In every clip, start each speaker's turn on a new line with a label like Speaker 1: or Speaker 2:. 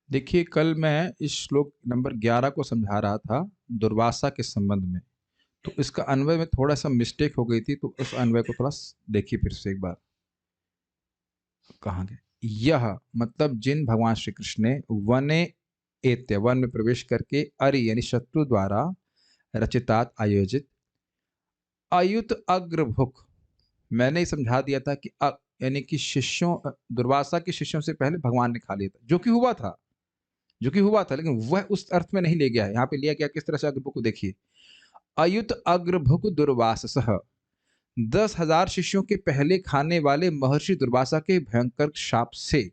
Speaker 1: देखिए, कल मैं इस श्लोक नंबर 11 को समझा रहा था दुर्वासा के संबंध में। तो इसका अन्वय में थोड़ा-सा मिस्टेक हो गई थी, तो उस अन्वय को थोड़ा देखिए फिर से एक बार। कहाँ गए? यह मतलब जिन भगवान श्री कृष्ण ने वने एत्य वन में प्रवेश करके अरि यानी शत्रु द्वारा रचितात आयोजित अयुत अग्रभुक, मैंने ही समझा दिया था कि यानी कि दुर्वासा के शिष्यों से पहले भगवान ने खा लिया था, जो कि हुआ था, लेकिन वह उस अर्थ में नहीं ले गया है। यहाँ पे लिया गया किस तरह से, अग्रभुक को देखिए। अयुत अग्रभुक दुर्वाससः, 10,000 शिष्यों के पहले खाने वाले महर्षि दुर्वासा के भयंकर शाप से।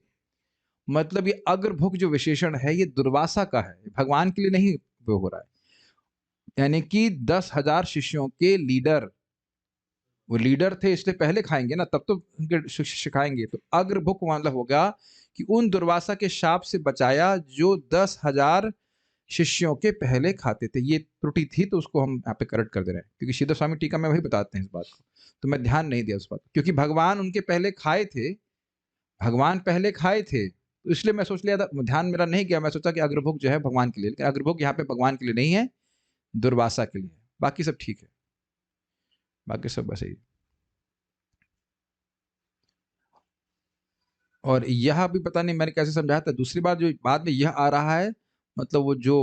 Speaker 1: मतलब ये अग्रभुक जो विशेषण है ये दुर्वासा का है, भगवान के लिए नहीं उपयोग हो रहा है। यानी कि 10,000 शिष्यों के लीडर, वो लीडर थे इसलिए पहले खाएंगे ना, तब तो उनके शिष्य खाएंगे। तो अग्रभुक मतलब होगा कि उन दुर्वासा के शाप से बचाया जो 10,000 शिष्यों के पहले खाते थे। ये त्रुटि थी तो उसको हम यहाँ पे करेक्ट कर दे रहे हैं, क्योंकि सीधा स्वामी टीका में वही बताते हैं इस बात को। तो मैं ध्यान नहीं दिया उस बात को, क्योंकि भगवान उनके पहले खाए थे, भगवान पहले खाए थे, तो इसलिए मैं सोच लिया था, ध्यान मेरा नहीं गया, मैं सोचा कि अग्रभोग जो है भगवान के लिए, लेकिन अग्रभोग यहाँ पे भगवान के लिए नहीं है, दुर्वासा के लिए है। बाकी सब ठीक है, बाकी सब बस यही। और यह भी पता नहीं मैंने कैसे समझाया था। दूसरी बात जो बाद में यह आ रहा है, मतलब वो जो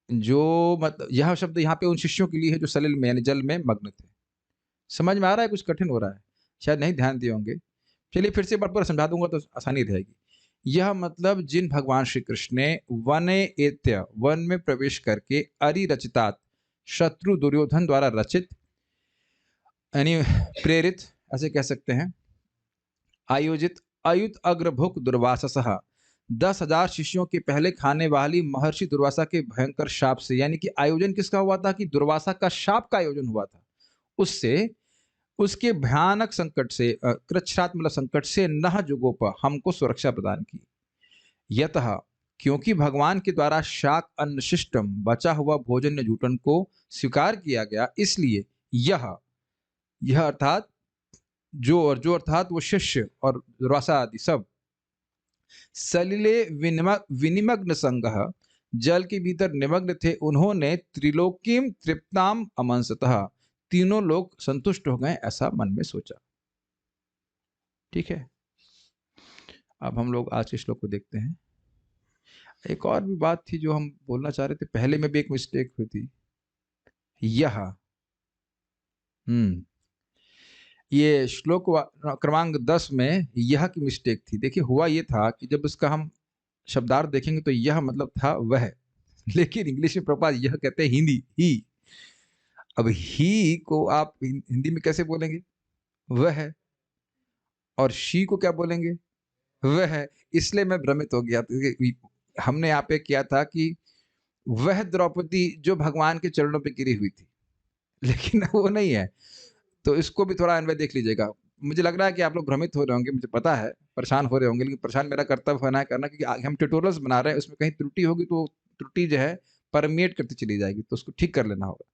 Speaker 1: जो मतलब यह शब्द यहाँ पे उन शिष्यों के लिए है जो सलिल में यानी जल में मग्न थे। समझ में आ रहा है, कुछ कठिन हो रहा है? शायद नहीं ध्यान दिए होंगे। चलिए फिर से एक बार पूरा समझा दूँगा तो आसानी रहेगी। यह मतलब जिन भगवान श्री कृष्ण ने वने एत्य वन में प्रवेश करके अरि रचितात शत्रु दुर्योधन द्वारा रचित यानी प्रेरित, ऐसे कह सकते हैं, आयोजित अयुत अग्रभुक दुर्वाससः, 10,000 शिष्यों के पहले खाने वाली महर्षि दुर्वासा के भयंकर शाप से। यानी कि आयोजन किसका हुआ था? कि दुर्वासा का शाप का आयोजन हुआ था। उससे, उसके भयानक संकट से, कृच्छ्रात मतलब संकट से, नह जुगोप हमको सुरक्षा प्रदान की। यतः क्योंकि भगवान के द्वारा शाक अन्नशिष्टम बचा हुआ भोजन जूटन को स्वीकार किया गया, इसलिए यह अर्थात जो अर्थात वो शिष्य और दुर्वासा आदि सब सलिले विनिमग्न संग जल के भीतर निमग्न थे, उन्होंने त्रिलोकीम तृप्ताम अमंसतः, तीनों लोग संतुष्ट हो गए, ऐसा मन में सोचा। ठीक है, अब हम लोग आज के श्लोक को देखते हैं। एक और भी बात थी जो हम बोलना चाह रहे थे, पहले में भी एक मिस्टेक हुई थी। यह हम्म ये श्लोक क्रमांक 10 में यह की मिस्टेक थी। देखिए हुआ ये था कि जब इसका हम शब्दार्थ देखेंगे तो यह मतलब था वह, लेकिन इंग्लिश में प्रपात यह कहते हैं हिंदी ही। अब ही को आप हिंदी में कैसे बोलेंगे? वह है। और शी को क्या बोलेंगे? वह है। इसलिए मैं भ्रमित हो गया। हमने यहाँ पे किया था कि वह द्रौपदी जो भगवान के चरणों पे गिरी हुई थी, लेकिन वो नहीं है। तो इसको भी थोड़ा अन्वय देख लीजिएगा। मुझे लग रहा है कि आप लोग भ्रमित हो रहे होंगे, मुझे पता है परेशान हो रहे होंगे, लेकिन परेशान मेरा कर्तव्य है ना करना, क्योंकि हम ट्यूटोरियल्स बना रहे हैं, उसमें कहीं त्रुटि होगी तो त्रुटि जो है परमेट करती चली जाएगी, तो उसको ठीक कर लेना होगा।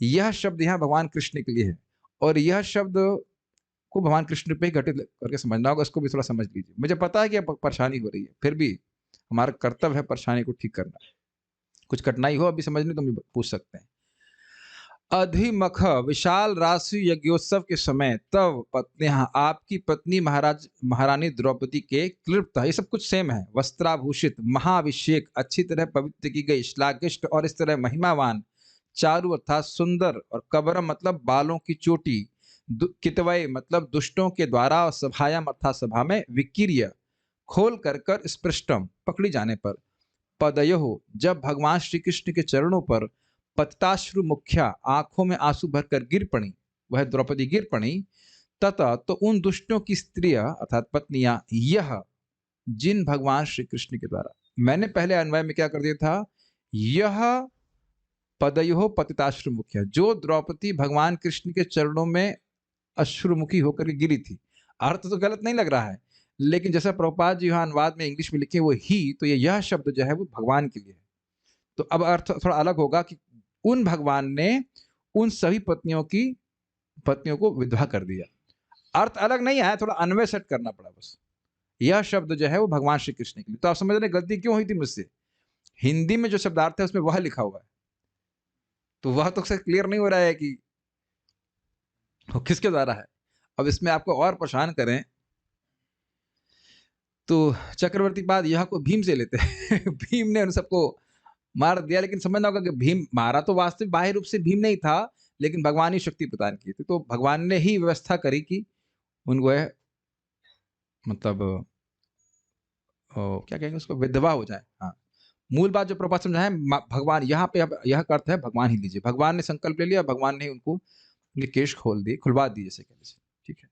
Speaker 1: यह शब्द यहाँ भगवान कृष्ण के लिए है, और यह शब्द को भगवान कृष्ण पे ही घटित करके समझना होगा। इसको भी थोड़ा समझ लीजिए। मुझे पता है कि परेशानी हो रही है, फिर भी हमारा कर्तव्य है परेशानी को ठीक करना। कुछ कठिनाई हो अभी समझने तो मुझे पूछ सकते हैं। अधिमख विशाल राशि यज्ञोत्सव के समय तब पत्नियां आपकी पत्नी महारानी द्रौपदी के क्लिप्त, ये सब कुछ सेम है, वस्त्राभूषित, महाभिषेक, अच्छी तरह पवित्र की गई, श्लाघिष्ट और इस तरह महिमावान, चारु अर्थात सुंदर, और कबरम मतलब बालों की चोटी, कितवय मतलब दुष्टों के द्वारा, और सभायाम अर्थात सभा में, विकीर्य खोल कर स्पृष्टम पकड़ी जाने पर, पदयो जब भगवान श्री कृष्ण के चरणों पर पतिताश्रु मुख्या आंखों में आंसू भरकर गिर पड़ी, वह द्रौपदी गिर पड़ी, तथा तो उन दुष्टों की स्त्रियां अर्थात पत्नियां, यह जिन भगवान श्री कृष्ण के द्वारा, मैंने पहले अन्वय में क्या कर दिया था, यह पदयो पतिताश्रु मुख्या, जो द्रौपदी भगवान कृष्ण के चरणों में अश्रुमुखी होकर गिरी थी। अर्थ तो गलत नहीं लग रहा है, लेकिन जैसा प्रभुपाद जी यहाँ अनुवाद में इंग्लिश में लिखे वो ही, तो यह शब्द जो है वो भगवान के लिए है। तो अब अर्थ थोड़ा अलग होगा कि उन भगवान ने उन सभी पत्नियों को विधवा कर दिया। अर्थ अलग नहीं आया, थोड़ा अन्वय सेट करना पड़ा बस। यह शब्द जो है वो भगवान श्री कृष्ण के लिए। तो आप समझ रहे हैं गलती क्यों हुई थी मुझसे? हिंदी में जो शब्दार्थ है उसमें वह लिखा हुआ है, तो वह तो क्लियर नहीं हो रहा है कि वो किसके द्वारा है। अब इसमें आपको और परेशान करें तो चक्रवर्ती बाद यह को भीम से लेते हैं भीम ने उन सबको मार दिया, लेकिन समझना होगा कि भीम मारा तो वास्तविक बाह्य रूप से भीम नहीं था, लेकिन भगवान ही शक्ति प्रदान की थी। तो भगवान ने ही व्यवस्था करी कि उनको है मतलब क्या कहेंगे उसको, विधवा हो जाए। हाँ, मूल बात जो प्रभुपाद समझाए, भगवान यहाँ पे अब यह अर्थ है भगवान ही लीजिए, भगवान ने संकल्प ले लिया, भगवान ने उनको उनके केश खोल दिए, खुलवा दिए जैसे कहते हैं। ठीक है,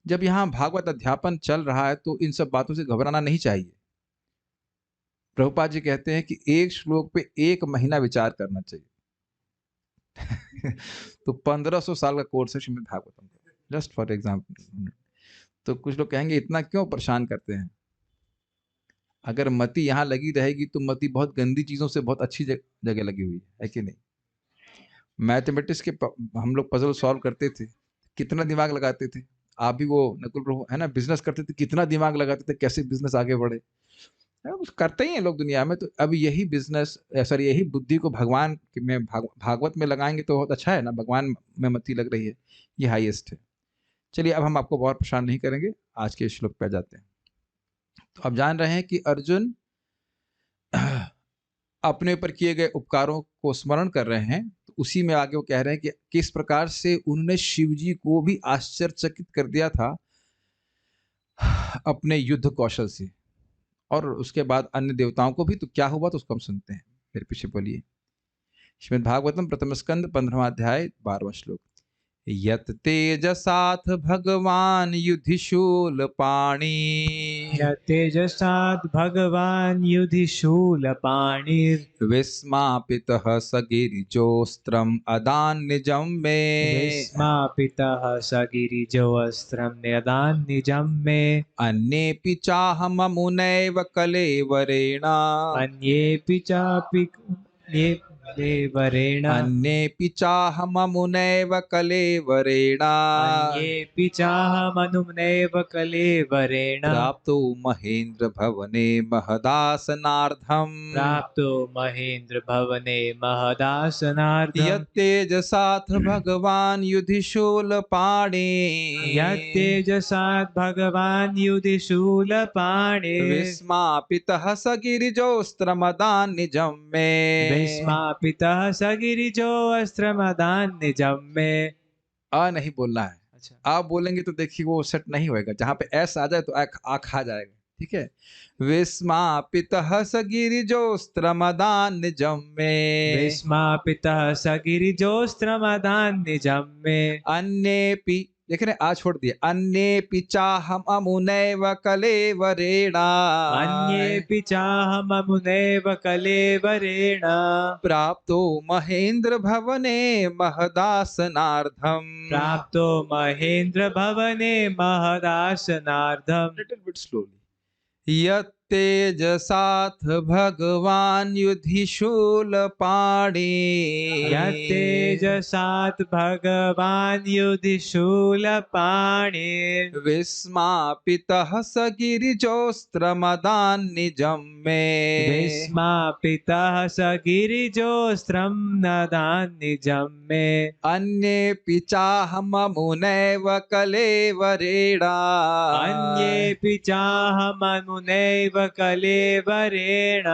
Speaker 1: जब यहाँ भागवत अध्यापन चल रहा है तो इन सब बातों से घबराना नहीं चाहिए। प्रभुपाद जी कहते हैं कि एक श्लोक पे 1 महीना विचार करना चाहिए तो 1500 साल का कोर्स है श्रीमद् भागवतम का, जस्ट फॉर एग्जाम्पल। तो कुछ लोग कहेंगे इतना क्यों परेशान करते हैं? अगर मति यहाँ लगी रहेगी तो मति बहुत गंदी चीजों से बहुत अच्छी जगह लगी हुई है कि नहीं? मैथमेटिक्स के हम लोग पजल सॉल्व करते थे, कितना दिमाग लगाते थे। आप भी वो नकुल प्रभु है ना, बिजनेस करते थे, कितना दिमाग लगाते थे कैसे बिजनेस आगे बढ़े। करते ही हैं लोग दुनिया में। तो अब यही बिजनेस सॉरी यही बुद्धि को भगवान में भागवत में लगाएंगे तो बहुत अच्छा है ना, भगवान में मति लग रही है, ये हाईएस्ट है। चलिए अब हम आपको बहुत परेशान नहीं करेंगे, आज के श्लोक पे जाते हैं। तो आप जान रहे हैं कि अर्जुन अपने ऊपर किए गए उपकारों को स्मरण कर रहे हैं। तो उसी में आगे वो कह रहे हैं कि किस प्रकार से उन्होंने शिव जी को भी आश्चर्यचकित कर दिया था अपने युद्ध कौशल से, और उसके बाद अन्य देवताओं को भी। तो क्या हुआ तो उसको हम सुनते हैं, मेरे पीछे बोलिए। श्रीमद् भागवतम प्रथम स्कंद 15वां अध्याय 12वां श्लोक। यत तेजसाथ भगवान युधिशूल पाणी,
Speaker 2: यतेजसात् भगवान् युधिशूलपाणिर्
Speaker 1: विस्मापितः स गिरिजोस्त्रम् अदान् निजं मे,
Speaker 2: विस्मापितः स गिरिजोऽस्त्रं न्यदान् निजं मे,
Speaker 1: अन्येऽपि चाहममुनैव कलेवरेण,
Speaker 2: अन्येऽपि चापि देवरेण,
Speaker 1: अन्येऽपि चाहममुनैव कलेवरेण,
Speaker 2: अन्येऽपि चाहमनुनैव कलेवरेण,
Speaker 1: प्राप्तो महेन्द्र भवने महदासनार्धम्,
Speaker 2: प्राप्तो महेन्द्र भवने महदासनार्धम्,
Speaker 1: यत्तेजसाथ भगवान् युधिशूलपाणि,
Speaker 2: यत्तेजसात् भगवान् युधिशूलपाणिर्
Speaker 1: विस्मापितः स गिरिजोस्त्रमदान् निजं मे,
Speaker 2: विस्मापितः स गिरिजोऽस्त्रमदान् निजं मे।
Speaker 1: आ नहीं बोलना है।
Speaker 2: अच्छा,
Speaker 1: आप बोलेंगे तो देखिए वो सेट नहीं होएगा, जहां पे एस आ जाए तो आ खा जाएगा। ठीक है, विस्मापितः स गिरिजोस्त्रमदान् निजं मे,
Speaker 2: विस्मापितः स गिरिजोऽस्त्रमदान् निजं मे,
Speaker 1: अन्येऽपि, देख रहे आ छोड़ दिए, अन्येऽपि चाहम अमुनैव कलेवरेण,
Speaker 2: अन्येऽपि चाहममुनैव कलेवरेण,
Speaker 1: प्राप्तो महेन्द्र भवने महदासनार्धम्,
Speaker 2: प्राप्तो महेन्द्र भवने महदासनार्धम्।
Speaker 1: Little bit slowly. यत्तेजसाथ भगवान् युधिशूलपाणि,
Speaker 2: यत्तेजसात् भगवान् युधिशूलपाणिर्
Speaker 1: विस्मापितः स गिरिजोस्त्रमदान् निजं मे,
Speaker 2: विस्मापितः स गिरिजोऽस्त्रं नदान् निजं मे,
Speaker 1: अन्येऽपि चाहममुनैव कलेवरेण,
Speaker 2: अन्येऽपि चाहममुनैव कलेवरेण,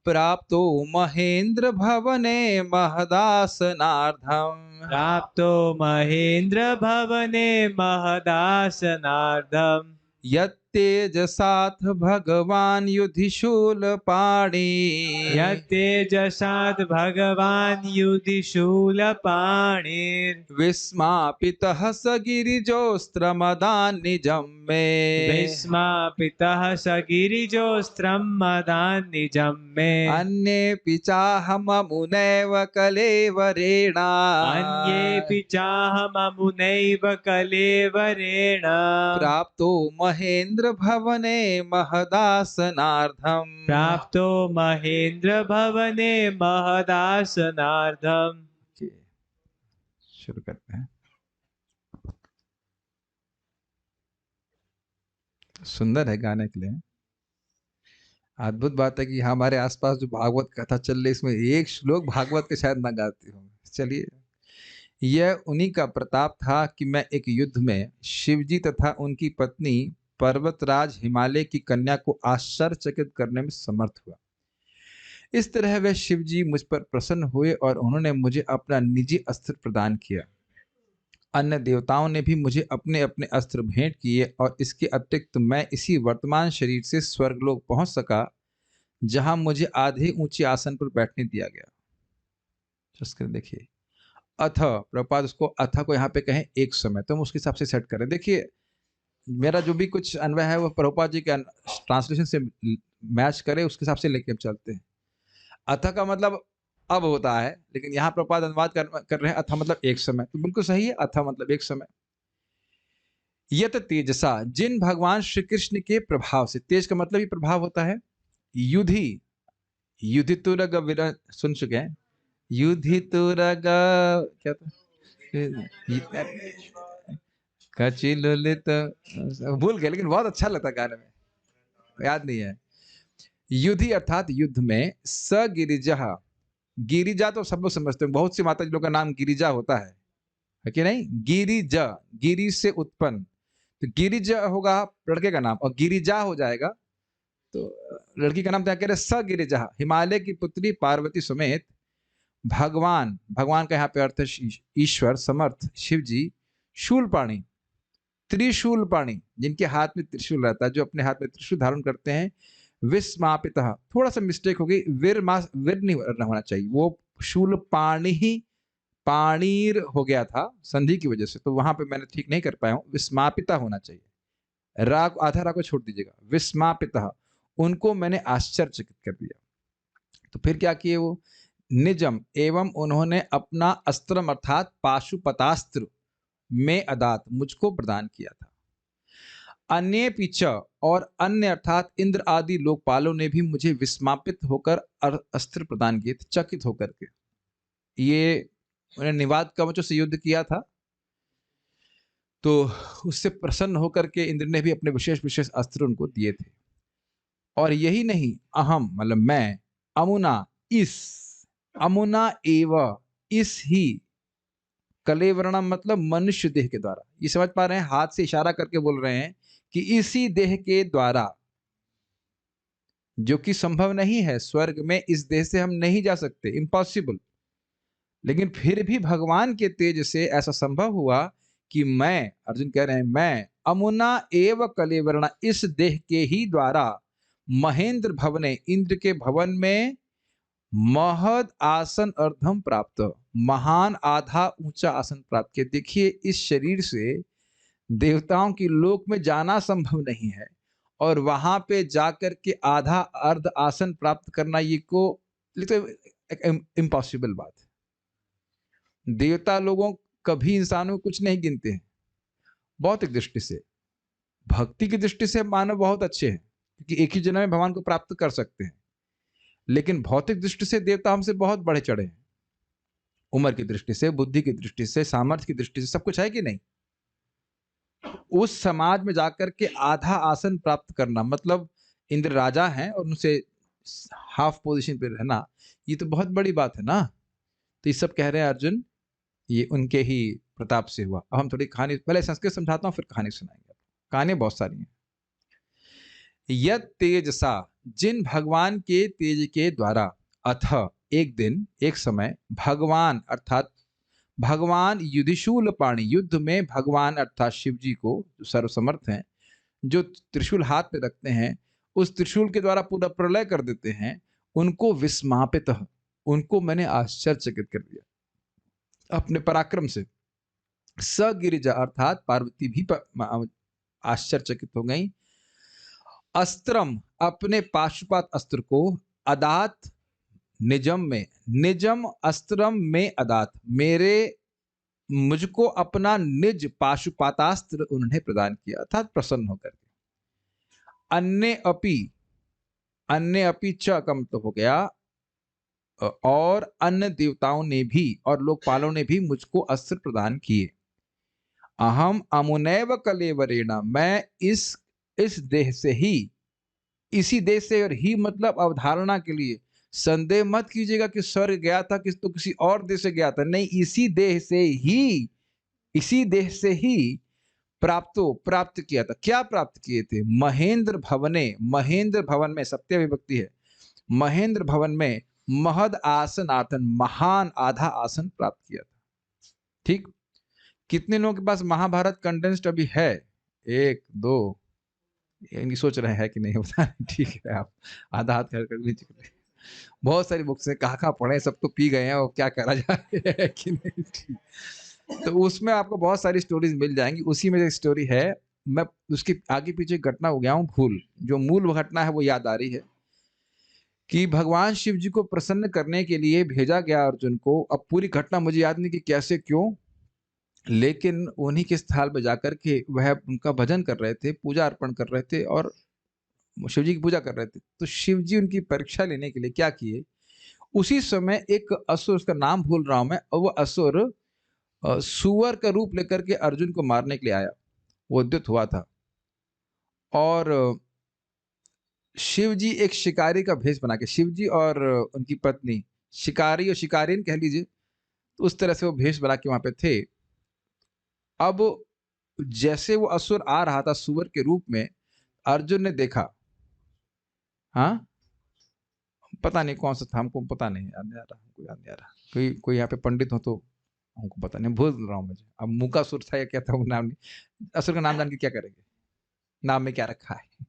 Speaker 1: प्राप्तो महेन्द्र भवने महदासनार्धम्,
Speaker 2: प्राप्तो महेन्द्र भवने महदासनार्धम्,
Speaker 1: यत्तेजसाथ भगवान् युधिशूलपाणि,
Speaker 2: यत्तेजसात् भगवान् युधिशूलपाणिर्
Speaker 1: विस्मापितः स गिरिजोस्त्रमदान् निजं मे,
Speaker 2: विस्मापितः स गिरिजोऽस्त्रं मदान् निजं मे,
Speaker 1: अन्येऽपि चाहममुनैव कलेवरेण,
Speaker 2: अन्येऽपि चाहममुनैव कलेवरेण,
Speaker 1: प्राप्तो महेन्द्र भवने महदासनार्धम्,
Speaker 2: प्राप्तो महेन्द्र भवने महदासनार्धम्।
Speaker 1: शुरू करते हैं। सुंदर है गाने के लिए। अद्भुत बात है कि हमारे आसपास जो भागवत कथा चल रही है, इसमें एक श्लोक भागवत के शायद ना गाती हूँ। चलिए, यह उन्हीं का प्रताप था कि मैं एक युद्ध में शिवजी तथा उनकी पत्नी पर्वतराज हिमालय की कन्या को आश्चर्यचकित करने में समर्थ हुआ। इस तरह वे शिवजी मुझ पर प्रसन्न हुए और उन्होंने मुझे अपना निजी अस्त्र प्रदान किया। अन्य देवताओं ने भी मुझे अपने अपने अस्त्र भेंट किए और इसके अतिरिक्त मैं इसी वर्तमान शरीर से स्वर्गलोक पहुंच सका, जहां मुझे आधे ऊंचे आसन पर बैठने दिया गया। उसके देखिए, अथ प्रपात उसको अथ को यहाँ पे कहें एक समय, तो हम उसके हिसाब से सेट करें। देखिए, मेरा जो भी कुछ अन्वय है वो प्रभुपाद जी के ट्रांसलेशन से मैच करे, उसके हिसाब से लेके हम चलते हैं। अथ का मतलब अब होता है, लेकिन यहाँ प्रभुपाद अनुवाद कर रहे हैं अथ मतलब एक समय, तो बिल्कुल सही है, अथ मतलब एक समय। यत तेजसा, जिन भगवान श्री कृष्ण के प्रभाव से, तेज का मतलब ही प्रभाव होता है। युधि, युधितुरग विर सुन चुके हैं, युधितुरग क्या था, कचिलुलित, भूल गए, लेकिन बहुत अच्छा लगता गाने में, याद नहीं है। युधि अर्थात युद्ध में, स गिरिजा, गिरिजा तो सब लोग समझते हैं, बहुत सी माता जी लोग का नाम गिरिजा होता है कि नहीं। गिरिजा, गिरी से उत्पन्न, तो गिरिजा होगा लड़के का नाम, और गिरिजा हो जाएगा तो लड़की का नाम। क्या कह रहे, स गिरिजा, हिमालय की पुत्री पार्वती समेत भगवान, भगवान का यहाँ पे अर्थ है ईश्वर समर्थ शिव जी, शूलपाणी, त्रिशूल पाणी, जिनके हाथ में त्रिशूल रहता है, जो अपने हाथ में त्रिशूल धारण करते हैं, विस्मापितः, थोड़ा सा मिस्टेक हो गई, वीर नहीं होना चाहिए, वो शूल पाणी ही पाणीर हो गया था संधि की वजह से, तो वहां पे मैंने ठीक नहीं कर पाया हूं, विस्मापिता होना चाहिए, राग आधा राग को छोड़ दीजिएगा, विस्मापितः, उनको मैंने आश्चर्यचकित कर दिया। तो फिर क्या किए वो, निजम, एवं उन्होंने अपना अस्त्रम अर्थात पाशुपतास्त्र में अदात मुझको प्रदान किया था। अन्य पीछा, और अन्य अर्थात इंद्र आदि लोकपालों ने भी मुझे विस्मापित होकर अस्त्र प्रदान किए थे, चकित होकर के। ये उन्हें निवाद कवचों से युद्ध किया था, तो उससे प्रसन्न होकर के इंद्र ने भी अपने विशेष विशेष अस्त्र उनको दिए थे। और यही नहीं, अहम मतलब मैं, अमुना इस, अमुना एव इस ही, कलेवरणम मतलब मनुष्य देह के द्वारा, ये समझ पा रहे हैं, हाथ से इशारा करके बोल रहे हैं कि इसी देह के द्वारा, जो कि संभव नहीं है, स्वर्ग में इस देह से हम नहीं जा सकते, इम्पॉसिबल, लेकिन फिर भी भगवान के तेज से ऐसा संभव हुआ कि मैं, अर्जुन कह रहे हैं, मैं अमुना एव कलेवरणा, इस देह के ही द्वारा महेंद्र भवने, इंद्र के भवन में महद आसन अर्धम प्राप्त, महान आधा ऊंचा आसन प्राप्त किया। देखिए, इस शरीर से देवताओं की लोक में जाना संभव नहीं है, और वहां पे जाकर के आधा अर्ध आसन प्राप्त करना, ये को इम्पॉसिबल बात है। देवता लोगों कभी इंसानों को कुछ नहीं गिनते हैं। भौतिक दृष्टि से, भक्ति की दृष्टि से मानव बहुत अच्छे हैं, क्योंकि एक ही जन्म में भगवान को प्राप्त कर सकते हैं, लेकिन भौतिक दृष्टि से देवता हमसे बहुत बढ़े चढ़े हैं। उम्र की दृष्टि से, बुद्धि की दृष्टि से, सामर्थ्य की दृष्टि से, सब कुछ है कि नहीं। उस समाज में जाकर के आधा आसन प्राप्त करना, मतलब इंद्र राजा हैं और उनसे हाफ पोजीशन पे रहना, ये तो बहुत बड़ी बात है ना। तो ये सब कह रहे हैं अर्जुन, ये उनके ही प्रताप से हुआ। अब हम थोड़ी कहानी, पहले संस्कृत समझाता हूँ, फिर कहानी सुनाएंगे। कहानी बहुत सारी हैं। यत तेजसा, जिन भगवान के तेज के द्वारा, अथ एक दिन, एक समय, भगवान अर्थात भगवान युधिशूल पाणी, युद्ध में भगवान अर्थात शिव जी को, जो सर्वसमर्थ हैं, जो त्रिशूल हाथ में रखते हैं, उस त्रिशूल के द्वारा पूरा प्रलय कर देते हैं, उनको विस्मापित, उनको मैंने आश्चर्यचकित कर दिया अपने पराक्रम से। स गिरिजा अर्थात पार्वती भी आश्चर्यचकित हो गई। अस्त्रम, अपने पाशुपात अस्त्र को, अदात निजम में, निजम अस्त्रम में अदात, मेरे मुझको अपना निज पाशुपातास्त्र उन्होंने प्रदान किया, अर्थात प्रसन्न होकर। अन्य अपि, अन्य अपि च का मतलब हो गया, और अन्य देवताओं ने भी और लोकपालों ने भी मुझको अस्त्र प्रदान किए। अहम अमुनैव कलेवरेण, मैं इस इस देह से ही, इसी देह से, और ही मतलब अवधारणा के लिए। संदेह मत कीजिएगा कि स्वर्ग गया था तो किसी और देह से गया था। नहीं, इसी देह से ही, इसी देह से ही प्राप्त किया था। क्या प्राप्त किए थे? महेंद्र भवने, महेंद्र भवन में, सत्य विभक्ति है, महेंद्र भवन में महद आसनार्थन, महान आधा आसन प्राप्त किया था। ठीक। कितने लोगों के पास महाभारत कंडेंस्ड अभी है? 1 2, ये सोच रहे हैं कि नहीं होता। ठीक है, आप आधा हाथ कर लीजिए। बहुत सारी बुक्स है, कहाँ पढ़े, सब तो पी गए हैं और क्या करा जाए कि नहीं। ठीक। तो उसमें आपको बहुत सारी स्टोरीज मिल जाएंगी। उसी में एक स्टोरी है, मैं उसकी आगे पीछे घटना हो गया हूँ भूल, जो मूल घटना है वो याद आ रही है कि भगवान शिव जी को प्रसन्न करने के लिए भेजा गया अर्जुन को। अब पूरी घटना मुझे याद नहीं कि कैसे क्यों, लेकिन उन्हीं के स्थान पे जाकर के वह उनका भजन कर रहे थे, पूजा अर्पण कर रहे थे और शिव जी की पूजा कर रहे थे। तो शिव जी उनकी परीक्षा लेने के लिए क्या किए, उसी समय एक असुर, उसका नाम भूल रहा हूं मैं, और वो असुर सुअर का रूप लेकर के अर्जुन को मारने के लिए आया। वो युद्ध हुआ था और शिव जी एक शिकारी का भेष बना के, शिव जी और उनकी पत्नी शिकारी और शिकारीन कह लीजिए, तो उस तरह से वो भेष बना के वहां पे थे। अब जैसे वो असुर आ रहा था सुअर के रूप में, अर्जुन ने देखा, हाँ पता नहीं कौन सा था, हमको पता नहीं, याद नहीं आ रहा, हमको याद नहीं आ रहा। कोई कोई यहाँ पे पंडित हो तो, हमको पता नहीं, भूल रहा हूँ मुझे। अब मुकासुर था या क्या था वो नाम नहीं, असुर का नाम जान के क्या करेंगे, नाम में क्या रखा है।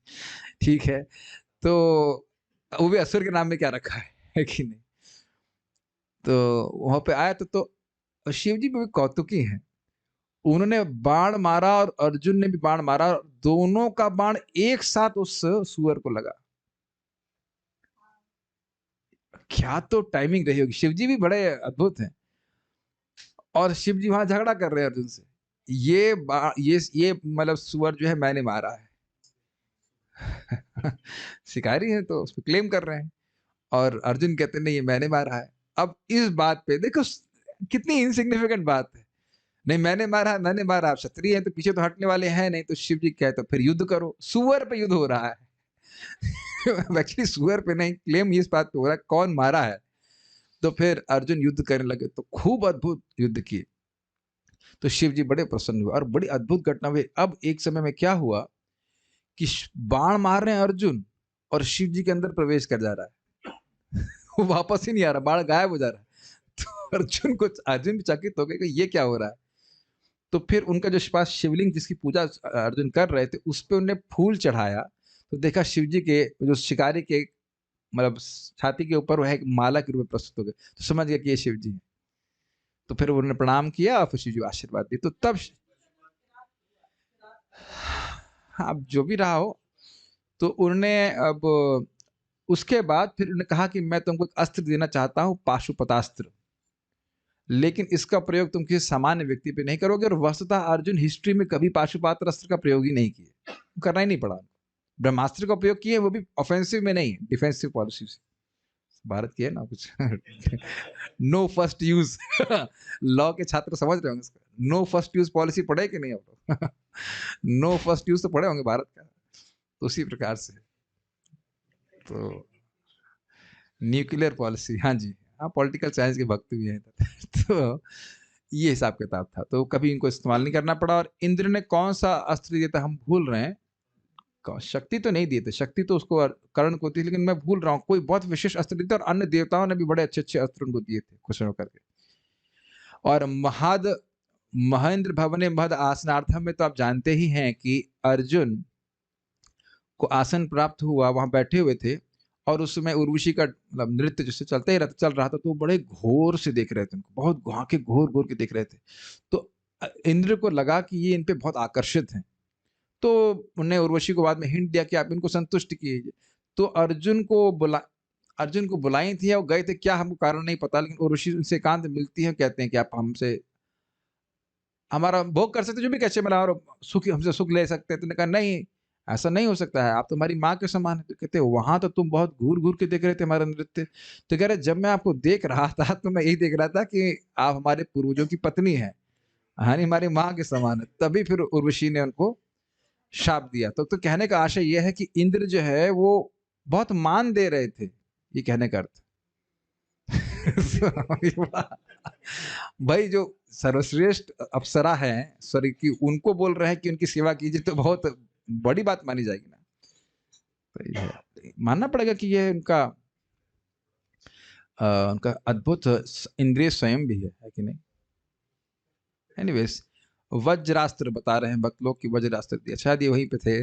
Speaker 1: ठीक है, तो वो भी असुर के नाम में क्या रखा है कि नहीं। तो वहां पे आया तो शिव जी भी कौतुकी हैं, उन्होंने बाण मारा और अर्जुन ने भी बाण मारा, दोनों का बाण एक साथ उस सुअर को लगा। क्या तो टाइमिंग रही होगी, शिव जी भी बड़े अद्भुत हैं। और शिव जी वहां झगड़ा कर रहे हैं अर्जुन से, ये मतलब सुअर जो है मैंने मारा है। शिकारी है तो उस पर क्लेम कर रहे हैं, और अर्जुन कहते नहीं ये मैंने मारा है। अब इस बात पे देखो कितनी इनसिग्निफिकेंट बात है, नहीं मैंने मारा, मैंने मारा, आप क्षत्रिय हैं तो पीछे तो हटने वाले हैं नहीं। तो शिव जी कहते फिर युद्ध करो, सुअर पे युद्ध हो रहा है। एक्चुअली सुअर पे नहीं, क्लेम इस बात पे हो रहा है कौन मारा है। तो फिर अर्जुन युद्ध करने लगे, तो खूब अद्भुत युद्ध किए। तो शिव जी बड़े प्रसन्न हुए और बड़ी अद्भुत घटना हुई। अब एक समय में क्या हुआ कि बाण मार रहे हैं अर्जुन और शिव जी के अंदर प्रवेश कर जा रहा है। वो वापस ही नहीं आ रहा, बाण गायब हो जा रहा है। तो अर्जुन भी चकित हो गए कि ये क्या हो रहा है। तो फिर उनका जो पास शिवलिंग जिसकी पूजा अर्जुन कर रहे थे उस पर उन्हें फूल चढ़ाया, तो देखा शिव जी के जो शिकारी के मतलब छाती के ऊपर वह एक माला के रूप में प्रस्तुत हो गए, तो समझ गया कि ये शिव जी हैं। तो फिर उन्होंने प्रणाम किया और फिर शिव जी को आशीर्वाद दी। तो तब अब जो भी रहा हो, तो उन्होंने अब उसके बाद फिर उन्होंने कहा कि मैं तुमको एक अस्त्र देना चाहता हूँ, पाशुपतास्त्र, लेकिन इसका प्रयोग तुम किसी सामान्य व्यक्ति पे नहीं करोगे। और वस्तुतः अर्जुन हिस्ट्री में कभी पाशुपात्र अस्त्र का प्रयोग ही नहीं किए, करना ही नहीं पड़ा। ब्रह्मास्त्र का उपयोग किए, वो भी ऑफेंसिव में नहीं, डिफेंसिव पॉलिसी से। भारत की है ना कुछ। नो फर्स्ट यूज, लॉ के छात्र समझ रहे होंगे इसका, नो फर्स्ट यूज पॉलिसी पढ़े कि नहीं आप लोग? नो फर्स्ट यूज तो पढ़े होंगे भारत का। तो उसी प्रकार से तो न्यूक्लियर पॉलिसी, हाँ जी, हाँ पॉलिटिकल साइंस के भक्त भी हैं। तो ये हिसाब किताब था, तो कभी इनको इस्तेमाल नहीं करना पड़ा। और इंद्र ने कौन सा अस्त्र दिया था हम भूल रहे हैं, शक्ति तो नहीं दिए थे, शक्ति तो उसको कर्ण को थी, लेकिन मैं भूल रहा हूँ कोई बहुत विशेष अस्त्र दिए थे। और अन्य देवताओं ने भी बड़े अच्छे अच्छे अस्त्र उनको दिए थे खुश होकर के। और महेंद्र भवने महद आसनार्थम में तो आप जानते ही हैं कि अर्जुन को आसन प्राप्त हुआ, वहां बैठे हुए थे, और उस समय उर्वशी का मतलब नृत्य जैसे चलते ही चल रहा था, तो बड़े घोर से देख रहे थे उनको, बहुत आंखें घोर घोर के देख रहे थे। तो इंद्र को लगा कि ये इन पे बहुत आकर्षित हैं, तो उन्हें उर्वशी को बाद में हिंट दिया कि आप इनको संतुष्ट कीजिए। तो अर्जुन को बुलाई थी, और गए थे, क्या हमको कारण नहीं पता, लेकिन उर्वशी उनसे एकांत मिलती है, कहते हैं कि आप हमसे हमारा भोग कर सकते, जो भी कैसे मिला, और सुख हमसे सुख ले सकते हैं। तो कहा नहीं, ऐसा नहीं हो सकता है, आप तो हमारी माँ के समान है। तो कहते वहां तो तुम बहुत घूर घूर के देख रहे थे हमारा नृत्य। तो कह रहे जब मैं आपको देख रहा था तो मैं यही देख रहा था कि आप हमारे पूर्वजों की पत्नी है, यानी हमारी माँ के समान है। तभी फिर उर्वशी ने उनको शाप दिया। तो कहने का आशय यह है कि इंद्र जो है वो बहुत मान दे रहे थे, ये कहने का अर्थ। भाई जो सर्वश्रेष्ठ अप्सरा है सॉरी कि उनको बोल रहे हैं कि उनकी सेवा कीजिए, तो बहुत बड़ी बात मानी जाएगी ना। तो ये मानना पड़ेगा कि ये उनका अद्भुत इंद्रिय स्वयं भी है कि नहीं। एनीवेज, वज्रास्त्र बता रहे हैं भक्त लोग कि वज्रास्त्र दिया, शायद ये वहीं पे थे।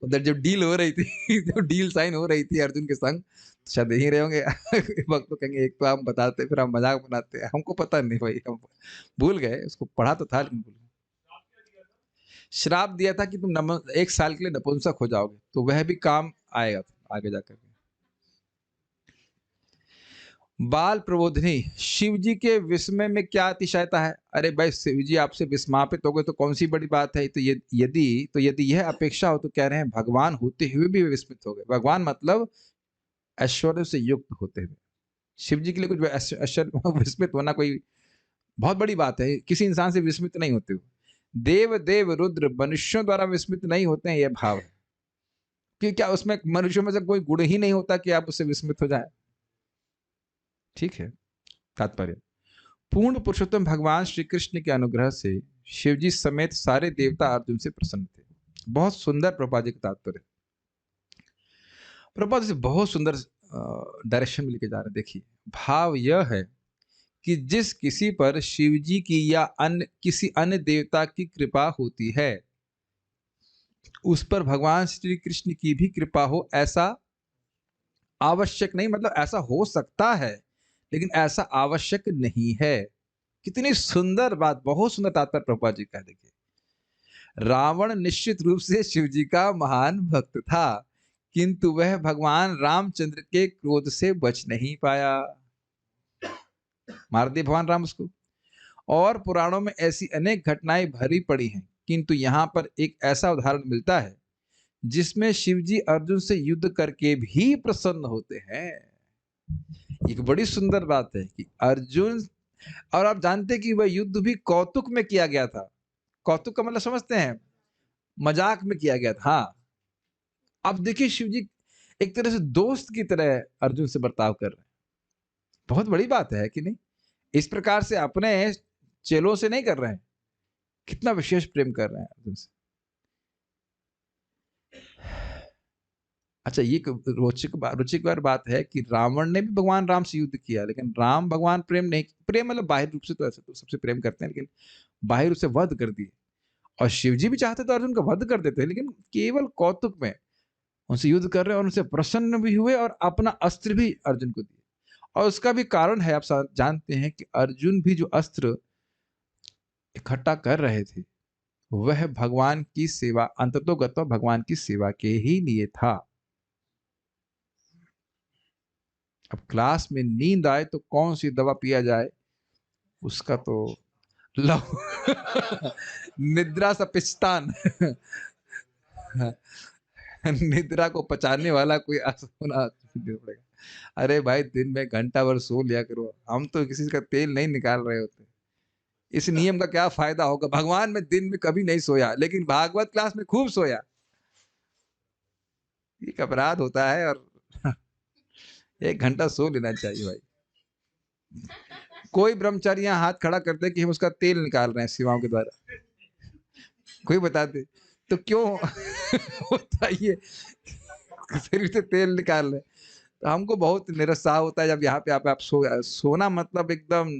Speaker 1: उधर जब डील हो रही थी, जब डील साइन हो रही थी अर्जुन के संग, तो शायद यहीं रहे होंगे। भक्त लोग कहेंगे एक तो हम बताते फिर हम मजाक बनाते हैं, हमको पता नहीं भाई, हम भूल गए, उसको पढ़ा तो था लेकिन भूल गए। श्राप दिया था कि तुम 1 साल के लिए नपुंसक हो जाओगे, तो वह भी काम आएगा आगे जाकर। बाल प्रबोधिनी, शिव जी के विस्मय में क्या अतिशयता है? अरे भाई शिव जी आपसे विस्मापित हो गए तो कौन सी बड़ी बात है। तो यदि यह अपेक्षा हो तो कह रहे हैं भगवान होते हुए भी विस्मित हो गए। भगवान मतलब ऐश्वर्य से युक्त होते हुए। शिव जी के लिए कुछ ऐश्वर्य विस्मित होना कोई बहुत बड़ी बात है, किसी इंसान से विस्मित नहीं होते हुए। देव देव रुद्र मनुष्यों द्वारा विस्मित नहीं होते हैं, यह भाव है कि क्या उसमें मनुष्यों में से कोई गुण ही नहीं होता कि आप उससे विस्मित हो जाए। ठीक है। तात्पर्य, पूर्ण पुरुषोत्तम भगवान श्री कृष्ण के अनुग्रह से शिवजी समेत सारे देवता अर्जुन से प्रसन्न थे। बहुत सुंदर प्रभुपाद जी का तात्पर्य। प्रभुपाद जी बहुत सुंदर डायरेक्शन में लेके जा रहे हैं। देखिए, भाव यह है कि जिस किसी पर शिवजी की या किसी अन्य देवता की कृपा होती है, उस पर भगवान श्री कृष्ण की भी कृपा हो ऐसा आवश्यक नहीं। मतलब ऐसा हो सकता है लेकिन ऐसा आवश्यक नहीं है। कितनी सुंदर बात, बहुत सुंदर तात्पर्य प्रभुपाद जी का। देखिए, रावण निश्चित रूप से शिव जी का महान भक्त था, किंतु वह भगवान रामचंद्र के क्रोध से बच नहीं पाया, मार दिए भगवान राम उसको। और पुराणों में ऐसी अनेक घटनाएं भरी पड़ी हैं, किंतु यहाँ पर एक ऐसा उदाहरण मिलता है जिसमें शिवजी अर्जुन से युद्ध करके भी प्रसन्न होते हैं। एक बड़ी सुंदर बात है कि अर्जुन, और आप जानते कि वह युद्ध भी कौतुक में किया गया था। कौतुक का मतलब समझते हैं, मजाक में किया गया था। हाँ, अब देखिए शिवजी एक तरह से दोस्त की तरह अर्जुन से बर्ताव कर रहे हैं। बहुत बड़ी बात है कि नहीं। इस प्रकार से अपने चेलों से नहीं कर रहे हैं, कितना विशेष प्रेम कर रहे हैं अर्जुन से। अच्छा, ये रुचिकर बात है कि रावण ने भी भगवान राम से युद्ध किया, लेकिन राम भगवान प्रेम नहीं, प्रेम मतलब बाह्य रूप से तो ऐसे तो सबसे प्रेम करते हैं, लेकिन बाह्य रूप से वध कर दिए। और शिवजी भी चाहते तो अर्जुन का वध कर देते, लेकिन केवल कौतुक में उनसे युद्ध कर रहे हैं और उनसे प्रसन्न भी हुए और अपना अस्त्र भी अर्जुन को दिए। और उसका भी कारण है, आप जानते हैं कि अर्जुन भी जो अस्त्र इकट्ठा कर रहे थे वह भगवान की सेवा, अंततोगत्वा भगवान की सेवा के ही लिए था। अब क्लास में नींद आए तो कौन सी दवा पिया जाए, उसका तो निद्रा सपिस्तान। निद्रा को पचाने वाला कोई होना पड़ेगा। अरे भाई दिन में घंटा भर सो लिया करो, हम तो किसी का तेल नहीं निकाल रहे होते। इस नियम का क्या फायदा होगा? भगवान में दिन में कभी नहीं सोया, लेकिन भागवत क्लास में खूब सोया। एक अपराध होता है, और 1 घंटा सो लेना चाहिए भाई। कोई ब्रह्मचारी यहाँ हाथ खड़ा करते कि हम उसका तेल निकाल रहे हैं सेवाओं के द्वारा, कोई बता दे तो क्यों होता ये शरीर से तेल निकाल रहे। तो हमको बहुत निरुत्साह होता है जब यहाँ पे आप सोना मतलब एकदम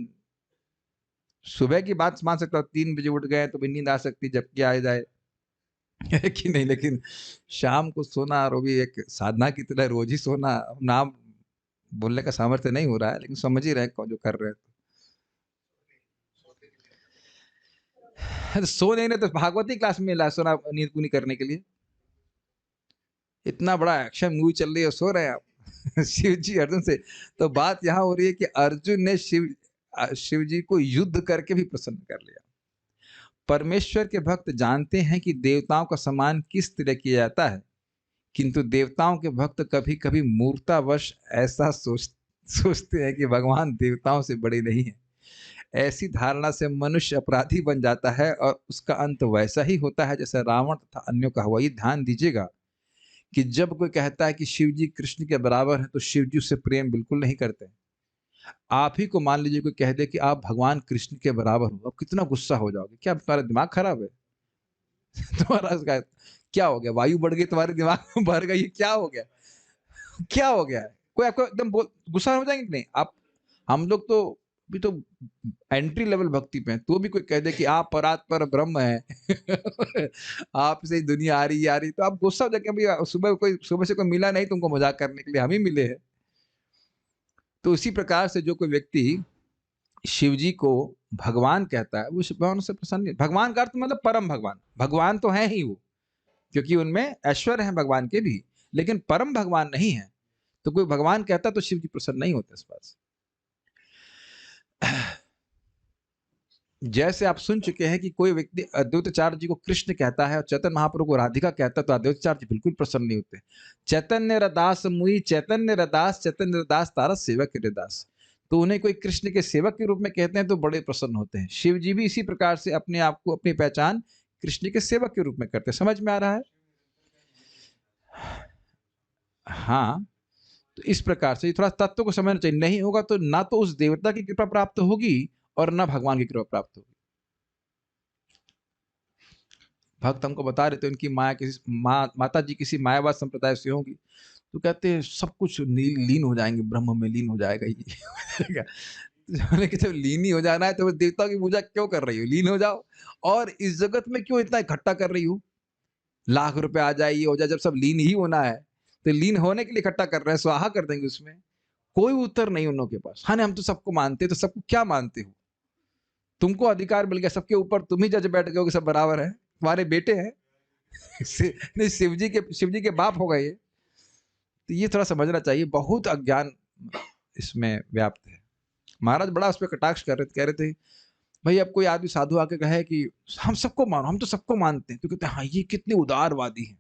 Speaker 1: सुबह की बात मान सकता हूँ, 3 बजे उठ गए तो भी नींद आ सकती जबकि आ जाए, है कि नहीं। लेकिन शाम को सोना, और वो भी एक साधना की तरह रोज ही सोना, नाम बोलने का सामर्थ्य नहीं हो रहा है, लेकिन समझ ही रहे कौन जो कर रहे हैं। सो नहीं रहे तो भागवती क्लास में मिला सोना नींद पूरी करने के लिए। इतना बड़ा एक्शन मूवी चल रही है, सो रहे हैं आप। शिव जी अर्जुन से, तो बात यहाँ हो रही है कि अर्जुन ने शिव जी को युद्ध करके भी प्रसन्न कर लिया। परमेश्वर के भक्त जानते हैं कि देवताओं का सम्मान किस तरह किया जाता है, किंतु देवताओं के भक्त कभी कभी मूर्तावश ऐसा सोचते हैं कि भगवान देवताओं से बड़े नहीं हैं। ऐसी धारणा से मनुष्य अपराधी बन जाता है और उसका अंत वैसा ही होता है जैसे रावण तथा अन्यों का हुआ। ये ध्यान दीजिएगा कि जब कोई कहता है कि शिव जी कृष्ण के बराबर हैं, तो शिव जी उससे प्रेम बिल्कुल नहीं करते। आप ही को मान लीजिए कोई कह दे कि आप भगवान कृष्ण के बराबर हो, आप कितना गुस्सा हो जाओगे। क्या तुम्हारा दिमाग खराब है? तुम्हारा क्या हो गया? वायु बढ़ गई तुम्हारे दिमाग में, भर गई, क्या हो गया? क्या हो गया है? कोई आपको एकदम गुस्सा हो जाएंगे कि नहीं आप? हम लोग तो भी तो एंट्री लेवल भक्ति पे हैं, तो भी कोई कह दे कि आप परात्पर ब्रह्म है आप से ही दुनिया आ रही, तो आप गुस्सा हो जाके भैया सुबह से कोई मिला नहीं तुमको मजाक करने के लिए, हम ही मिले हैं। तो उसी प्रकार से जो कोई व्यक्ति शिव जी को भगवान कहता है, वो भगवान से प्रसन्न नहीं। भगवान का अर्थ मतलब परम भगवान, भगवान तो है ही वो, क्योंकि उनमें ऐश्वर्य है भगवान के भी, लेकिन परम भगवान नहीं है। तो कोई भगवान कहता तो शिव जी प्रसन्न नहीं होते इस बात से। जैसे आप सुन चुके हैं कि कोई व्यक्ति अद्वैताचार्य जी को कृष्ण कहता है और चैतन्य महाप्रभु को राधिका कहता है, तो अद्वैताचार्य जी बिल्कुल प्रसन्न नहीं होते। चैतन्य रदास मुई चैतन्य रदास तारा सेवक रदास, तो उन्हें कोई कृष्ण के सेवक के रूप में कहते हैं तो बड़े प्रसन्न होते हैं। शिव जी भी इसी प्रकार से अपने आप को, अपनी पहचान कृष्ण के सेवक के रूप में करते हैं। समझ में आ रहा है? हाँ, तो इस प्रकार से थोड़ा तत्व को समझना चाहिए। नहीं होगा तो ना तो उस देवता की कृपा प्राप्त होगी और ना भगवान की कृपा प्राप्त होगी। भक्त हमको बता रहे थे उनकी माता जी किसी मायावाद संप्रदाय से होंगी, तो कहते हैं सब कुछ लीन हो जाएंगे, ब्रह्म में लीन हो जाएगा ये कि जब लीन ही हो जाना है तो देवताओं की पूजा क्यों कर रही हो? लीन हो जाओ। और इस जगत में क्यों इतना इकट्ठा कर रही हो? लाख रुपए आ जाए, ये हो जाए, जब सब लीन ही होना है तो लीन होने के लिए इकट्ठा कर रहे हैं, स्वाहा कर देंगे उसमें। कोई उत्तर नहीं उन लोगों के पास। हाँ, हम तो सबको मानते, तो सबको क्या मानते हो? तुमको अधिकार मिल गया सबके ऊपर, तुम ही जज बैठ गए हो कि सब बराबर है, तुम्हारे बेटे हैं नहीं, शिव जी के बाप हो गए ये। तो ये थोड़ा समझना चाहिए, बहुत अज्ञान इसमें व्याप्त है। महाराज बड़ा उस पर कटाक्ष कह रहे थे भाई, अब कोई आदमी साधु आके कहे कि हम सबको मानो, हम तो सबको मानते हैं, तो कहते हैं हाँ ये कितने उदारवादी हैं,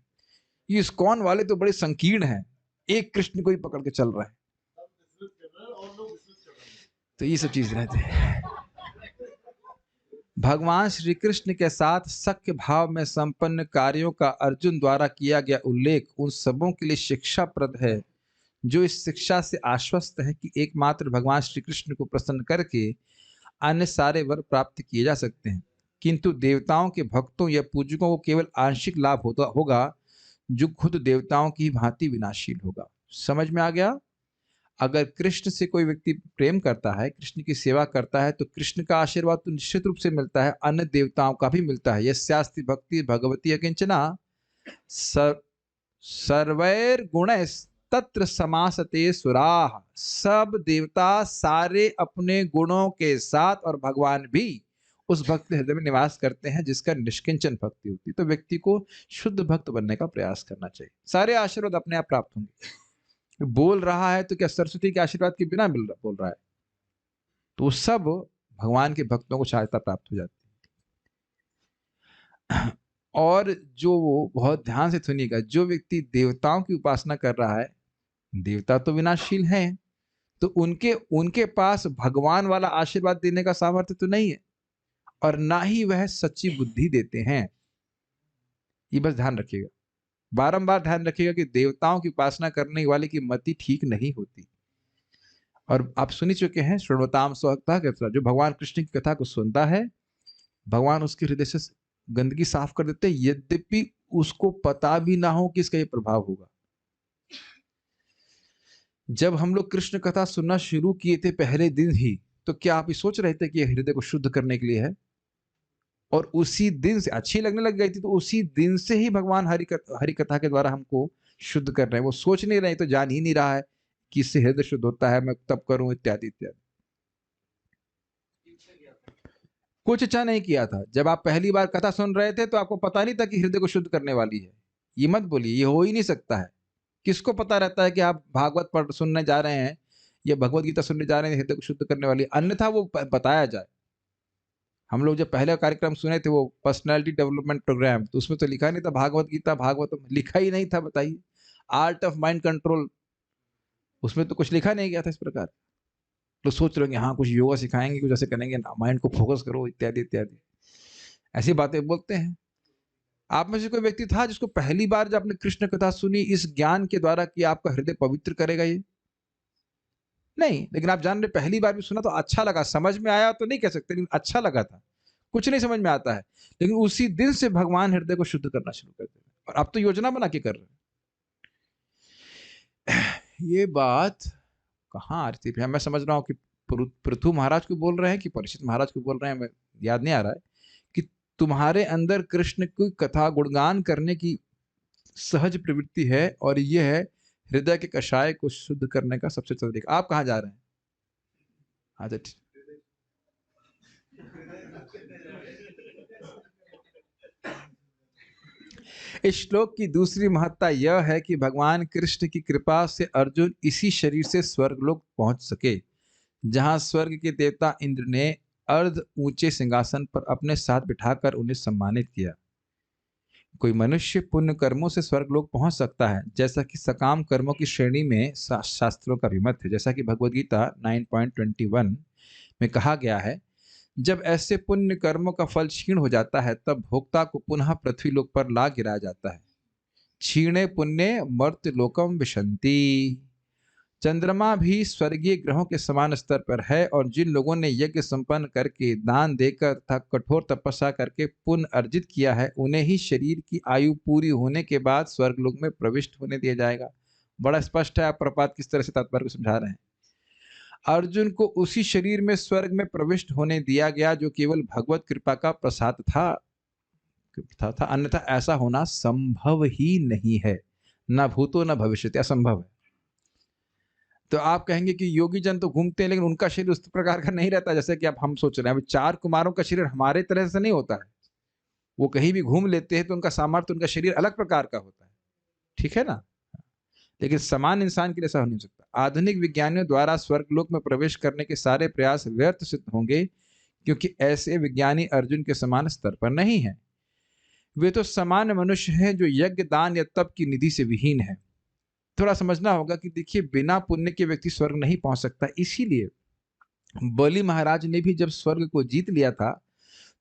Speaker 1: ये इस्कॉन वाले तो बड़े संकीर्ण हैं, एक कृष्ण को ही पकड़ के चल रहे हैं। तो ये सब चीज रहते हैं। भगवान श्री कृष्ण के साथ सख्य भाव में संपन्न कार्यों का अर्जुन द्वारा किया गया उल्लेख उन सबों के लिए शिक्षाप्रद है जो इस शिक्षा से आश्वस्त है कि एकमात्र भगवान श्री कृष्ण को प्रसन्न करके अन्य सारे वर प्राप्त किए जा सकते हैं, किंतु देवताओं के भक्तों या पूजकों को केवल आंशिक लाभ होगा जो खुद देवताओं की भांति विनाशील होगा। समझ में आ गया? अगर कृष्ण से कोई व्यक्ति प्रेम करता है, कृष्ण की सेवा करता है, तो कृष्ण का आशीर्वाद तो निश्चित रूप से मिलता है, अन्य देवताओं का भी मिलता है। यस्यास्ति भक्ति भगवती अकिंचना सर्वैर गुणैः तत्र समासते सुराः। सब देवता सारे अपने गुणों के साथ और भगवान भी उस भक्त हृदय में निवास करते हैं जिसका निष्किंचन भक्ति होती है। तो व्यक्ति को शुद्ध भक्त बनने का प्रयास करना चाहिए, सारे आशीर्वाद अपने आप प्राप्त होंगे। बोल रहा है तो क्या सरस्वती के आशीर्वाद के बिना बोल रहा है? तो सब भगवान के भक्तों को सहायता प्राप्त हो जाती है। और जो बहुत ध्यान से सुनिएगा, जो व्यक्ति देवताओं की उपासना कर रहा है, देवता तो विनाशील हैं, तो उनके पास भगवान वाला आशीर्वाद देने का सामर्थ्य तो नहीं है और ना ही वह सच्ची बुद्धि देते हैं। ये बस ध्यान रखिएगा, बारंबार ध्यान रखिएगा कि देवताओं की उपासना करने वाले की मति ठीक नहीं होती। और आप सुन ही चुके हैं, श्रृणवताम स्वकता के अनुसार जो भगवान कृष्ण की कथा को सुनता है, भगवान उसके हृदय से गंदगी साफ कर देते हैं, यद्यपि उसको पता भी ना हो कि इसका ये प्रभाव होगा। जब हम लोग कृष्ण कथा सुनना शुरू किए थे पहले दिन ही, तो क्या आप ये सोच रहे थे कि ये हृदय को शुद्ध करने के लिए है? और उसी दिन से अच्छी लगने लग गई थी, तो उसी दिन से ही भगवान हरि कथा के द्वारा हमको शुद्ध कर रहे हैं। वो सोच नहीं रहे, तो जान ही नहीं रहा है कि इससे हृदय शुद्ध होता है, मैं तब करूं, इत्यादि इत्यादि। कुछ इच्छा नहीं किया था। जब आप पहली बार कथा सुन रहे थे तो आपको पता नहीं था कि हृदय को शुद्ध करने वाली है। ये मत बोलिए, ये हो ही नहीं सकता है। किसको पता रहता है कि आप भागवत पढ़ सुनने जा रहे हैं या भगवत गीता सुनने जा रहे हैं हृदय को शुद्ध करने वाली, अन्यथा वो बताया जाए। हम लोग जब पहले कार्यक्रम सुने थे वो पर्सनालिटी डेवलपमेंट प्रोग्राम, तो उसमें तो लिखा नहीं था भागवत गीता भागवत, लिखा ही नहीं था। बताइए, आर्ट ऑफ माइंड कंट्रोल, उसमें तो कुछ लिखा नहीं गया था इस प्रकार। तो सोच रहे होंगे हाँ कुछ योगा सिखाएंगे, कुछ ऐसे करेंगे, माइंड को फोकस करो इत्यादि इत्यादि, ऐसी बातें बोलते हैं। आप में से कोई व्यक्ति था जिसको पहली बार जब आपने कृष्ण कथा सुनी इस ज्ञान के द्वारा कि आपका हृदय पवित्र करेगा ये? नहीं, लेकिन आप जान रहे पहली बार भी सुना तो अच्छा लगा, समझ में आया तो नहीं कह सकते, लेकिन अच्छा लगा था। कुछ नहीं समझ में आता है, लेकिन उसी दिन से भगवान हृदय को शुद्ध करना शुरू कर दिया, और अब तो योजना बना के कर रहे हैं। ये बात कहाँ आती है? मैं समझ रहा हूँ कि पृथु महाराज को बोल रहे हैं कि परीक्षित महाराज को बोल रहे हैं, मैं याद नहीं आ रहा है, कि तुम्हारे अंदर कृष्ण की कथा गुणगान करने की सहज प्रवृत्ति है, और यह है हृदय के कषाय को शुद्ध करने का सबसे अच्छा तरीका। आप कहाँ जा रहे हैं? अच्छा ठीक। इस श्लोक की दूसरी महत्ता यह है कि भगवान कृष्ण की कृपा से अर्जुन इसी शरीर से स्वर्गलोक पहुंच सके, जहां स्वर्ग के देवता इंद्र ने अर्ध ऊंचे सिंहासन पर अपने साथ बिठाकर उन्हें सम्मानित किया। कोई मनुष्य पुण्य कर्मों से स्वर्गलोक पहुंच सकता है, जैसा कि सकाम कर्मों की श्रेणी में शास्त्रों का अभिमत है। जैसा कि भगवद गीता 9.21 में कहा गया है, जब ऐसे पुण्य कर्मों का फल क्षीण हो जाता है तब भोक्ता को पुनः पृथ्वी लोक पर ला गिराया जाता है। क्षीणे पुण्य मर्त्य लोकम विशंति। चंद्रमा भी स्वर्गीय ग्रहों के समान स्तर पर है, और जिन लोगों ने यज्ञ संपन्न करके, दान देकर तथा कठोर तपस्या करके पुण्य अर्जित किया है, उन्हें ही शरीर की आयु पूरी होने के बाद स्वर्गलोक में प्रविष्ट होने दिया जाएगा। बड़ा स्पष्ट है, आप प्रपात किस तरह से तात्पर्य को समझा रहे हैं। अर्जुन को उसी शरीर में स्वर्ग में प्रविष्ट होने दिया गया जो केवल भगवत कृपा का प्रसाद था, अन्यथा ऐसा होना संभव ही नहीं है, न भूतो न भविष्यति, असंभव है। तो आप कहेंगे कि योगी जन तो घूमते हैं, लेकिन उनका शरीर उस प्रकार का नहीं रहता जैसे कि अब हम सोच रहे हैं। अभी 4 कुमारों का शरीर हमारे तरह से नहीं होता है, वो कहीं भी घूम लेते हैं तो उनका सामर्थ्य, उनका शरीर अलग प्रकार का होता है, ठीक है ना। लेकिन समान इंसान के लिए ऐसा हो नहीं सकता। आधुनिक विज्ञानियों द्वारा स्वर्गलोक में प्रवेश करने के सारे प्रयास व्यर्थ सिद्ध होंगे, क्योंकि ऐसे विज्ञानी अर्जुन के समान स्तर पर नहीं है। वे तो सामान्य मनुष्य हैं जो यज्ञ, दान या तप की निधि से विहीन है। थोड़ा समझना होगा कि देखिए, बिना पुण्य के व्यक्ति स्वर्ग नहीं पहुंच सकता। इसीलिए बलि महाराज ने भी जब स्वर्ग को जीत लिया था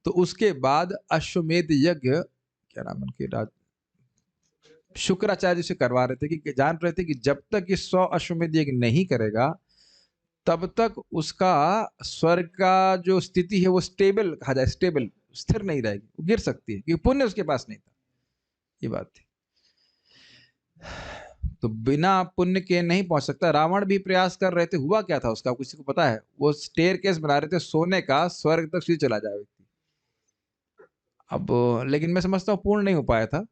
Speaker 1: तो उसके बाद अश्वमेध यज्ञ, क्या नाम उनके, राज शुक्राचार्य से करवा रहे थे, कि जान रहे थे कि जब तक ये 100 अश्वमेध यज्ञ नहीं करेगा तब तक उसका स्वर्ग का जो स्थिति है वो स्टेबल कहा जाए, स्टेबल, स्थिर नहीं रहेगी, वो गिर सकती है, क्योंकि पुण्य उसके पास नहीं था। ये बात थी। तो बिना पुण्य के नहीं पहुंच सकता। रावण भी प्रयास कर रहे थे, हुआ क्या था उसका किसी को पता है? वो स्टेयरकेस बना रहे थे सोने का, स्वर्ग तक सीधे चला जाए व्यक्ति। अब लेकिन मैं समझता हूँ पूर्ण नहीं हो पाया था।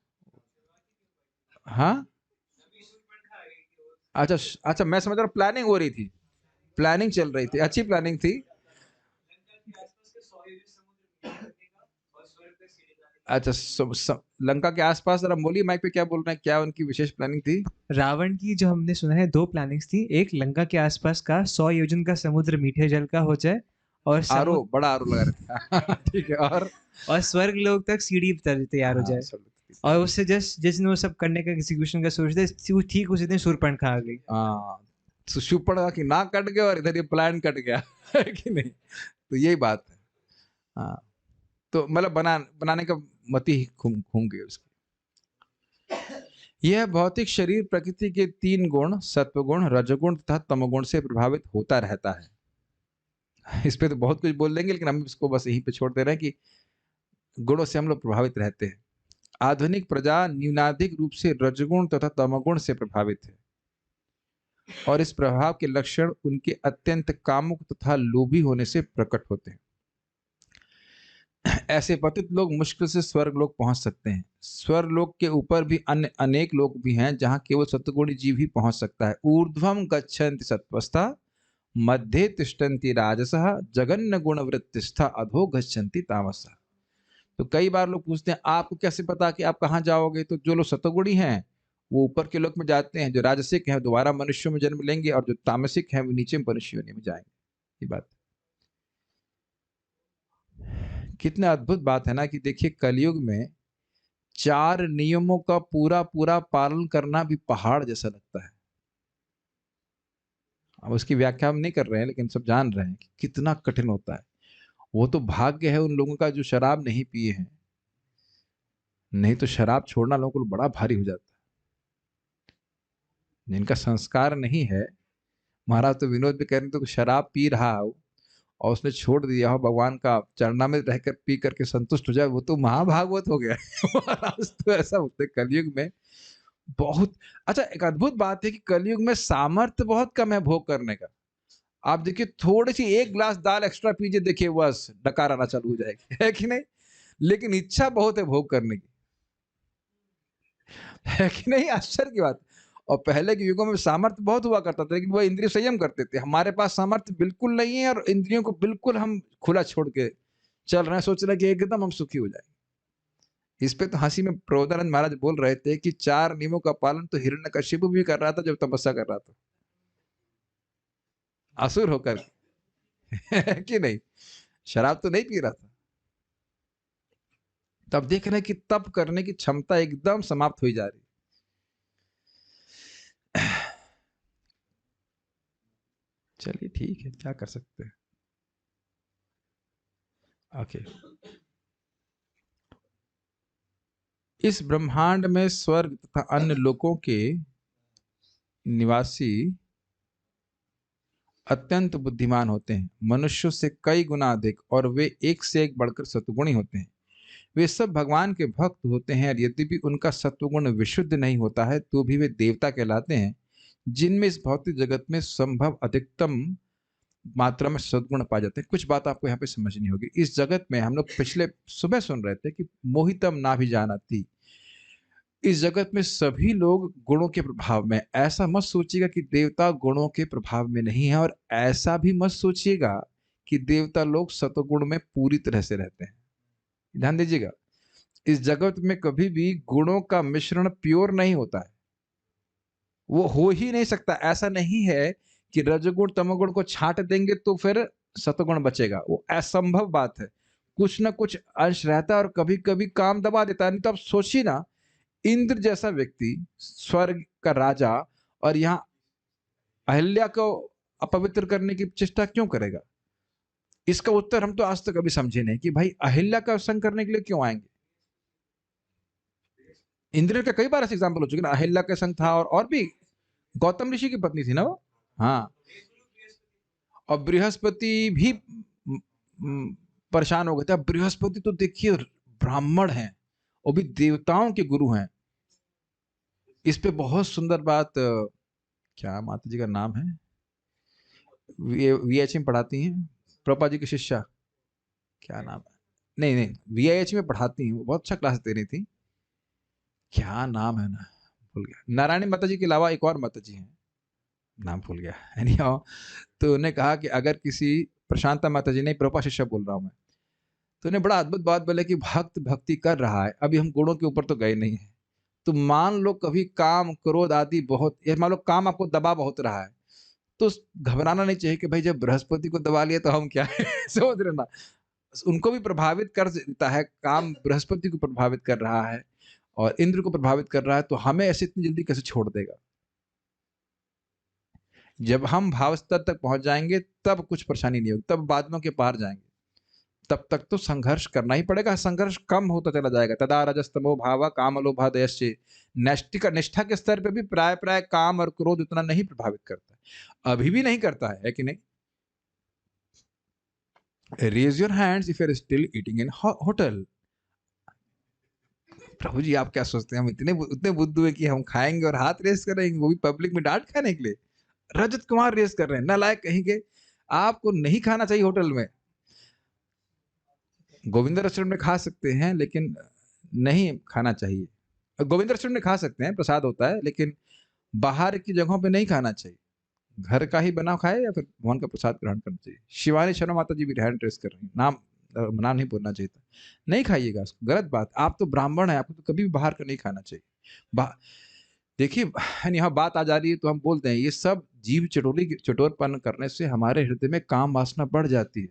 Speaker 1: हाँ, अच्छा अच्छा, मैं समझ रहा हूँ प्लानिंग हो रही थी, प्लानिंग चल रही थी, अच्छी प्लानिंग थी। अच्छा, लंका के आसपास, जरा बोलिए माइक पे क्या बोल रहे हैं, क्या उनकी विशेष प्लानिंग थी?
Speaker 2: रावण की जो हमने सुना है 2 प्लानिंग्स थी। एक, लंका के आसपास का 100 योजन का समुद्र मीठे जल का हो जाए, और
Speaker 1: आरो, बड़ा आरो लगा रहे थे। ठीक है,
Speaker 2: और स्वर्ग लोक तक सीढ़ी तैयार हो
Speaker 1: हाँ,
Speaker 2: जाए। और उससे जिसने वो सब करने का एग्जीक्यूशन का सोच थे, ठीक उसी दिन शूर्पणखा आ गई।
Speaker 1: हाँ, तो शूर्पणखा की नाक कट गया और इधर ये प्लान कट गया। है कि नहीं? तो यही बात है। हाँ, तो मतलब बनाने का मति ही घूम गई उसकी। यह भौतिक शरीर प्रकृति के 3 गुण, सत्वगुण, रजगुण तथा तमगुण से प्रभावित होता रहता है। इस पे तो बहुत कुछ बोल देंगे, लेकिन हम इसको बस यहीं पे छोड़ दे रहे हैं कि गुणों से हम लोग प्रभावित रहते हैं। आधुनिक प्रजा न्यूनाधिक रूप से रजगुण तथा तमगुण से प्रभावित है, और इस प्रभाव के लक्षण उनके अत्यंत कामुक तथा लोभी होने से प्रकट होते हैं। ऐसे पतित लोग मुश्किल से स्वर्गलोक पहुंच सकते हैं। स्वर्गलोक के ऊपर भी अन्य अनेक लोक भी हैं जहां केवल सत्वगुणी जीव ही पहुंच सकता है। ऊर्ध्वम गच्छन्ति सत्वस्था, मध्ये तिष्ठन्ति राजसः, जगन्न गुण वृत्तिस्था, अधो गच्छन्ति तामसः। तो कई बार लोग पूछते हैं आपको कैसे पता कि आप कहाँ जाओगे? तो जो लोग सत्वगुणी हैं वो ऊपर के लोक में जाते हैं, जो राजसिक हैं दोबारा मनुष्यों में जन्म लेंगे, और जो तामसिक हैं वो नीचे मनुष्य योनि में जाएंगे। ये बात कितना अद्भुत बात है ना, कि देखिए कलयुग में 4 नियमों का पूरा पूरा पालन करना भी पहाड़ जैसा लगता है। अब उसकी व्याख्या हम नहीं कर रहे हैं, लेकिन सब जान रहे हैं कि कितना कठिन होता है। वो तो भाग्य है उन लोगों का जो शराब नहीं पिए हैं, नहीं तो शराब छोड़ना लोगों को बड़ा भारी हो जाता है। जिनका संस्कार नहीं है, महाराज तो विनोद भी कह रहे थे कि शराब पी रहा हो और उसने छोड़ दिया हो, भगवान का चरणामृत रहकर पी करके संतुष्ट हो जाए, वो तो महाभागवत हो गया। महाराज तो ऐसा होते कलयुग में बहुत। अच्छा, एक अद्भुत बात है कि कलयुग में सामर्थ्य बहुत कम है भोग करने का। आप देखिए, थोड़ी सी एक गिलास दाल एक्स्ट्रा पीजिए, देखिए बस डकार आना चालू हो जाएगी, है कि नहीं? लेकिन इच्छा बहुत है भोग करने की, है कि नहीं? आश्चर्य की बात। और पहले के युगों में सामर्थ्य बहुत हुआ करता था, लेकिन वह इंद्रिय संयम करते थे। हमारे पास सामर्थ्य बिल्कुल नहीं है और इंद्रियों को बिल्कुल हम खुला छोड़ के चल रहे हैं, सोच रहे हैं कि एकदम हम सुखी हो जाए। इस पे तो हंसी में प्रबोधानंद महाराज बोल रहे थे कि 4 नियमों का पालन तो हिरण्यकशिपु भी कर रहा था जब तपस्या कर रहा था, असुर होकर के। है कि नहीं? शराब तो नहीं पी रहा था। तब देख रहे हैं कि तप करने की क्षमता एकदम समाप्त हुई जा रही। चलिए ठीक है, क्या कर सकते हैं। ओके। इस ब्रह्मांड में स्वर्ग तथा अन्य लोकों के निवासी अत्यंत बुद्धिमान होते हैं, मनुष्यों से कई गुना अधिक, और वे एक से एक बढ़कर सत्वगुणी होते हैं। वे सब भगवान के भक्त होते हैं, और यद्यपि उनका सत्वगुण विशुद्ध नहीं होता है तो भी वे देवता कहलाते हैं, जिनमें इस भौतिक जगत में संभव अधिकतम मात्रा में सद्गुण पाए जाते हैं। कुछ बात आपको यहाँ पे समझनी होगी। इस जगत में हम लोग पिछले सुबह सुन रहे थे कि मोहितम ना भी जानाति, इस जगत में सभी लोग गुणों के प्रभाव में। ऐसा मत सोचिएगा कि देवता गुणों के प्रभाव में नहीं है, और ऐसा भी मत सोचिएगा कि देवता लोग सतगुण में पूरी तरह से रहते हैं। ध्यान दीजिएगा, इस जगत में कभी भी गुणों का मिश्रण प्योर नहीं होता है, वो हो ही नहीं सकता। ऐसा नहीं है कि रजगुण तमोगुण को छांट देंगे तो फिर सतगुण बचेगा, वो असंभव बात है। कुछ ना कुछ अंश रहता है और कभी कभी काम दबा देता है। नहीं तो आप सोचिए ना, इंद्र जैसा व्यक्ति, स्वर्ग का राजा, और यहाँ अहिल्या को अपवित्र करने की चेष्टा क्यों करेगा? इसका उत्तर हम तो आज तक कभी समझे नहीं कि भाई अहिल्या का संग करने के लिए क्यों आएंगे। इंद्र का कई बार ऐसे एग्जाम्पल हो चुके ना, अहिल्या का संग था, और भी गौतम ऋषि की पत्नी थी ना वो। हाँ, और बृहस्पति भी परेशान हो गए थे। अब बृहस्पति तो देखिए ब्राह्मण हैं, वो भी देवताओं के गुरु हैं। इस पे बहुत सुंदर बात, क्या माता जी का नाम है, वीएच में पढ़ाती हैं, प्रभुपाद जी की शिष्या, क्या नाम है? नहीं नहीं, वीआईएच में पढ़ाती हैं, वो बहुत अच्छा क्लास दे रही थी। क्या नाम है ना, भूल गया। नारायणी माता जी के अलावा एक और माता जी हैं, नाम भूल गया। एनीहाउ, तो उन्हें कहा कि अगर किसी, प्रशांता माता जी, नहीं प्रभुपाद शिष्या बोल रहा हूँ मैं, तो उन्हें बड़ा अद्भुत बात बोले कि भक्त भक्ति कर रहा है, अभी हम गुणों के ऊपर तो गए नहीं है। तो मान लो कभी काम क्रोध आदि बहुत, ये मान लो काम आपको दबा बहुत रहा है, तो घबराना नहीं चाहिए कि भाई जब बृहस्पति को दबा लिया तो हम क्या है। समझ रहे ना? उनको भी प्रभावित कर देता है काम, बृहस्पति को प्रभावित कर रहा है और इंद्र को प्रभावित कर रहा है, तो हमें ऐसे इतनी जल्दी कैसे छोड़ देगा? जब हम भाव स्तर तक पहुंच जाएंगे तब कुछ परेशानी नहीं होगी, तब बादलों के पार जाएंगे। तब तक तो संघर्ष करना ही पड़ेगा, संघर्ष कम होता चला जाएगा। तदा रजस्तमो भाव काम लोभादयश्च, निष्ठा के स्तर पे भी प्राय प्राय काम और क्रोध उतना नहीं प्रभावित करता है, अभी भी नहीं करता है कि नहीं? Raise your hands if you are still eating in hotel. प्रभु जी आप क्या सोचते हैं हम इतने उतने बुद्धू है कि हम खाएंगे और हाथ रेस करेंगे, वो भी पब्लिक में डांट खाने के लिए? रजत कुमार रेस कर रहे हैं, नालायक कहीं के। आपको नहीं खाना चाहिए होटल में। गोविंद रेस्टोरेंट में खा सकते हैं, लेकिन नहीं खाना चाहिए। गोविंद रेस्टोरेंट में खा सकते हैं, प्रसाद होता है, लेकिन बाहर की जगहों पे नहीं खाना चाहिए। घर का ही बना खाए या फिर भगवान का प्रसाद ग्रहण करना चाहिए। शिवानी शर्मा माता जी भी हैंड रेस कर रही हैं, नाम नाम नहीं बोलना चाहिए था। नहीं खाइएगा उसको, गलत बात। आप तो ब्राह्मण हैं, आपको तो कभी भी बाहर का नहीं खाना चाहिए। देखिए, यहाँ बात आ जा रही है तो हम बोलते हैं, ये सब जीव चटोरी चटोरपन करने से हमारे हृदय में काम वासना बढ़ जाती है।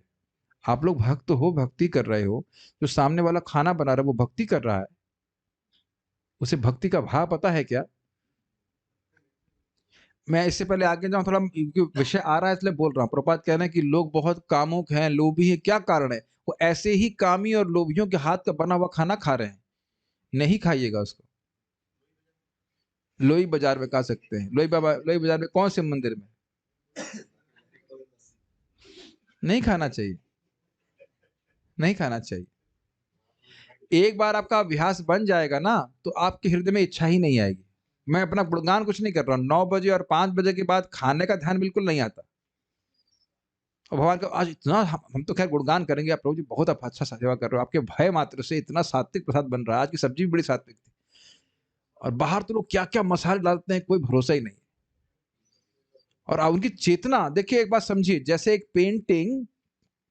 Speaker 1: आप लोग भक्त हो, भक्ति कर रहे हो, जो सामने वाला खाना बना रहा है वो भक्ति कर रहा है, उसे भक्ति का भाव पता है क्या? मैं इससे पहले आगे जाऊँ, थोड़ा क्योंकि विषय आ रहा है इसलिए बोल रहा हूँ। प्रभुपाद कह रहे हैं कि लोग बहुत कामुक हैं, लोभी हैं, क्या कारण है? वो ऐसे ही कामी और लोभियों के हाथ का बना हुआ खाना खा रहे हैं। नहीं खाइएगा उसको। लोई बाज़ार में खा सकते हैं। लोई बाज़ार में कौन से मंदिर में? नहीं खाना चाहिए, नहीं खाना चाहिए। एक बार आपका अभ्यास बन जाएगा ना, तो आपके हृदय में इच्छा ही नहीं आएगी। मैं अपना गुणगान कुछ नहीं कर रहा हूँ, 9 बजे और 5 बजे के बाद खाने का ध्यान बिल्कुल नहीं आता। और भगवान का आज इतना हम तो खैर गुणगान करेंगे, आप प्रभु जी बहुत आप अच्छा सेवा कर रहे हो, आपके भय मात्र से इतना सात्विक प्रसाद बन रहा है, आज की सब्जी भी बड़ी सात्विक थी। और बाहर तो लोग क्या-क्या मसाले डालते हैं, कोई भरोसा ही नहीं। और उनकी चेतना देखिए, एक बात समझिए, जैसे एक पेंटिंग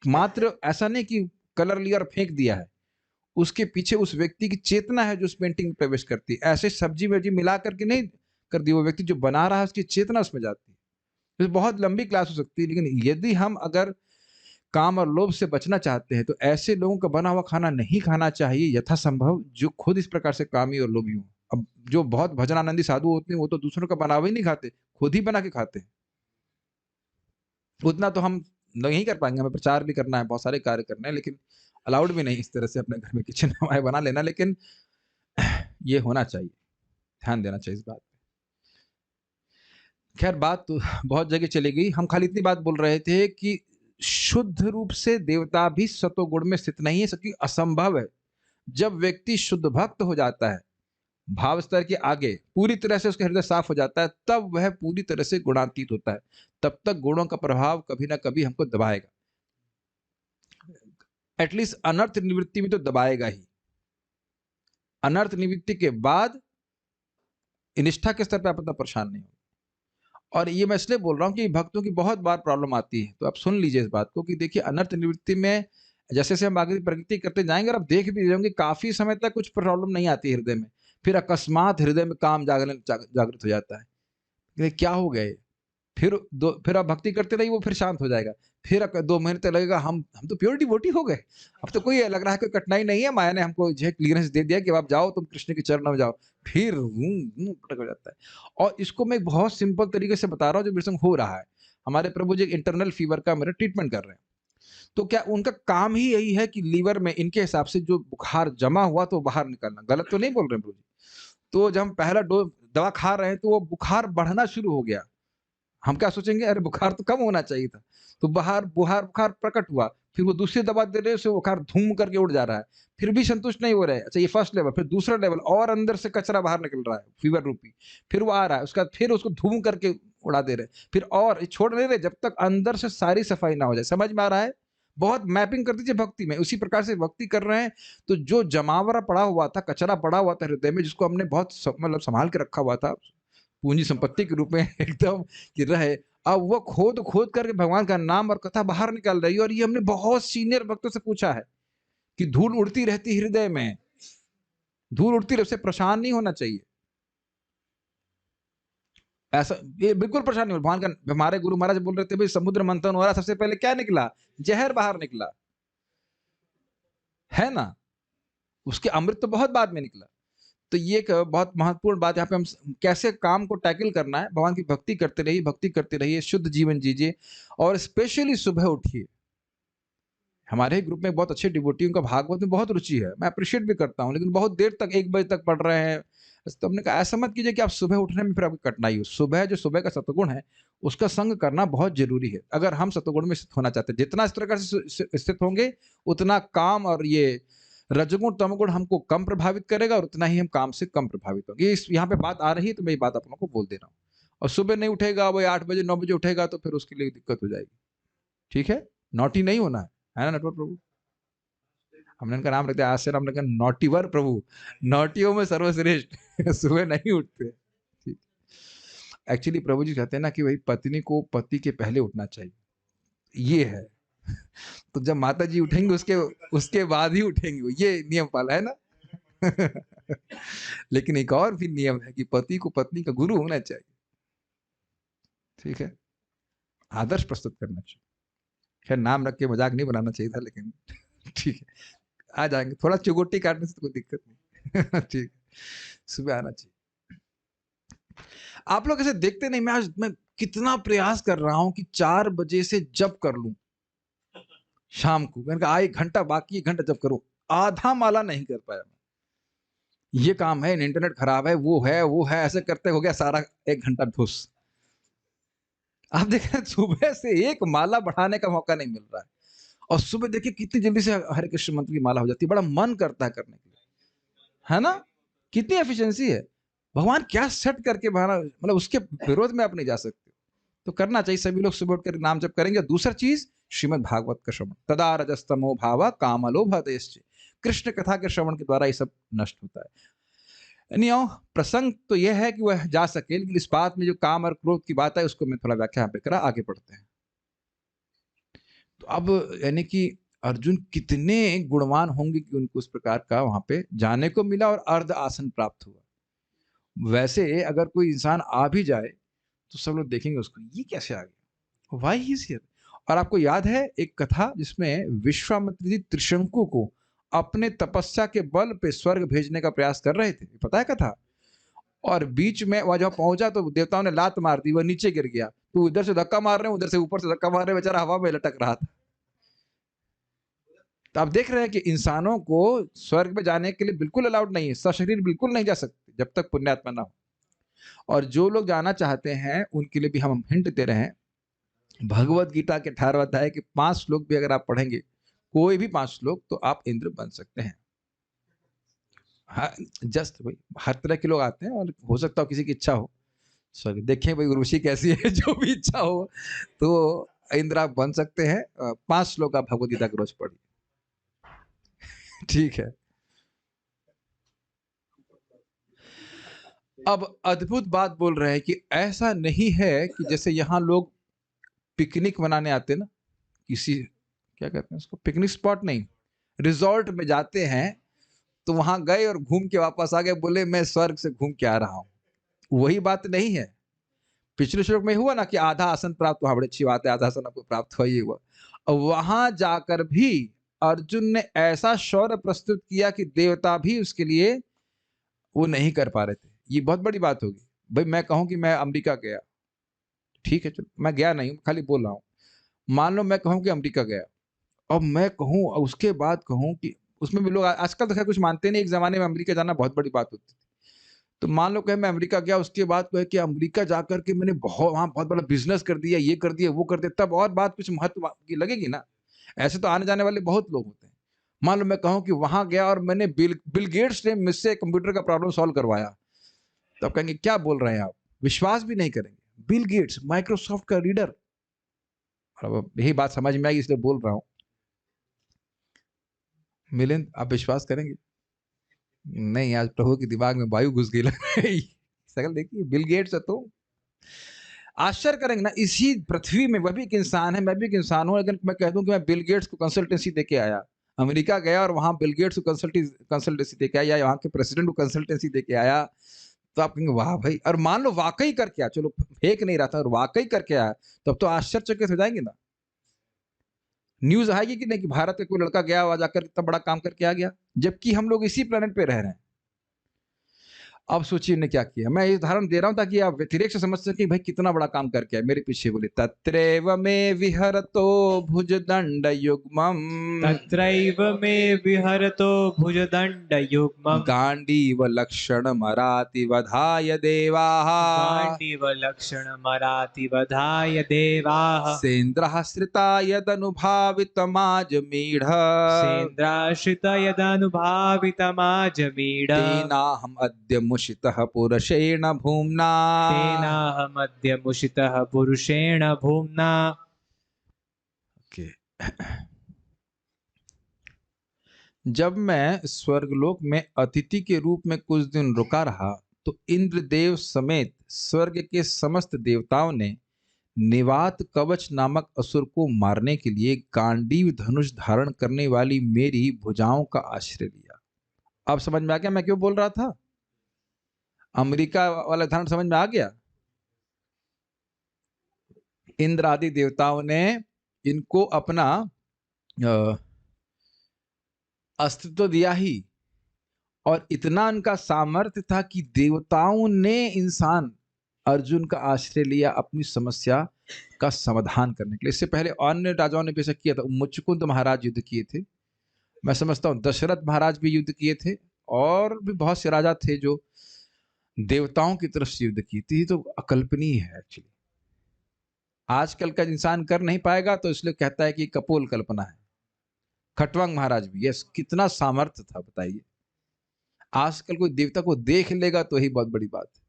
Speaker 1: मात्र ऐसा नहीं कि कलर लिया और फेंक दिया है, उसके पीछे उस व्यक्ति की चेतना है जो उस पेंटिंग में प्रवेश करती है। ऐसे सब्जी-वब्जी मिला करके नहीं कर दी, वो व्यक्ति जो बना रहा है उसकी चेतना उसमें जाती है। तो बहुत लंबी क्लास हो सकती है, लेकिन यदि हम अगर काम और लोभ से बचना चाहते हैं, तो ऐसे लोगों का बना हुआ खाना नहीं खाना चाहिए यथासंभव, जो खुद इस प्रकार से कामी और लोभी हों। अब जो बहुत भजनानंदी साधु होते हैं, वो तो दूसरों का बना हुआ ही नहीं खाते, खुद ही बना के खाते हैं। उतना तो हम नहीं कर पाएँगे, हमें प्रचार भी करना है, बहुत सारे कार्य करने हैं, लेकिन अलाउड भी नहीं इस तरह से अपने घर में किचन हमारे बना लेना, लेकिन ये होना चाहिए, ध्यान देना चाहिए इस बात पे। खैर बात तो बहुत जगह चली गई, हम खाली इतनी बात बोल रहे थे कि शुद्ध रूप से देवता भी सतोगुण में स्थित नहीं है, क्योंकि असंभव है। जब व्यक्ति शुद्ध भक्त हो जाता है, भाव स्तर के आगे पूरी तरह से उसका हृदय साफ हो जाता है, तब वह पूरी तरह से गुणातीत होता है। तब तक गुणों का प्रभाव कभी ना कभी हमको दबाएगा। एटलीस्ट अनर्थ निवृत्ति में तो दबाएगा ही। अनर्थ निवृत्ति के बाद निष्ठा के स्तर पे आप इतना परेशान नहीं हो। और ये मैं इसलिए बोल रहा हूँ कि भक्तों की बहुत बार प्रॉब्लम आती है, तो आप सुन लीजिए इस बात को कि देखिए, अनर्थ निवृत्ति में जैसे-जैसे हम आगे प्रगति करते जाएँगे और आप देख भी रहे होंगे, काफ़ी समय तक कुछ प्रॉब्लम नहीं आती है हृदय में। फिर अकस्मात हृदय में काम जागृत हो जाता है। ये क्या हो गया ये? फिर आप भक्ति करते रहिए, वो फिर शांत हो जाएगा। फिर 2 महीने तक लगेगा, हम तो प्योर डिवोटी हो गए। अब तो कोई लग रहा है कोई कठिनाई नहीं है, माया ने हमको जो है क्लीयरेंस दे दिया कि अब आप जाओ, तुम कृष्ण के चरणों में जाओ। फिर पटक हो जाता है। और इसको मैं एक बहुत सिंपल तरीके से बता रहा हूँ जो मेरे संग हो रहा है। हमारे प्रभु जी एक इंटरनल फीवर का मेरा ट्रीटमेंट कर रहे हैं। तो क्या उनका काम ही यही है कि लीवर में इनके हिसाब से जो बुखार जमा हुआ तो बाहर निकालना, गलत तो नहीं बोल रहे हैं प्रभु जी? तो जब हम पहला दवा खा रहे हैं तो वो बुखार बढ़ना शुरू हो गया। हम क्या सोचेंगे, अरे बुखार तो कम होना चाहिए था। तो बुखार प्रकट हुआ, फिर वो दूसरी दवा दे रहे हैं, उससे बुखार धूम करके उड़ जा रहा है। फिर भी संतुष्ट नहीं हो रहे हैं। अच्छा, ये फर्स्ट लेवल, फिर दूसरा लेवल और अंदर से कचरा बाहर निकल रहा है, फीवर रूपी। फिर वो आ रहा है, उसके बाद फिर उसको धूम करके उड़ा दे रहे हैं। फिर और ये छोड़ नहीं रहे जब तक अंदर से सारी सफाई ना हो जाए। समझ में आ रहा है? बहुत मैपिंग कर दीजिए भक्ति में, उसी प्रकार से भक्ति कर रहे हैं, तो जो जमावड़ा पड़ा हुआ था, कचरा पड़ा हुआ था हृदय में, जिसको हमने बहुत मतलब सँभाल के रखा हुआ था, पूंजी संपत्ति के रूप में एकदम कि रहे, अब वो खोद-खोद करके भगवान का नाम और कथा बाहर निकाल रही है। और ये हमने बहुत सीनियर भक्तों से पूछा है कि धूल उड़ती रहती हृदय में, धूल उड़ती रहे, उससे परेशान नहीं होना चाहिए। ऐसा ये बिल्कुल परेशान नहीं हो, भगवान का हमारे गुरु महाराज बोल रहे थे, भई समुद्र मंथन हो रहा है, सबसे पहले क्या निकला? ज़हर बाहर निकला, है ना? उसके अमृत तो बहुत बाद में निकला। तो ये एक बहुत महत्वपूर्ण बात, यहाँ पे हम कैसे काम को टैकल करना है, भगवान की भक्ति करते रहिए, शुद्ध जीवन जीजिए और स्पेशली सुबह उठिए। हमारे ग्रुप में बहुत अच्छे डिवोटियों का भागवत में बहुत रुचि है, मैं अप्रिशिएट भी करता हूँ, लेकिन बहुत देर तक 1 बजे तक पढ़ रहे हैं। तो हमने कहा ऐसा मत कीजिए कि आप सुबह उठने में फिर आपको कठिनाई हो। सुबह का सत्वगुण है, उसका संग करना बहुत ज़रूरी है। अगर हम सत्वगुण में स्थित होना चाहते हैं, जितना इस प्रकार से स्थित होंगे, उतना काम और ये रजोगुण, तमोगुण हमको कम प्रभावित करेगा और उतना ही हम काम से कम प्रभावित होंगे। ये इस यहाँ पे बात आ रही है, तो मैं ये बात आप लोगों को बोल दे रहा हूँ। और सुबह नहीं उठेगा, वही 8 बजे, 9 बजे उठेगा, तो फिर उसके लिए दिक्कत हो जाएगी। ठीक है? नॉटी नहीं होना है ना नटवर प्रभु? हमने इनका नाम रख दिया, आज से नाम रखा नौटिवर प्रभु, नौटियों में सर्वश्रेष्ठ। सुबह नहीं उठते। ठीक। एक्चुअली प्रभु जी कहते हैं ना कि भाई पत्नी को पति के पहले उठना चाहिए, ये है। तो जब माता जी उठेंगे उसके उसके बाद ही उठेंगे वो, ये नियम पाला है ना। लेकिन एक और भी नियम है कि पति को पत्नी का गुरु होना चाहिए। ठीक है, आदर्श प्रस्तुत करना चाहिए। खैर नाम रख के मजाक नहीं बनाना चाहिए था, लेकिन ठीक है, आ जाएंगे, थोड़ा चुगोटी काटने से तो कोई दिक्कत नहीं। ठीक है, सुबह आना चाहिए। आप लोग ऐसे देखते नहीं, मैं कितना प्रयास कर रहा हूँ कि 4 बजे से जप कर लूँ शाम को। मैंने कहा 1 घंटा बाकी, 1 घंटा जप करूँ। आधा माला नहीं कर पाया मैं। ये काम है, इंटरनेट खराब है, वो है, ऐसे करते हो गया सारा 1 घंटा धुस। आप देख रहे हैं सुबह से 1 माला बढ़ाने का मौका नहीं मिल रहा है। और सुबह देखिए कितनी जल्दी से हरे कृष्ण मंत्र की माला हो जाती है, बड़ा मन करता है करने के लिए, है ना? कितनी एफिशिएंसी है। भगवान क्या सेट करके बना, मतलब उसके विरोध में आप नहीं जा सकते। तो करना चाहिए, सभी लोग सुबह उठकर नाम जप करेंगे। दूसरा चीज, श्रीमद् भागवत का श्रवण। तदा रजस्तमो भावा कामलोभतेश्च। कृष्ण कथा के श्रवण के द्वारा ये सब नष्ट होता है। एनीहाउ, प्रसंग तो यह है कि वह जा सके, लेकिन इस बात में जो काम और क्रोध की बात है उसको मैं थोड़ा व्याख्या यहाँ पे करा, आगे बढ़ते हैं। तो अब यानी कि अर्जुन कितने गुणवान होंगे कि उनको उस प्रकार का वहां पे जाने को मिला और अर्ध आसन प्राप्त हुआ। वैसे अगर कोई इंसान आ भी जाए तो सब लोग देखेंगे उसको, ये कैसे आ गया, व्हाई ही इज हियर। और आपको याद है एक कथा जिसमें विश्वामित्र जी त्रिशंकु को अपने तपस्या के बल पे स्वर्ग भेजने का प्रयास कर रहे थे, पता है कथा? और बीच में वह जब पहुंचा तो देवताओं ने लात मार दी, वह नीचे गिर गया। तो इधर से धक्का मार रहे हैं, उधर से ऊपर से धक्का मार रहे हैं, बेचारा हवा में लटक रहा था। तो आप देख रहे हैं कि इंसानों को स्वर्ग में जाने के लिए बिल्कुल अलाउड नहीं है, सशरीर बिल्कुल नहीं जा सकते जब तक पुण्यात्मा ना हो। और जो लोग जाना चाहते हैं उनके लिए भी हम हिंट दे रहे हैं। भगवत गीता के 18वां अध्याय के 5 श्लोक भी अगर आप पढ़ेंगे, कोई भी 5 श्लोक, तो आप इंद्र बन सकते हैं। हाँ, जस्ट भाई हर तरह के लोग आते हैं और हो सकता हो किसी की इच्छा हो। सॉरी, देखें भाई ऋषि कैसी है, जो भी इच्छा हो तो इंद्र आप बन सकते हैं। 5 श्लोक आप भगवत गीता के रोज पढ़िए। ठीक है। अब अद्भुत बात बोल रहे हैं कि ऐसा नहीं है कि जैसे यहाँ लोग पिकनिक मनाने आते ना, किसी क्या कहते हैं उसको, पिकनिक स्पॉट नहीं, रिजॉर्ट में जाते हैं, तो वहां गए और घूम के वापस आ गए, बोले मैं स्वर्ग से घूम के आ रहा हूं। वही बात नहीं है। पिछले श्लोक में हुआ ना कि आधा आसन प्राप्त हुआ, बड़ी अच्छी बात है, आधा आसन आपको प्राप्त हुआ, ये हुआ। और वहां जाकर भी अर्जुन ने ऐसा शौर्य प्रस्तुत किया कि देवता भी उसके लिए वो नहीं कर पा रहे थे। ये बहुत बड़ी बात होगी। भाई मैं कहूं कि मैं अमेरिका गया, ठीक है, चलो मैं गया नहीं, खाली बोल रहा हूँ। मान लो मैं कहूं कि अमेरिका गया, अब मैं कहूं और उसके बाद कहूं कि उसमें भी लोग आजकल तो खैर कुछ मानते नहीं, एक जमाने में अमेरिका जाना बहुत बड़ी बात होती थी। तो मान लो कहे मैं अमेरिका गया, उसके बाद कहे कि अमेरिका जाकर के मैंने बहुत वहां बहुत बड़ा बिजनेस कर दिया, ये कर दिया, वो कर दिया, तब और बात कुछ महत्व की लगेगी ना। ऐसे तो आने जाने वाले बहुत लोग होते हैं। मान लो मैं कहूं कि वहां गया और मैंने बिल गेट्स ने मुझसे कंप्यूटर का प्रॉब्लम सॉल्व करवाया, तो आप कहेंगे क्या बोल रहे हैं आप, विश्वास भी नहीं करेंगे। बिल गेट्स माइक्रोसॉफ्ट का रीडर। अब यही बात समझ में आई इसलिए बोल रहा हूँ। मिलिंद, आप विश्वास करेंगे? नहीं, आज प्रभु के दिमाग में वायु घुस गई लग रही। सकल देखिए, बिल गेट्स है तो आश्चर्य करेंगे ना, इसी पृथ्वी में वह भी एक इंसान है, मैं भी एक इंसान हूं। अगर मैं कह दूं कि मैं बिल गेट्स को कंसल्टेंसी देके आया, अमेरिका गया और वहां बिल गेट्स को कंसल्टेंसी देके आया, या वहां के प्रेसिडेंट को कंसल्टेंसी देके आया, तो आप कहेंगे वाह भाई। और मान लो वाकई करके आया, चलो फेक नहीं रहा था, और वाकई करके आया, तब तो आश्चर्यचकित हो जाएंगे ना। न्यूज आएगी कि नहीं कि भारत का कोई लड़का गया हुआ जाकर इतना बड़ा काम करके आ गया, जबकि हम लोग इसी प्लेनेट पे रह रहे हैं। अब सोचिए ने क्या किया। मैं ये उदाहरण दे रहा हूं ताकि आप व्यतिरेक से समझ सके भाई कितना बड़ा काम करके आए। मेरे पीछे बोले, तत्रैव मे विहरतो भुजदंड युग्मम्
Speaker 2: तत्रैव मे विहरतो भुजदण्डयुग्मम्
Speaker 1: गांडीव लक्षणमरातिवधाय देवाः
Speaker 2: गाण्डीवलक्षणमरातिवधाय देवाः
Speaker 1: सेन्द्रः श्रिता यदनुभावितमाजमीढ
Speaker 2: सेन्द्राश्रित यदनुभावितमाजमीढ
Speaker 1: तेनाहम् अद्य मुषितः पुरुषेण भूम्ना।
Speaker 2: तेनाहमद्य मुषितः पुरुषेण भूम्ना।
Speaker 1: okay. जब मैं स्वर्गलोक में अतिथि के रूप में कुछ दिन रुका रहा, तो इंद्रदेव समेत स्वर्ग के समस्त देवताओं ने निवात कवच नामक असुर को मारने के लिए गांडीव धनुष धारण करने वाली मेरी भुजाओं का आश्रय लिया। अब समझ में आ गया मैं क्यों बोल रहा था? अमेरिका वाला उदाहरण समझ में आ गया? इंद्र आदि देवताओं ने इनको अपना अस्तित्व दिया ही, और इतना उनका सामर्थ्य था कि देवताओं ने इंसान अर्जुन का आश्रय लिया अपनी समस्या का समाधान करने के लिए। इससे पहले अन्य राजाओं ने भी ऐसा किया था। मुचकुंद महाराज युद्ध किए थे, मैं समझता हूँ दशरथ महाराज भी युद्ध किए थे, और भी बहुत से राजा थे जो देवताओं की तरफ से युद्ध की थी। तो अकल्पनीय है एक्चुअली, आजकल का इंसान कर नहीं पाएगा, तो इसलिए कहता है कि कपोल कल्पना है। खटवांग महाराज भी, यस, कितना सामर्थ्य था बताइए। आजकल कोई देवता को देख लेगा तो ही बहुत बड़ी बात है।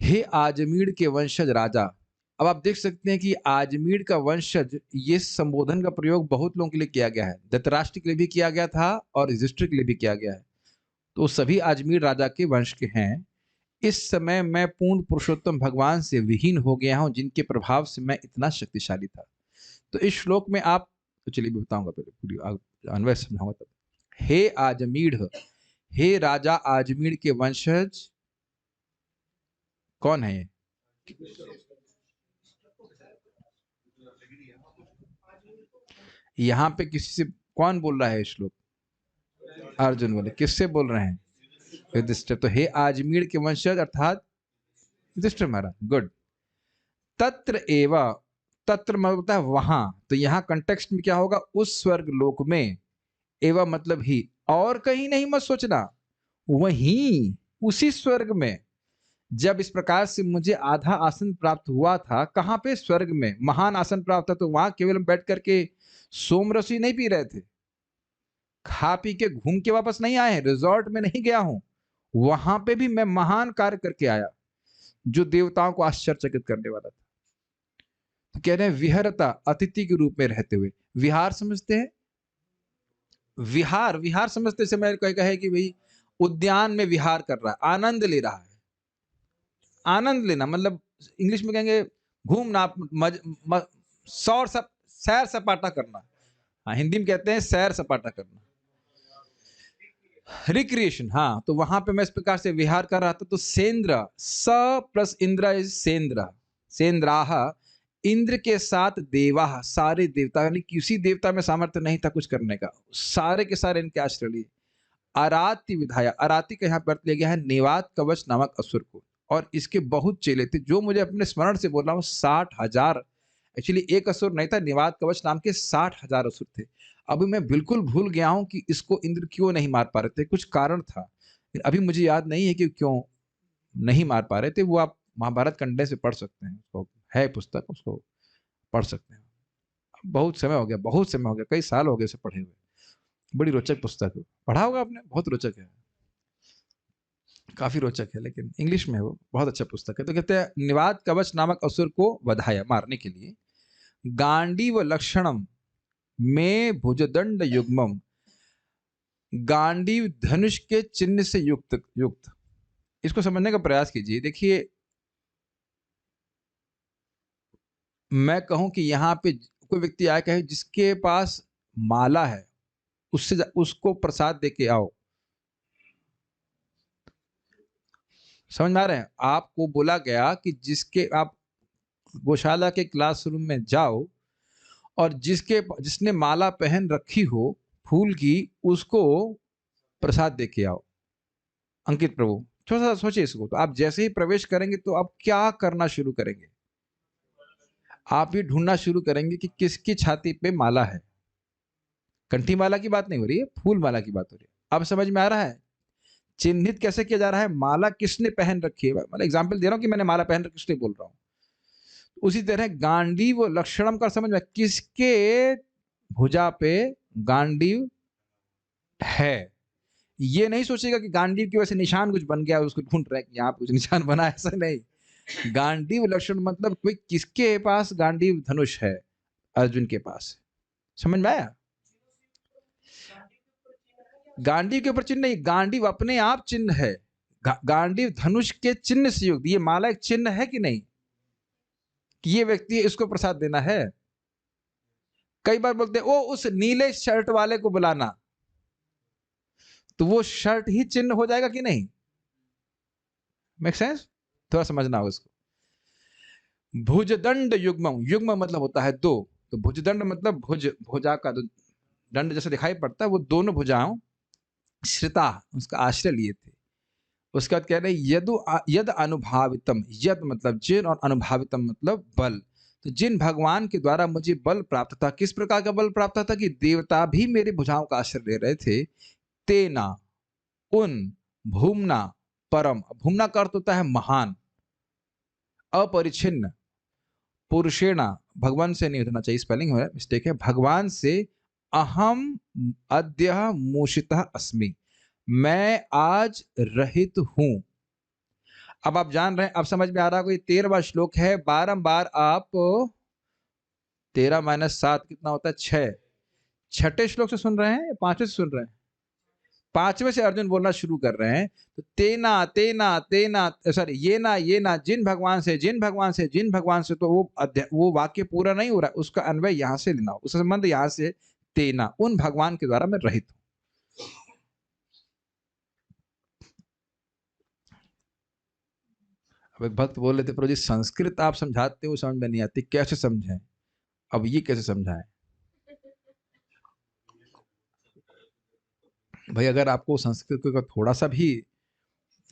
Speaker 1: हे आजमीर के वंशज राजा, अब आप देख सकते हैं कि आजमीर का वंशज, ये संबोधन का प्रयोग बहुत लोगों के लिए किया गया है। धृतराष्ट्र के लिए भी किया गया था और युधिष्ठिर के लिए भी किया गया है। तो सभी आजमीर राजा के वंश के हैं। इस समय मैं पूर्ण पुरुषोत्तम भगवान से विहीन हो गया हूं, जिनके प्रभाव से मैं इतना शक्तिशाली था। तो इस श्लोक में आप, तो चलिए मैं बताऊंगा, पहले पूरी अन्वय समझाऊंगा तब। हे आजमीर, हे राजा आजमीर के वंशज, कौन है ये? यहाँ पे किसी से कौन बोल रहा है श्लोक? अर्जुन बोले, किससे बोल रहे हैं? युधिष्ठिर। तो हे आजमीर के वंशज अर्थात युधिष्ठिर महाराज। गुड। तत्र एवं, तत्र मतलब है वहां, तो यहाँ कंटेक्स्ट में क्या होगा? उस स्वर्ग लोक में, एवं मतलब ही, और कहीं नहीं मत सोचना, वहीं उसी स्वर्ग में, जब इस प्रकार से मुझे आधा आसन प्राप्त हुआ था। कहां पे? स्वर्ग में महान आसन प्राप्त था। तो वहां केवल हम बैठ करके सोमरसी नहीं पी रहे थे, खा पी के घूम के वापस नहीं आए हैं, रिजॉर्ट में नहीं गया हूं, वहां पे भी मैं महान कार्य करके आया जो देवताओं को आश्चर्यचकित करने वाला था। तो कह रहे हैं विहरता, अतिथि के रूप में रहते हुए। विहार समझते हैं? विहार, विहार समझते से मैं कहे कि भाई उद्यान में विहार कर रहा है, आनंद ले रहा है। आनंद लेना मतलब इंग्लिश में कहेंगे घूमना, सैर सपाटा करना। हाँ, हिंदी में कहते हैं सैर सपाटा करना, रिक्रिएशन। हाँ, तो वहां पे मैं इस प्रकार से विहार कर रहा था। तो सेंद्र, स प्लस इंद्र इज सेंद्र, सेंद्राह, इंद्र के साथ देवा, सारे देवता, यानी किसी देवता में सामर्थ्य नहीं था कुछ करने का, सारे के सारे इनके आश्रय लिए। अराति विधाया, अराति का यहाँ पर लिया गया है निवात कवच नामक असुर को, और इसके बहुत चेले थे, जो मुझे अपने स्मरण से बोल रहा हूँ 60,000। एक्चुअली एक असुर नहीं था, निवात कवच नाम के 60,000 असुर थे। अभी मैं बिल्कुल भूल गया हूं कि इसको इंद्र क्यों नहीं मार पा रहे थे, कुछ कारण था, अभी मुझे याद नहीं है कि क्यों नहीं मार पा रहे थे। वो आप महाभारत कंडे से पढ़ सकते हैं, उसको है पुस्तक, उसको पढ़ सकते हैं। बहुत समय हो गया, बहुत समय हो गया, कई साल हो गए उसे पढ़े हुए। बड़ी रोचक पुस्तक है, पढ़ा होगा आपने, बहुत रोचक है, काफी रोचक है, लेकिन इंग्लिश में है वो, बहुत अच्छा पुस्तक है। तो कहते हैं निवात कवच नामक असुर को वधाया, मारने के लिए। गांडीव लक्षणम में भुजदंड युग्मम, गांडीव धनुष के चिन्ह से युक्त युक्त। इसको समझने का प्रयास कीजिए। देखिए, मैं कहूं कि यहाँ पे कोई व्यक्ति आया कहे जिसके पास माला है, उससे उसको प्रसाद दे के आओ। समझ में आ रहे हैं? आपको बोला गया कि जिसके, आप गौशाला के क्लासरूम में जाओ और जिसने माला पहन रखी हो फूल की, उसको प्रसाद दे के आओ। अंकित प्रभु, थोड़ा सा सोचिए इसको। तो आप जैसे ही प्रवेश करेंगे तो आप क्या करना शुरू करेंगे? आप ये ढूंढना शुरू करेंगे कि किसकी छाती पे माला है। कंठी माला की बात नहीं हो रही है, फूल माला की बात हो रही है। अब समझ में आ रहा है चिन्हित कैसे किया जा रहा है? माला किसने पहन रखी है, मतलब एग्जाम्पल दे रहा हूं कि मैंने माला पहन रखी इसलिए बोल रहा हूं। उसी तरह गांडीव लक्षणम का समझ में, किसके भुजा पे गांडीव है। ये नहीं सोचेगा कि गांडीव की वजह से निशान कुछ बन गया, उसको ढूंढ रहे हैं कि यहाँ कुछ निशान बना, ऐसा नहीं। गांडीव लक्षण मतलब कोई किसके पास गांडीव धनुष है? अर्जुन के पास। समझ में आया? गांडीव के ऊपर चिन्ह नहीं, गांडीव अपने आप चिन्ह है। गांडीव धनुष के चिन्ह से युक्त। ये माला एक चिन्ह है कि नहीं, कि ये व्यक्ति इसको प्रसाद देना है। कई बार बोलते हैं ओ उस नीले शर्ट वाले को बुलाना, तो वो शर्ट ही चिन्ह हो जाएगा कि नहीं? Make sense? थोड़ा समझना होगा इसको। भुजदंड युग्म, युग्म मतलब होता है दो, तो भुजदंड मतलब भुजा का दंड जैसे दिखाई पड़ता है, वो दोनों भुजाओं श्रिता, उसका आश्रय लिए थे। उसके बाद कह रहे यद अनुभावितम, यद मतलब जिन और अनुभावितम मतलब बल। तो जिन भगवान के द्वारा मुझे बल प्राप्त था, किस प्रकार का बल प्राप्त था कि देवता भी मेरी भुजाओं का आश्रय ले रहे थे। तेना, उन, भूमना, परम। भूमना का अर्थ होता है महान, अपरिछिन्न, पुरुषेणा, भगवान से नहीं होना चाहिए, स्पेलिंग है मिस्टेक है, भगवान से अहम अद्य मूषितः अस्मि, मैं आज रहित हूं। अब आप जान रहे हैं, अब समझ में आ रहा है, कोई 13वां श्लोक है, बारंबार आप 13 - 7 कितना होता है, 6, छठे श्लोक से सुन रहे हैं या पांचवें से सुन रहे हैं? पांचवें से अर्जुन बोलना शुरू कर रहे हैं। तो तेना तेना तेना, सॉरी, ये ना जिन भगवान से, जिन भगवान से, जिन भगवान से, तो वो वाक्य पूरा नहीं हो रहा, उसका अन्वय यहां से लेना, उसका संबंध यहां से, तेना, उन भगवान के द्वारा मैं रहित हूं। अब एक भक्त बोल रहे थे, प्रभु जी संस्कृत आप समझाते हो, समझ में नहीं आती, कैसे समझाएं? अब ये कैसे समझाएं? भाई अगर आपको संस्कृत का थोड़ा सा भी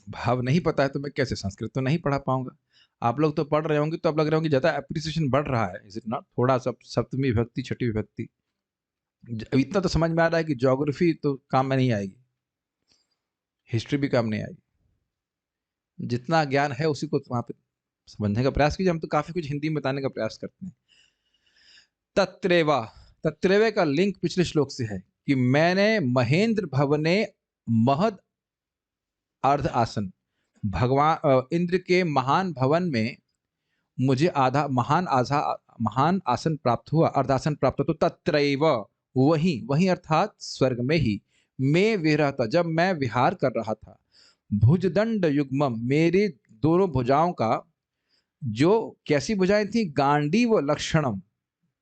Speaker 1: भाव नहीं पता है तो मैं कैसे, संस्कृत तो नहीं पढ़ा पाऊंगा। आप लोग तो पढ़ रहे होंगे तो अब लग रहे होंगे ज्यादा अप्रिसिएशन बढ़ रहा है, इज इट नॉट? थोड़ा सा सप्तमी विभक्ति, छठी विभक्ति, इतना तो समझ में आ रहा है कि ज्योग्राफी तो काम में नहीं आएगी, हिस्ट्री भी काम नहीं आएगी। जितना ज्ञान है उसी को वहां पे समझने का प्रयास कीजिए। हम तो काफी कुछ हिंदी में बताने का प्रयास करते हैं। तत्रेवा, तत्रेवे का लिंक पिछले श्लोक से है कि मैंने महेंद्र भवने महद अर्ध आसन, भगवान इंद्र के महान भवन में मुझे आधा महान आसन प्राप्त हुआ, अर्धासन प्राप्त हुआ। तो तत्रैव, वही वही अर्थात स्वर्ग में ही, मैं विरह था, जब मैं विहार कर रहा था, भुजदंड युग्मम, मेरे दोनों भुजाओं का, जो कैसी भुजाएं थी, गांडीव लक्षणम,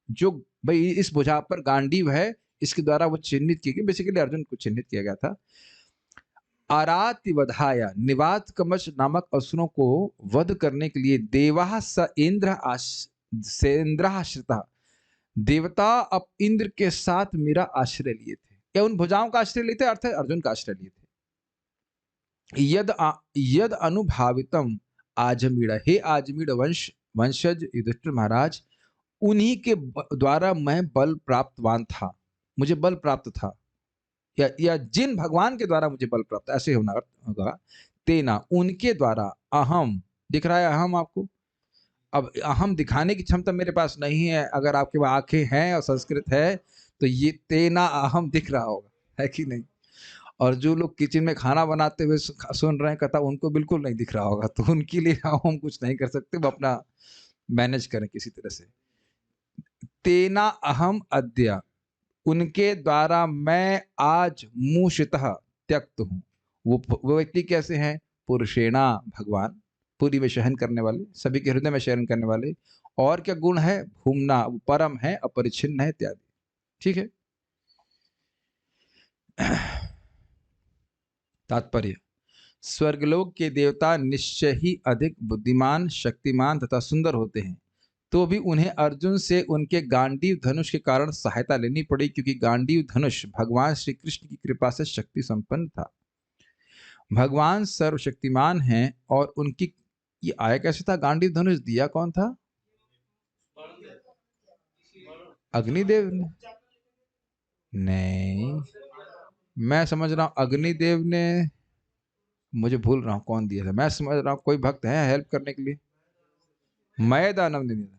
Speaker 1: जो भाई इस भुजा पर गांडीव है, इसके द्वारा वो चिन्हित की गई, बेसिकली अर्जुन को चिन्हित किया गया था। आरातिवधाया, निवात कमच नामक असुरों को वध करने के लिए, देवा स इंद्र सेन्द्राश्रिता, देवता अब इंद्र के साथ मेरा आश्रय लिए थे। क्या उन भुजाओं का आश्रय लिए थे, अर्थात अर्जुन का आश्रय लिए थे। यद अनुभावितम आजमीड़, हे आजमीड़ वंशज युधिष्ठिर महाराज, उन्हीं के द्वारा मैं बल प्राप्तवान था, मुझे बल प्राप्त था, या जिन भगवान के द्वारा मुझे बल प्राप्त, ऐसे होना होगा। तेना, उनके द्वारा, अहम, दिख रहा है अहम आपको? अब अहम दिखाने की क्षमता मेरे पास नहीं है, अगर आपके पास आंखें हैं और संस्कृत है तो ये तेना अहम दिख रहा होगा, है कि नहीं? और जो लोग किचन में खाना बनाते हुए सुन रहे हैं कथा, उनको बिल्कुल नहीं दिख रहा होगा, तो उनके लिए हम कुछ नहीं कर सकते, वो अपना मैनेज करें किसी तरह से। तेना अहम अद्य, उनके द्वारा मैं आज मूषितः त्यक्त हूं। वो व्यक्ति कैसे हैं? पुरुषेणा, भगवान, पूरी में शयन करने वाले, सभी के हृदय में शयन करने वाले। और क्या गुण है? भूमना, वो परम है, अपरिछिन्न है, इत्यादि। ठीक है। तात्पर्य, स्वर्गलोक के देवता निश्चय ही अधिक बुद्धिमान, शक्तिमान तथा सुंदर होते हैं, तो भी उन्हें अर्जुन से उनके गांडीव धनुष के कारण सहायता लेनी पड़ी, क्योंकि गांडीव धनुष भगवान श्री कृष्ण की कृपा से शक्ति संपन्न था। भगवान सर्वशक्तिमान हैं और उनकी, ये आया कैसे था? गांडीव धनुष दिया कौन था? अग्निदेव ने? नहीं, मैं समझ रहा हूं अग्निदेव ने, मुझे भूल रहा हूं कौन दिया था, मैं समझ रहा हूं कोई भक्त है हेल्प करने के लिए, मय दानव ने दिया,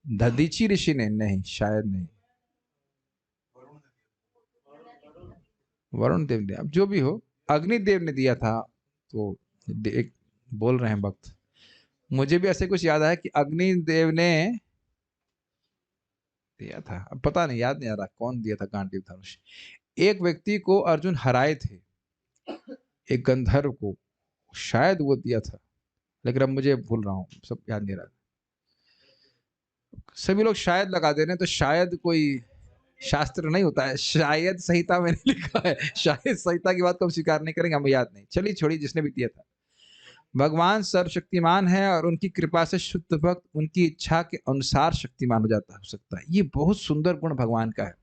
Speaker 1: दधीची ऋषि ने? नहीं, शायद नहीं, वरुण देव ने, अब जो भी हो, अग्निदेव ने दिया था। तो एक बोल रहे हैं भक्त, मुझे भी ऐसे कुछ याद आया कि अग्निदेव ने दिया था, अब पता नहीं, याद नहीं आ रहा कौन दिया था गांडीव धनुष। एक व्यक्ति को अर्जुन हराए थे, एक गंधर्व को, शायद वो दिया था, लेकिन अब मुझे भूल रहा हूँ, सब याद नहीं रहा। सभी लोग शायद लगा दे रहे हैं, तो शायद कोई शास्त्र नहीं होता है, शायद संहिता में नहीं लिखा है, शायद संहिता की बात को हम स्वीकार नहीं करेंगे, हमें याद नहीं, चलिए छोड़िए, जिसने भी दिया था। भगवान सर्वशक्तिमान है और उनकी कृपा से शुद्ध भक्त उनकी इच्छा के अनुसार शक्तिमान हो सकता है। ये बहुत सुंदर गुण भगवान का है।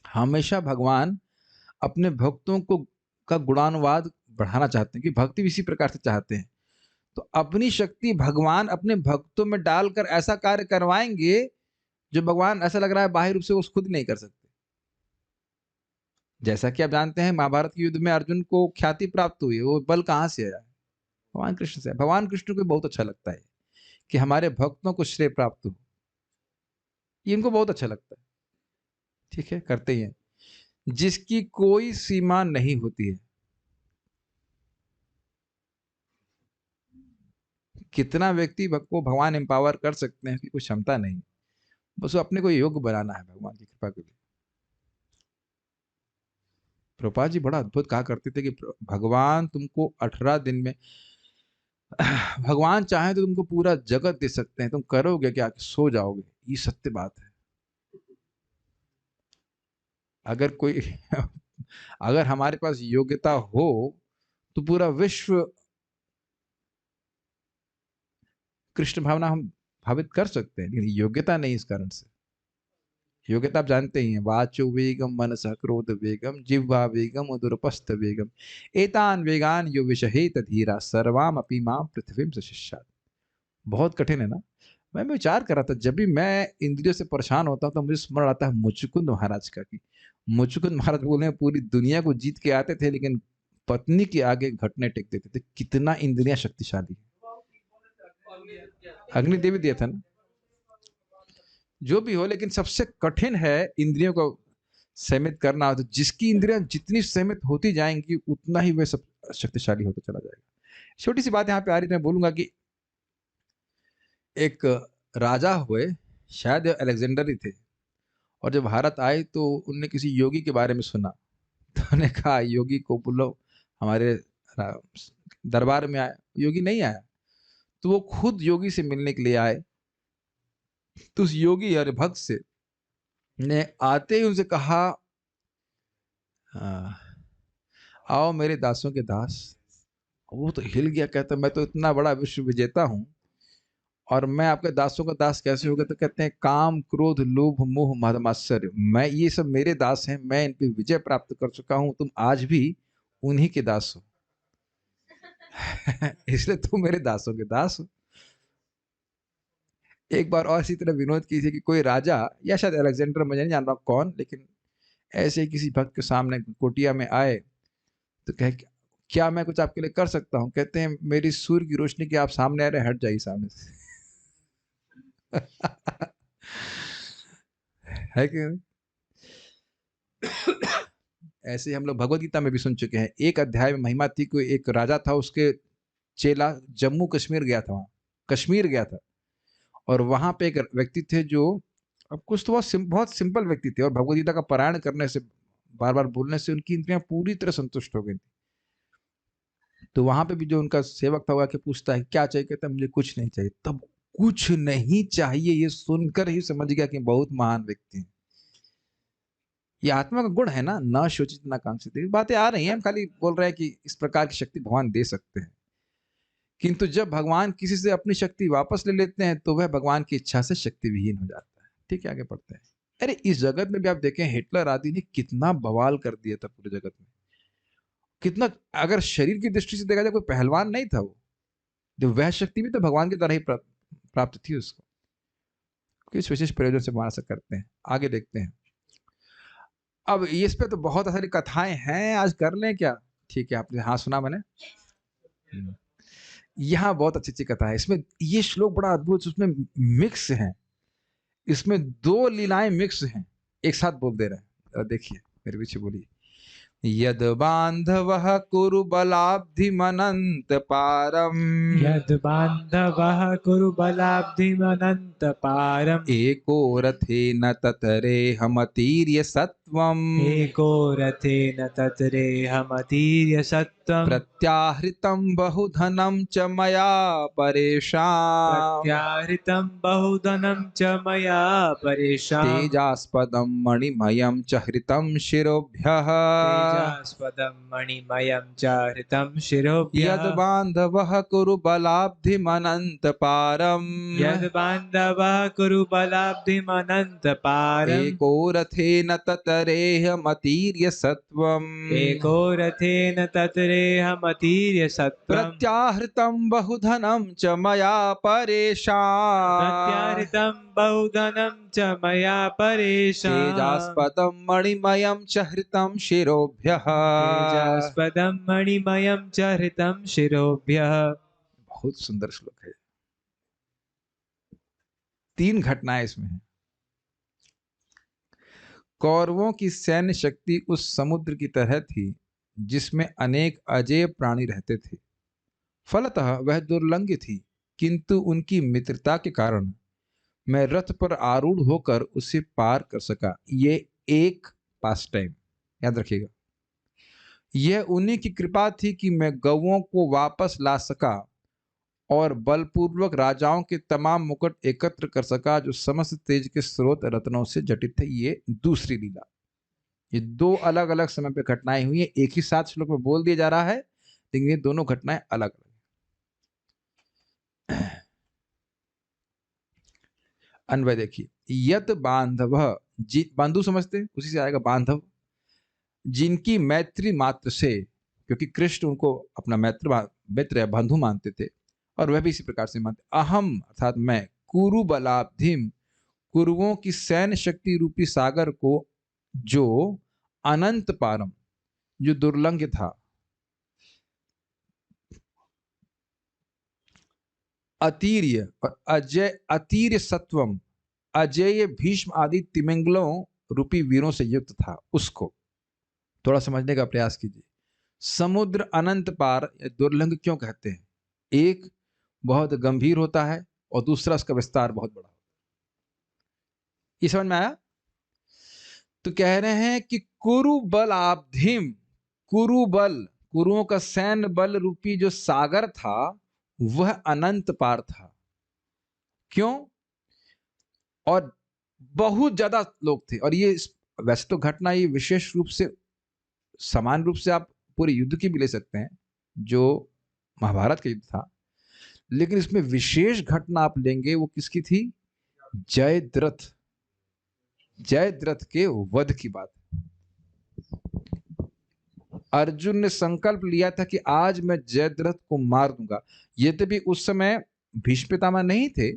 Speaker 1: हमेशा भगवान अपने भक्तों को का गुणानुवाद बढ़ाना चाहते हैं, कि भक्ति भी इसी प्रकार से चाहते हैं। तो अपनी शक्ति भगवान अपने भक्तों में डालकर ऐसा कार्य करवाएंगे जो भगवान ऐसा लग रहा है बाह्य रूप से वो खुद नहीं कर सकते। जैसा कि आप जानते हैं महाभारत के युद्ध में अर्जुन को ख्याति प्राप्त हुई, वो बल कहाँ से आया? भगवान कृष्ण से। भगवान कृष्ण को बहुत अच्छा लगता है कि हमारे भक्तों को श्रेय प्राप्त हो, ये इनको बहुत अच्छा लगता है। ठीक है, करते ही हैं। जिसकी कोई सीमा नहीं होती है। कितना व्यक्ति को भगवान एम्पावर कर सकते हैं, इसकी कोई क्षमता नहीं, बस वो अपने को योग्य बनाना है भगवान की कृपा के लिए। प्रभुपाद जी बड़ा अद्भुत कहा करते थे कि भगवान तुमको 18 दिन में भगवान चाहे तो तुमको पूरा जगत दे सकते हैं, तुम करोगे क्या? सो जाओगे। ये सत्य बात है। अगर कोई अगर हमारे पास योग्यता हो तो पूरा विश्व कृष्ण भावना हम भावित कर सकते हैं, लेकिन योग्यता नहीं। इस कारण से योग्यता आप जानते ही हैं, वाचो वेगम मनसा क्रोध वेगम जिह्वा वेगम उदरपस्थ वेगम एतान वेगान यो विषहेत धीरा सर्वाम अपि मां पृथ्वीम सशिष्यात्। बहुत कठिन है ना। मैं विचार कर रहा था, जब भी मैं इंद्रियों से परेशान होता हूं तो मुझे स्मरण आता है मुचुकुंद महाराज का। कि मुचुकुंद महाराज बोले पूरी दुनिया को जीत के आते थे, लेकिन पत्नी के आगे घटने टेक देते थे। कितना इंद्रियां शक्तिशाली है। अग्निदेव दिया था ना। जो भी हो, लेकिन सबसे कठिन है इंद्रियों को सीमित करना। तो जिसकी इंद्रियां जितनी सीमित होती जाएंगी उतना ही वह सब शक्तिशाली होता चला जाएगा। छोटी सी बात यहाँ पे आ रही थी, मैं बोलूंगा कि एक राजा हुए, शायद अलेक्जेंडर ही थे, और जब भारत आए तो उनने किसी योगी के बारे में सुना, तो उन्होंने कहा योगी को बुलाओ हमारे दरबार में। आया, योगी नहीं आया, तो वो खुद योगी से मिलने के लिए आए। तो उस योगी और भक्त से ने आते ही उनसे कहा, आओ मेरे दासों के दास। वो तो हिल गया, कहता मैं तो इतना बड़ा विश्व विजेता हूं और मैं आपके दासों का दास कैसे होगा? तो कहते हैं काम क्रोध लोभ मोह मद मात्सर्य, मैं ये सब मेरे दास हैं, मैं इन पे विजय प्राप्त कर चुका हूं, तुम आज भी उन्हीं के दास हो। इसलिए तुम मेरे दासों के दास हो। एक बार और इसी तरह विनोद की थी कि कोई राजा या शायद अलेक्जेंडर, मुझे नहीं जान रहा कौन, लेकिन ऐसे ही किसी भक्त के सामने कोटिया में आए तो कहे क्या मैं कुछ आपके लिए कर सकता हूँ? कहते हैं मेरी सूर्य की रोशनी के आप सामने आ रहे, हट जाइए सामने से। है कि ऐसे हम लोग भगवत गीता में भी सुन चुके हैं। एक अध्याय में महिमा थी, कोई एक राजा था, उसके चेला जम्मू कश्मीर गया था, वहां कश्मीर गया था, और वहां पे एक व्यक्ति थे जो, अब कुछ तो बहुत सिंपल व्यक्ति थे, और भगवत गीता का पारायण करने से, बार बार बोलने से उनकी इंद्रियां पूरी तरह संतुष्ट हो गई थी। तो वहां पे भी जो उनका सेवक था, के पूछता है क्या चाहिए? कहता है मुझे कुछ नहीं चाहिए। तब कुछ नहीं चाहिए ये सुनकर ही समझ गया कि बहुत महान व्यक्ति हैं। ये आत्मा का गुण है ना, न शोचित न कांक्षित। बातें आ रही हैं, हम खाली बोल रहे हैं कि इस प्रकार की शक्ति भगवान दे सकते हैं। किंतु जब भगवान किसी से अपनी शक्ति वापस ले लेते हैं तो वह भगवान की इच्छा से शक्ति विहीन हो जाता है। ठीक है, आगे पढ़ते हैं। अरे इस जगत में भी आप देखें, हिटलर आदि ने कितना बवाल कर दिया था पूरे जगत में। कितना, अगर शरीर की दृष्टि से देखा जाए, कोई पहलवान नहीं था वो, जो वह शक्ति भी तो भगवान की तरह ही प्राप्त थी उसको। किस विशेष प्रयोजन से भगवान ऐसा करते हैं, आगे देखते हैं। अब इस पे तो बहुत सारी कथाएं हैं, आज कर लें क्या? ठीक है, आपने हाँ सुना मैंने। यहाँ बहुत अच्छी अच्छी कथा है। इसमें ये श्लोक बड़ा अद्भुत, उसमें मिक्स है, इसमें दो लीलाएं मिक्स हैं, एक साथ बोल दे रहे हैं। देखिए मेरे पीछे बोलिए। यद बांधवः कुरु बलाब्धिमनंत पारम,
Speaker 2: यद बांधवः कुरु बलाब्धिमनंत पारम,
Speaker 1: एको रथेन ततरेहमतीर्य सत्वम्,
Speaker 2: एको रथेन ततरेहमतीर्य सत्वम्,
Speaker 1: प्रत्याहृतं बहुधनं च मया परेषाम्,
Speaker 2: प्रत्याहृतं बहुधनं च मया परेषाम्,
Speaker 1: तेजास्पदं मणिमयं च हृतं शिरोभ्यः,
Speaker 2: तेजास्पदं मणिमयं च हृतं शिरोभ्यः,
Speaker 1: यद बांधवः कुरु बलाब्धिमनंत पारम,
Speaker 2: यद बांधवः कुरु बलाब्धिमनंत पारम,
Speaker 1: एको रथेन ततरेहमतीर्य ततरेहमतीर्य सत्वम्
Speaker 2: एको रथेन ततरेहमतीर्य सत्त्वम्
Speaker 1: प्रत्याहृतं बहुधनं च मया परेषाम्
Speaker 2: प्रत्याहृतं बहुधनं च मया परेषाम्
Speaker 1: तेजास्पदं मणिमयं च हृतं शिरोभ्यः।
Speaker 2: तेजास्पदं मणिमयं च हृतं शिरोभ्यः।
Speaker 1: बहुत सुंदर श्लोक है। 3 घटनाएं इसमें हैं। कौरवों की सैन्य शक्ति उस समुद्र की तरह थी जिसमें अनेक अजेय प्राणी रहते थे। फलतः वह दुर्लंघ थी, किंतु उनकी मित्रता के कारण मैं रथ पर आरूढ़ होकर उसे पार कर सका। ये एक पास टाइम याद रखिएगा। यह उन्हीं की कृपा थी कि मैं गौओं को वापस ला सका और बलपूर्वक राजाओं के तमाम मुकुट एकत्र कर सका जो समस्त तेज के स्रोत रत्नों से जटित थे। ये दूसरी लीला। ये 2 अलग अलग समय पे घटनाएं हुई हैं। एक ही साथ श्लोक में बोल दिया जा रहा है, लेकिन ये दोनों घटनाएं अलग अलग। अन्वय देखिए, यत बांधव, बांधु समझते हैं, उसी से आएगा बांधव, जिनकी मैत्री मात्र से, क्योंकि कृष्ण उनको अपना मित्र या बंधु मानते थे और वह भी इसी प्रकार से मानते। अहम अर्थात मैं, कुरु बलाब्धिम, कुरुओं की सैन्य शक्ति रूपी सागर को, जो अनंत पारम, जो दुर्लंघ था, अतीर्य और अजय, अतीर्य सत्वम, अजय भीष्म आदि तिमिंगलों रूपी वीरों से युक्त था, उसको थोड़ा समझने का प्रयास कीजिए। समुद्र अनंत पार दुर्लंघ क्यों कहते हैं? एक बहुत गंभीर होता है और दूसरा उसका विस्तार बहुत बड़ा। ये समझ में आया? तो कह रहे हैं कि कुरु बल आब्धिम, कुरु बल, कुरुओं का सैन्य बल रूपी जो सागर था वह अनंत पार था। क्यों? और बहुत ज्यादा लोग थे। और ये वैसे तो घटना ये विशेष रूप से, समान रूप से आप पूरे युद्ध की भी ले सकते हैं जो महाभारत का युद्ध था, लेकिन इसमें विशेष घटना आप लेंगे वो किसकी थी? जयद्रथ, जयद्रथ के वध की बात। अर्जुन ने संकल्प लिया था कि आज मैं जयद्रथ को मार दूंगा। यद्यपि उस समय भीष्म पितामह नहीं थे,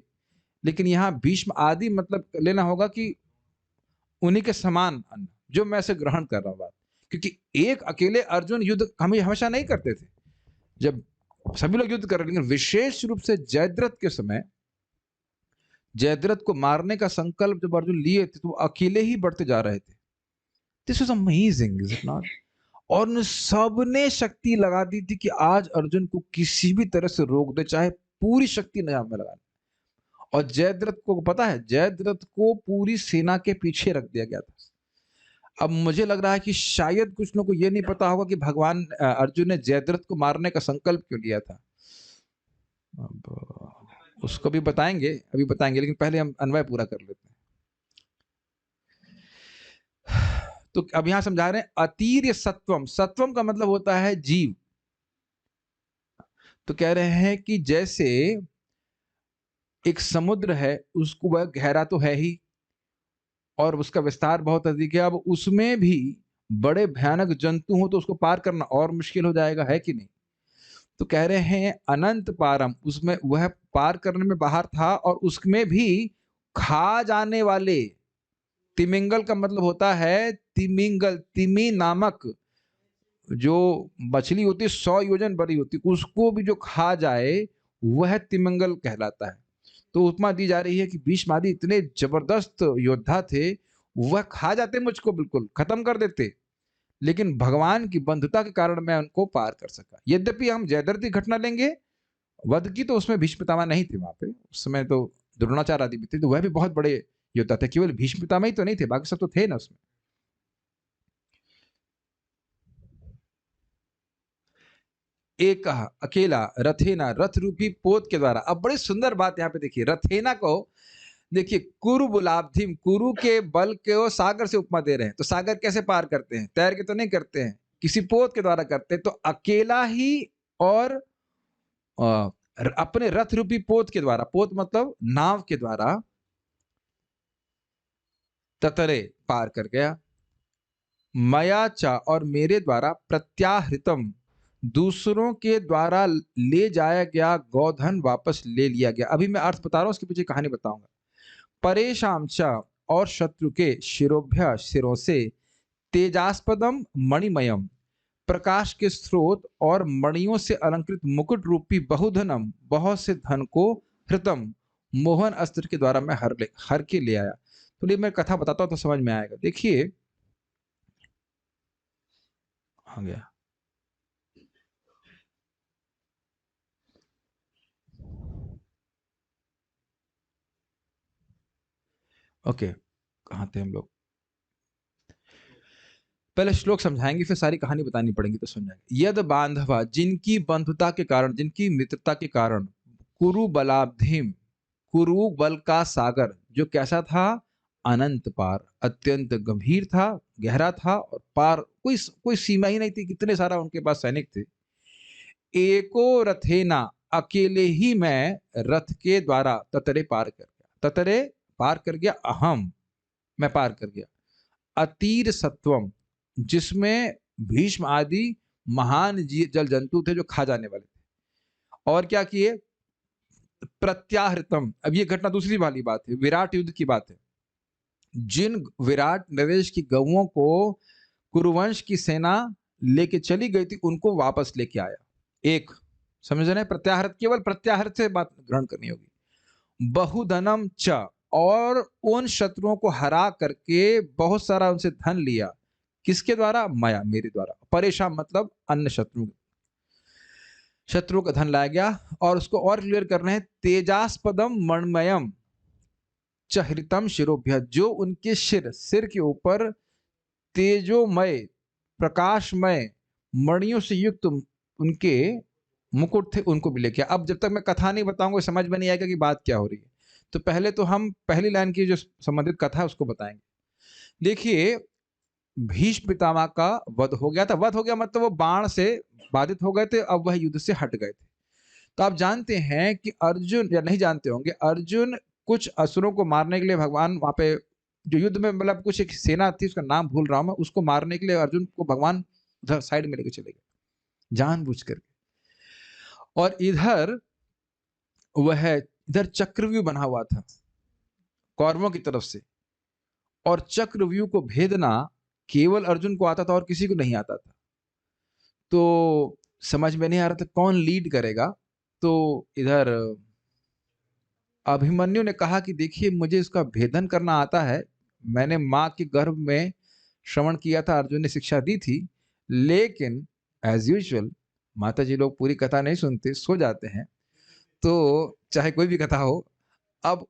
Speaker 1: लेकिन यहां भीष्म आदि मतलब लेना होगा कि उन्हीं के समान अन्न, जो मैं से ग्रहण कर रहा हूं बात। क्योंकि एक अकेले अर्जुन युद्ध हम हमेशा नहीं करते थे, जब सभी लोग युद्ध कर रहे, लेकिन विशेष रूप से जयद्रथ के समय जयद्रथ को मारने का संकल्प जब अर्जुन लिए थे तो वो अकेले ही बढ़ते जा रहे थे। This was amazing, is it not? और उन सबने शक्ति लगा दी थी कि आज अर्जुन को किसी भी तरह से रोक दे, चाहे पूरी शक्ति निजाम में लगा। और जयद्रथ को पता है, जयद्रथ को पूरी सेना के पीछे रख दिया गया था। अब मुझे लग रहा है कि शायद कुछ लोगों को यह नहीं पता होगा कि भगवान अर्जुन ने जयद्रथ को मारने का संकल्प क्यों लिया था। अब उसको भी बताएंगे, अभी बताएंगे, लेकिन पहले हम अन्वय पूरा कर लेते हैं। तो अब यहां समझा रहे हैं अतीर्य सत्वम। सत्वम का मतलब होता है जीव। तो कह रहे हैं कि जैसे एक समुद्र है, उसको वह गहरा तो है ही और उसका विस्तार बहुत अधिक है। अब उसमें भी बड़े भयानक जंतु हो तो उसको पार करना और मुश्किल हो जाएगा, है कि नहीं? तो कह रहे हैं अनंत पारम, उसमें वह पार करने में बाहर था और उसमें भी खा जाने वाले, तिमिंगल का मतलब होता है तिमिंगल, तिमी नामक जो मछली होती है 100 योजन बड़ी होती है, उसको भी जो खा जाए वह तिमिंगल कहलाता है। तो उपमा दी जा रही है कि भीष्म आदि इतने जबरदस्त योद्धा थे, वह खा जाते मुझको, बिल्कुल खत्म कर देते, लेकिन भगवान की बंधुता के कारण मैं उनको पार कर सका। यद्यपि हम जयद्रथ की घटना लेंगे वध की, तो उसमें भीष्म पितामह नहीं थे वहां पे, उस समय तो द्रोणाचार्य आदि भी थे, तो वह भी बहुत बड़े योद्धा थे। केवल भीष्म पितामह ही तो नहीं थे, बाकी सब तो थे ना उसमें। एक अकेला रथेना, रथ रूपी पोत के द्वारा। अब बड़ी सुंदर बात यहाँ पे देखिए, रथेना को देखिए, कुरु बुलाब्धिम, कुरु के बल को सागर से उपमा दे रहे हैं। तो सागर कैसे पार करते हैं? तैर के तो नहीं करते हैं, किसी पोत के द्वारा करते हैं। तो अकेला ही और अपने रथ रूपी पोत के द्वारा, पोत मतलब नाव के द्वारा, ततरे पार कर गया। मया च और मेरे द्वारा प्रत्याहृतम दूसरों के द्वारा ले जाया गया गोधन वापस ले लिया गया। अभी मैं अर्थ बता रहा हूँ, उसके पीछे कहानी बताऊंगा। परेशान च और शत्रु के शिरोभ्य सिरों से तेजास्पदम मणिमयम प्रकाश के स्रोत और मणियों से अलंकृत मुकुट रूपी बहुधनम बहुत से धन को हृतम मोहन अस्त्र के द्वारा मैं हर के ले आया। तो ये मैं कथा बताता हूँ तो समझ में आएगा। देखिए आ गया। ओके, कहाँ थे हम लोग? पहले श्लोक समझाएंगे फिर सारी कहानी बतानी पड़ेगी तो समझ जाएंगे। यद बांधवा जिनकी बंधुता के कारण, जिनकी मित्रता के कारण, कुरु बलाब्धिम कुरु बल का सागर जो कैसा था, अनंत पार, अत्यंत गंभीर था, गहरा था और पार कोई कोई सीमा ही नहीं थी, कितने सारा उनके पास सैनिक थे। एको रथेना अकेले ही मैं रथ के द्वारा ततरे पार कर गया, ततरे पार कर गया, अहम मैं पार कर गया। अतीर सत्वम जिसमें भीष्म आदि महान जल जंतु थे जो खा जाने वाले थे। और क्या किए, प्रत्याहृतम, अब ये घटना दूसरी वाली बात है, विराट युद्ध की बात है। जिन विराट नरेश की गौओं को कुरुवंश की सेना लेके चली गई थी उनको वापस लेके आया। एक समझ रहे, प्रत्याहृत केवल प्रत्याहृत से बात ग्रहण करनी होगी। बहुधनम च और उन शत्रुओं को हरा करके बहुत सारा उनसे धन लिया। किसके द्वारा? मया, मेरे द्वारा। परेशान मतलब अन्य शत्रु का धन लाया गया। और उसको और क्लियर कर रहे हैं, तेजास्पदम मणमयम चहृतम शिरोभ्य जो उनके सिर के ऊपर तेजोमय प्रकाशमय मणियों से युक्त उनके मुकुट थे, उनको भी लेके। अब जब तक मैं कथा नहीं बताऊंगा समझ में नहीं आएगा कि बात क्या हो रही है। तो पहले तो हम पहली लाइन की जो संबंधित कथा है उसको बताएंगे। देखिए, भीष्म पितामह का वध हो गया था। वध हो गया मतलब वो बाण से बाधित हो गए थे, अब वह युद्ध से हट गए थे। तो आप जानते हैं कि अर्जुन, या नहीं जानते होंगे, अर्जुन कुछ असुरों को मारने के लिए भगवान वहां पे जो युद्ध में मतलब कुछ एक सेना थी, उसका नाम भूल रहा हूं मैं, उसको मारने के लिए अर्जुन को भगवान उधर साइड में लेके चले गए जानबूझ कर। और इधर चक्रव्यूह बना हुआ था कौरवों की तरफ से, और चक्रव्यूह को भेदना केवल अर्जुन को आता था और किसी को नहीं आता था। तो समझ में नहीं आ रहा था कौन लीड करेगा। तो इधर अभिमन्यु ने कहा कि देखिए मुझे इसका भेदन करना आता है, मैंने माँ के गर्भ में श्रवण किया था, अर्जुन ने शिक्षा दी थी, लेकिन एज यूजुअल माता जी लोग पूरी कथा नहीं सुनते, सो जाते हैं। तो चाहे कोई भी कथा हो, अब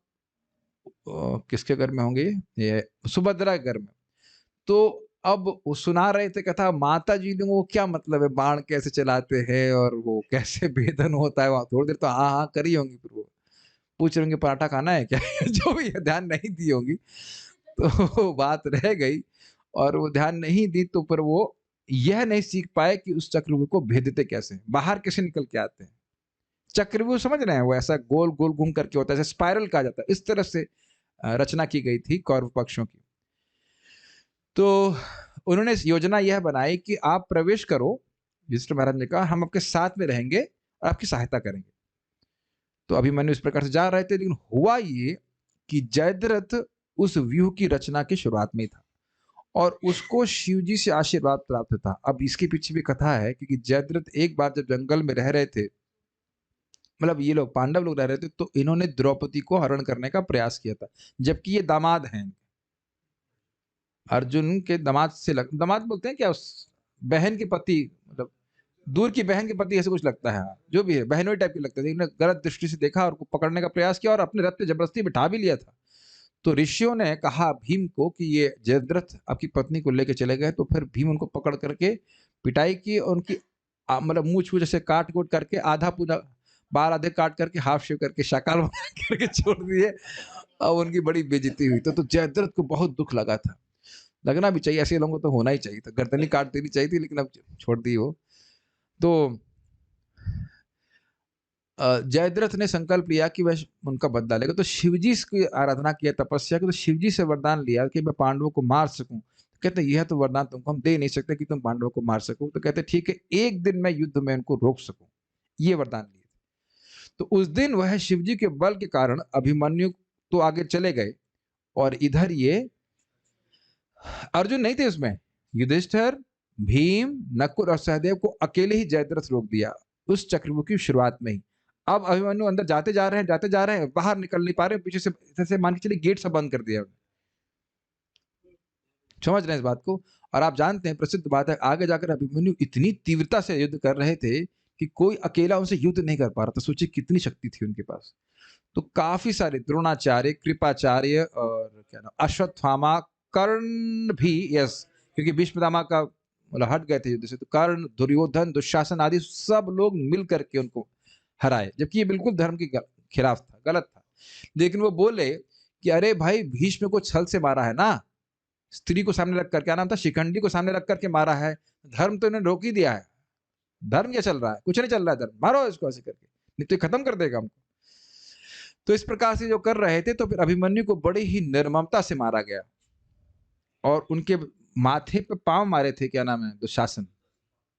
Speaker 1: किसके घर में होंगे, ये सुभद्रा के घर में। तो अब वो सुना रहे थे कथा, माता जी ने, वो क्या मतलब है बाण कैसे चलाते हैं और वो कैसे भेदन होता है, वहां थोड़ी देर तो हाँ हाँ करी होंगी, फिर वो पूछ रहे होंगे पराठा खाना है क्या जो भी है, ध्यान नहीं दी होंगी। तो बात रह गई और वो ध्यान नहीं दी, तो फिर वो यह नहीं सीख पाए कि उस चक्रव्यूह को भेदते कैसे, बाहर कैसे निकल के आते हैं। चक्रव्यूह समझ रहे हैं, वो ऐसा गोल गोल घूम करके होता है, जैसे स्पाइरल कहा जाता है, इस तरह से रचना की गई थी कौरव पक्षों की। तो उन्होंने योजना यह बनाई कि आप प्रवेश करो, युधिष्ठिर महाराज ने कहा हम आपके साथ में रहेंगे और आपकी सहायता करेंगे। तो अभिमन्यु इस प्रकार से जा रहे थे, लेकिन हुआ ये कि जयद्रथ उस व्यूह की रचना की शुरुआत में था और उसको शिवजी से आशीर्वाद प्राप्त था। अब इसके पीछे भी कथा है, क्योंकि जयद्रथ एक बार जब जंगल में रह रहे थे, मतलब ये लोग पांडव लोग रह रहे थे, तो इन्होंने द्रौपदी को हरण करने का प्रयास किया था, जबकि ये दामाद हैं, अर्जुन के दामाद से दामाद बोलते हैं क्या, उस बहन के पति, मतलब दूर की बहन के पति ऐसे कुछ लगता है, जो भी है बहनोई टाइप की लगता है। इन्होंने गलत दृष्टि से देखा और पकड़ने का प्रयास किया और अपने रथ पे जबरदस्ती बिठा भी लिया था। तो ऋषियों ने कहा भीम को कि ये जयद्रथ आपकी पत्नी को लेके चले गए, तो फिर भीम उनको पकड़ करके पिटाई की और उनकी मतलब मुंह छू जैसे काट कूट करके, आधा पूरा बाल आधे काट करके हाफ शेव करके शाकाल बना करके छोड़ दिए। अब उनकी बड़ी बेइज्जती हुई। तो जयद्रथ को बहुत दुख लगा था, लगना भी चाहिए, ऐसे लोगों को तो होना ही चाहिए था, गर्दनी काट देनी चाहिए थी, लेकिन अब छोड़ दी वो। तो जयद्रथ ने संकल्प लिया कि वह उनका बदला लेगा। तो शिवजी की आराधना किया, तपस्या की, तो शिवजी से वरदान लिया कि मैं पांडवों को मार सकूं। कहते यह तो वरदान तुमको हम दे नहीं सकते कि तुम पांडवों को मार सको। तो कहते ठीक है, एक दिन मैं युद्ध में उनको रोक सकूं, ये वरदान लिए। तो उस दिन वह शिवजी के बल के कारण अभिमन्यु तो आगे चले गए, और इधर ये अर्जुन नहीं थे उसमें, युधिष्ठिर, भीम, नकुल और सहदेव को अकेले ही जयद्रथ रोक दिया उस चक्रव्यूह की शुरुआत में ही। अब अभिमन्यु अंदर जाते जा रहे हैं, बाहर निकल नहीं पा रहे, पीछे से जैसे मान के चलिए गेट सब बंद कर दिया। समझ रहे हैं इस बात को। और आप जानते हैं, प्रसिद्ध बात है, आगे जाकर अभिमन्यु इतनी तीव्रता से युद्ध कर रहे थे कि कोई अकेला उनसे युद्ध नहीं कर पा रहा था। सोचिए कितनी शक्ति थी उनके पास। तो काफी सारे द्रोणाचार्य, कृपाचार्य और क्या नाम, अश्वत्थामा, कर्ण भी, यस, क्योंकि भीष्म पितामह का मतलब हट गए थे युद्ध से, तो कर्ण, दुर्योधन, दुशासन आदि सब लोग मिल करके उनको हराए, जबकि ये बिल्कुल धर्म के खिलाफ था, गलत था। लेकिन वो बोले कि अरे भाई, भीष्म को छल से मारा है ना, स्त्री को सामने रख कर, क्या नाम था, शिखंडी को सामने रख करके मारा है, धर्म तो इन्होंने रोक ही दिया है। धर्म क्या चल रहा है? कुछ नहीं चल रहा है धर्म, मारो इसको ऐसे करके, नहीं तो खत्म कर देगा हमको। तो इस प्रकार से जो कर रहे थे, तो फिर अभिमन्यु को बड़ी ही निर्ममता से मारा गया, और उनके माथे पे पांव मारे थे, क्या नाम है, दुशासन।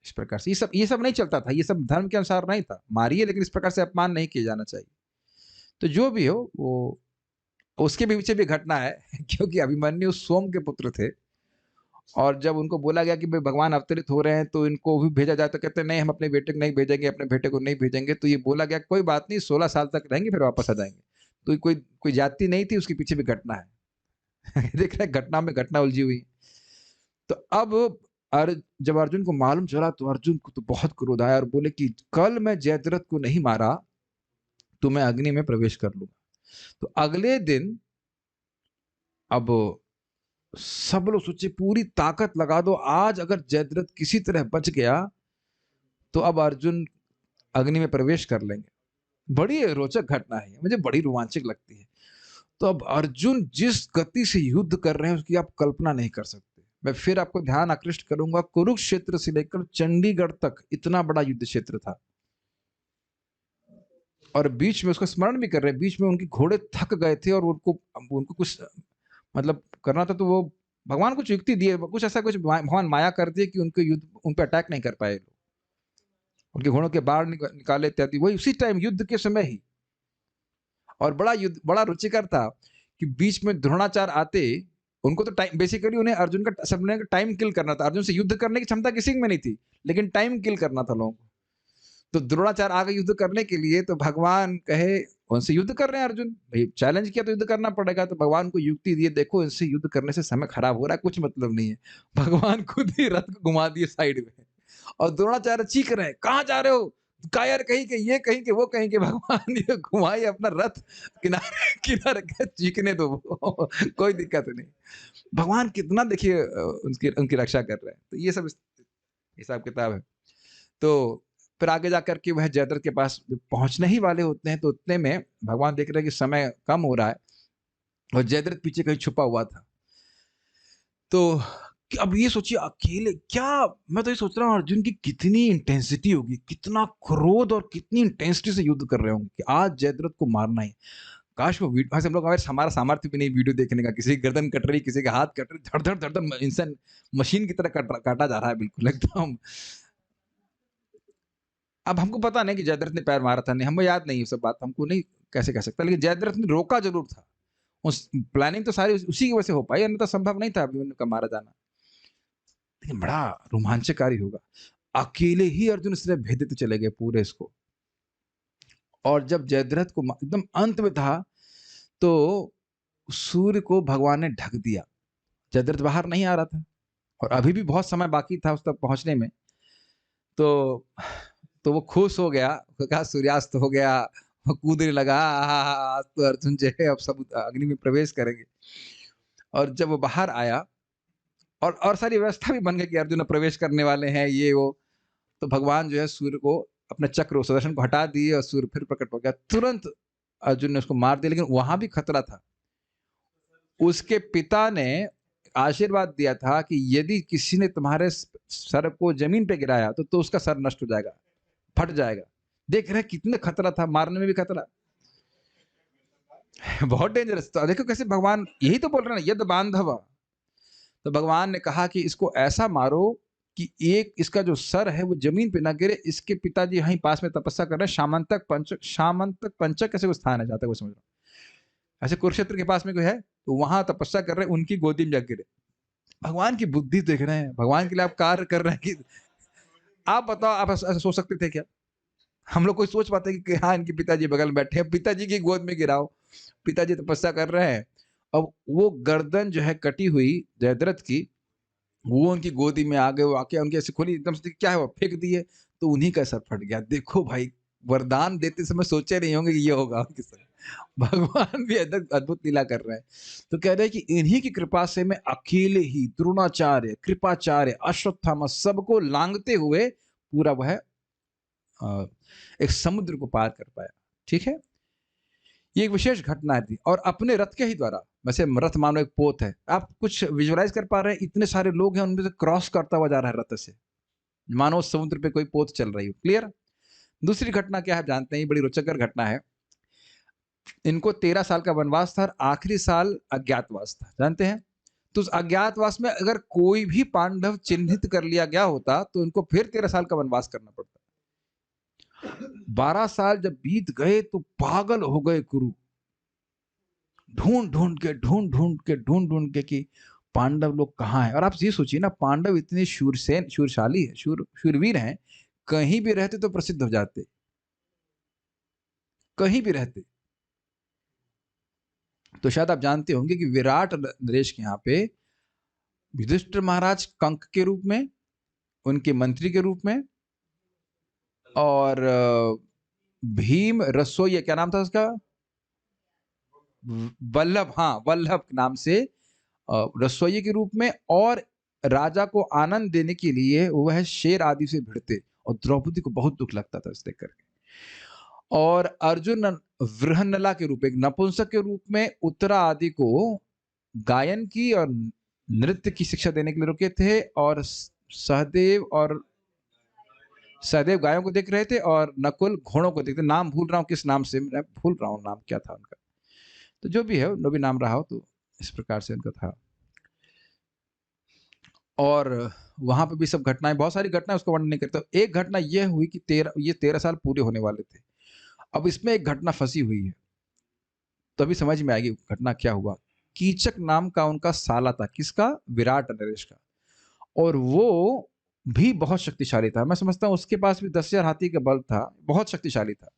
Speaker 1: इस प्रकार से ये सब नहीं चलता था, ये सब धर्म के अनुसार नहीं था। मारिए, लेकिन इस प्रकार से अपमान नहीं किया जाना चाहिए। तो जो भी हो, वो उसके पीछे भी घटना है क्योंकि अभिमन्यु सोम के पुत्र थे, और जब उनको बोला गया कि भाई भगवान अवतरित हो रहे हैं तो इनको भी भेजा जाए, तो कहते नहीं, हम अपने बेटे को नहीं भेजेंगे, अपने बेटे को नहीं भेजेंगे। तो ये बोला गया कोई बात नहीं, 16 साल तक रहेंगे, फिर वापस आ जाएंगे। तो कोई जाति नहीं थी, उसके पीछे भी घटना है देख रहे, घटना में घटना उलझी हुई। तो अब जब अर्जुन को मालूम चला, तो अर्जुन को तो बहुत क्रोध आया, और बोले कि कल मैं जयद्रथ को नहीं मारा तो मैं अग्नि में प्रवेश कर लूंगा। तो अगले दिन अब सब लोग सोचे पूरी ताकत लगा दो, आज अगर जयद्रथ किसी तरह बच गया तो अब अर्जुन अग्नि में प्रवेश कर लेंगे। बड़ी रोचक घटना है, मुझे बड़ी रोमांचक लगती है। तो अब अर्जुन जिस गति से युद्ध कर रहे हैं, उसकी आप कल्पना नहीं कर सकते। मैं फिर आपको ध्यान आकृष्ट करूंगा, कुरुक्षेत्र से लेकर चंडीगढ़ तक इतना बड़ा युद्ध क्षेत्र था, और बीच में उसका स्मरण भी कर रहे हैं, बीच में उनके घोड़े थक गए थे, और उनको कुछ मतलब करना था, तो वो भगवान कुछ युक्ति दिए, कुछ ऐसा कुछ भगवान माया कर दिए कि उनके युद्ध, उन पर अटैक नहीं कर पाए, उनके घोड़ों के बाढ़ निकाले इत्यादि। वही उसी टाइम युद्ध के समय ही। और बड़ा रुचिकर था कि बीच में द्रोणाचार्य आते, उनको तो टाइम, बेसिकली उन्हें अर्जुन का सबने टाइम किल करना था। अर्जुन से युद्ध करने की क्षमता किसी में नहीं थी, लेकिन टाइम किल करना था लोगों को। तो द्रोणाचार्य आगे युद्ध करने के लिए, तो भगवान कहे उनसे युद्ध कर रहे हैं अर्जुन, भाई चैलेंज किया तो युद्ध करना पड़ेगा। तो भगवान को युक्ति दिए, देखो इनसे युद्ध करने से समय खराब हो रहा है, कुछ मतलब नहीं है। भगवान खुद ही रथ को घुमा दिए साइड में, और द्रोणाचार्य चीख रहे हैं, कहाँ जा रहे हो, कायर कहीं के, ये कहीं के, वो कहीं के। भगवान ये घुमाई अपना रथ किनारे किनारे के, चीखने दो कोई दिक्कत नहीं। भगवान कितना देखिए उनकी रक्षा कर रहे हैं। तो ये सब हिसाब किताब है। तो फिर आगे जाकर के वह जयद्रथ के पास पहुंचने ही वाले होते हैं, तो उतने में भगवान देख रहे हैं कि समय कम हो रहा है, और जयद्रथ पीछे कहीं छुपा हुआ था। तो अब ये सोचिए अकेले, क्या मैं तो ये सोच रहा हूँ अर्जुन की कितनी इंटेंसिटी होगी, कितना क्रोध और कितनी इंटेंसिटी से युद्ध कर रहे होंगे कि आज जयद्रथ को मारना है। काश वो वीडियो हम लोग, हमारा सामर्थ्य भी नहीं वीडियो देखने का, किसी की गर्दन कट रही, किसी के हाथ कट रही, धड़ धड़ धड़ धड़, इंसान मशीन की तरह काटा जा रहा है, बिल्कुल एकदम। अब हमको पता नहीं कि जयद्रथ ने पैर मारा था, नहीं, हमें याद नहीं, सब बात हमको नहीं कैसे कह सकता, लेकिन जयद्रथ ने रोका जरूर था। उस प्लानिंग तो सारी उसी की वजह से हो पाई, अन्यथा संभव नहीं था अभिमन्यु का मारा जाना। लेकिन बड़ा रोमांचकारी होगा, अकेले ही अर्जुन इसलिए भेदते चले गए पूरे इसको। और जब जयद्रथ को एकदम अंत में था, तो सूर्य को भगवान ने ढक दिया, जयद्रथ बाहर नहीं आ रहा था, और अभी भी बहुत समय बाकी था उस तक पहुंचने में। तो वो खुश हो गया, कहा सूर्यास्त हो गया, वो कूदने लगा, आज तो अर्जुन जो है अब सब अग्नि में प्रवेश करेंगे। और जब वो बाहर आया, और सारी व्यवस्था भी बन गई कि अर्जुन प्रवेश करने वाले हैं, ये वो, तो भगवान जो है सूर्य को, अपने चक्र सुदर्शन को हटा दिए, और सूर्य फिर प्रकट हो गया। तुरंत अर्जुन ने उसको मार दिया, लेकिन वहां भी खतरा था। उसके पिता ने आशीर्वाद दिया था कि यदि किसी ने तुम्हारे सर को जमीन पे गिराया तो उसका सर नष्ट हो जाएगा, फट जाएगा। देख रहे कितने खतरा था, मारने में भी खतरा बहुत डेंजरस था। देखो कैसे भगवान यही तो बोल रहे हैं, यद बांधव, तो भगवान ने कहा कि इसको ऐसा मारो कि एक इसका जो सर है वो जमीन पे ना गिरे। इसके पिताजी यहीं पास में तपस्या कर रहे हैं, शामंतक पंचक ऐसे कोई स्थान है, जहाँ तक मैं समझ रहा हूँ। ऐसे कुरुक्षेत्र के पास में कोई है, तो वहां तपस्या कर रहे हैं, उनकी गोदी में जा गिरे। भगवान की बुद्धि देख रहे हैं, भगवान के लिए आप कार्य कर रहे हैं कि आप बताओ, आप ऐसा सोच सकते थे क्या? हम लोग कोई सोच पाते हैं कि हाँ, इनके पिताजी बगल में बैठे हैं, पिताजी की गोद में गिराओ, पिताजी तपस्या कर रहे हैं। अब वो गर्दन जो है कटी हुई जयद्रथ की, वो उनकी गोदी में आ गए, वो आके उनकी ऐसे खोली, एकदम से क्या है, वो फेंक दिए, तो उन्हीं का सर फट गया। देखो भाई, वरदान देते समय सोचे नहीं होंगे कि ये होगा उनके साथ। भगवान भी अद्भुत लीला कर रहे हैं। तो कह रहे हैं कि इन्हीं की कृपा से मैं अकेले ही द्रोणाचार्य, कृपाचार्य, अश्वत्थामा सबको लांघते हुए पूरा वह एक समुद्र को पार कर पाया। ठीक है, ये एक विशेष घटना थी, और अपने रथ के ही द्वारा। वैसे रथ मानो एक पोत है, आप कुछ विजुअलाइज कर पा रहे हैं? इतने सारे लोग हैं, उनमें से क्रॉस करता हुआ जा रहा है रथ से, मानो समुद्र पे कोई पोत चल रही हो। क्लियर? दूसरी घटना क्या है जानते हैं? ये बड़ी रोचक घटना है। इनको 13 साल का वनवास था, और आखिरी साल अज्ञातवास था, जानते हैं? तो उस अज्ञातवास में अगर कोई भी पांडव चिन्हित कर लिया गया होता, तो इनको फिर 13 साल का वनवास करना पड़ता। 12 साल जब बीत गए तो पागल हो गए कुरु, ढूंढ ढूंढ के कि पांडव लोग कहाँ हैं। और आप ये सोचिए ना, पांडव इतने शूरशाली है, शूरवीर हैं, कहीं भी रहते तो प्रसिद्ध हो जाते, कहीं भी रहते। तो शायद आप जानते होंगे कि विराट नरेश के यहाँ पे युधिष्ठिर महाराज कंक के रूप में, उनके मंत्री के रूप में, और भीम रसोई, क्या नाम था उसका, वल्लभ, हाँ वल्लभ नाम से रसोई के रूप में, और राजा को आनंद देने के लिए वह शेर आदि से भिड़ते, और द्रौपदी को बहुत दुख लगता था इस देख करके। और अर्जुन वृहन्नला के रूप में, एक नपुंसक के रूप में, उत्तरा आदि को गायन की और नृत्य की शिक्षा देने के लिए रुके थे, और सहदेव गायों को देख रहे थे, और नकुल घोड़ों को देखते। नाम भूल रहा हूँ किस नाम से, मैं भूल रहा हूँ नाम क्या था उनका, तो जो भी है जो भी नाम रहा हो, तो इस प्रकार से उनका था। और वहां पे भी सब घटनाएं, बहुत सारी घटनाएं, उसको वर्णन नहीं करता। एक घटना यह हुई कि 13 साल पूरे होने वाले थे। अब इसमें एक घटना फंसी हुई है, तो अभी समझ में आएगी घटना क्या हुआ। कीचक नाम का उनका साला था, किसका? विराट नरेश का। और वो भी बहुत शक्तिशाली था, मैं समझता हूँ उसके पास भी 10,000 हाथी का बल था, बहुत शक्तिशाली था।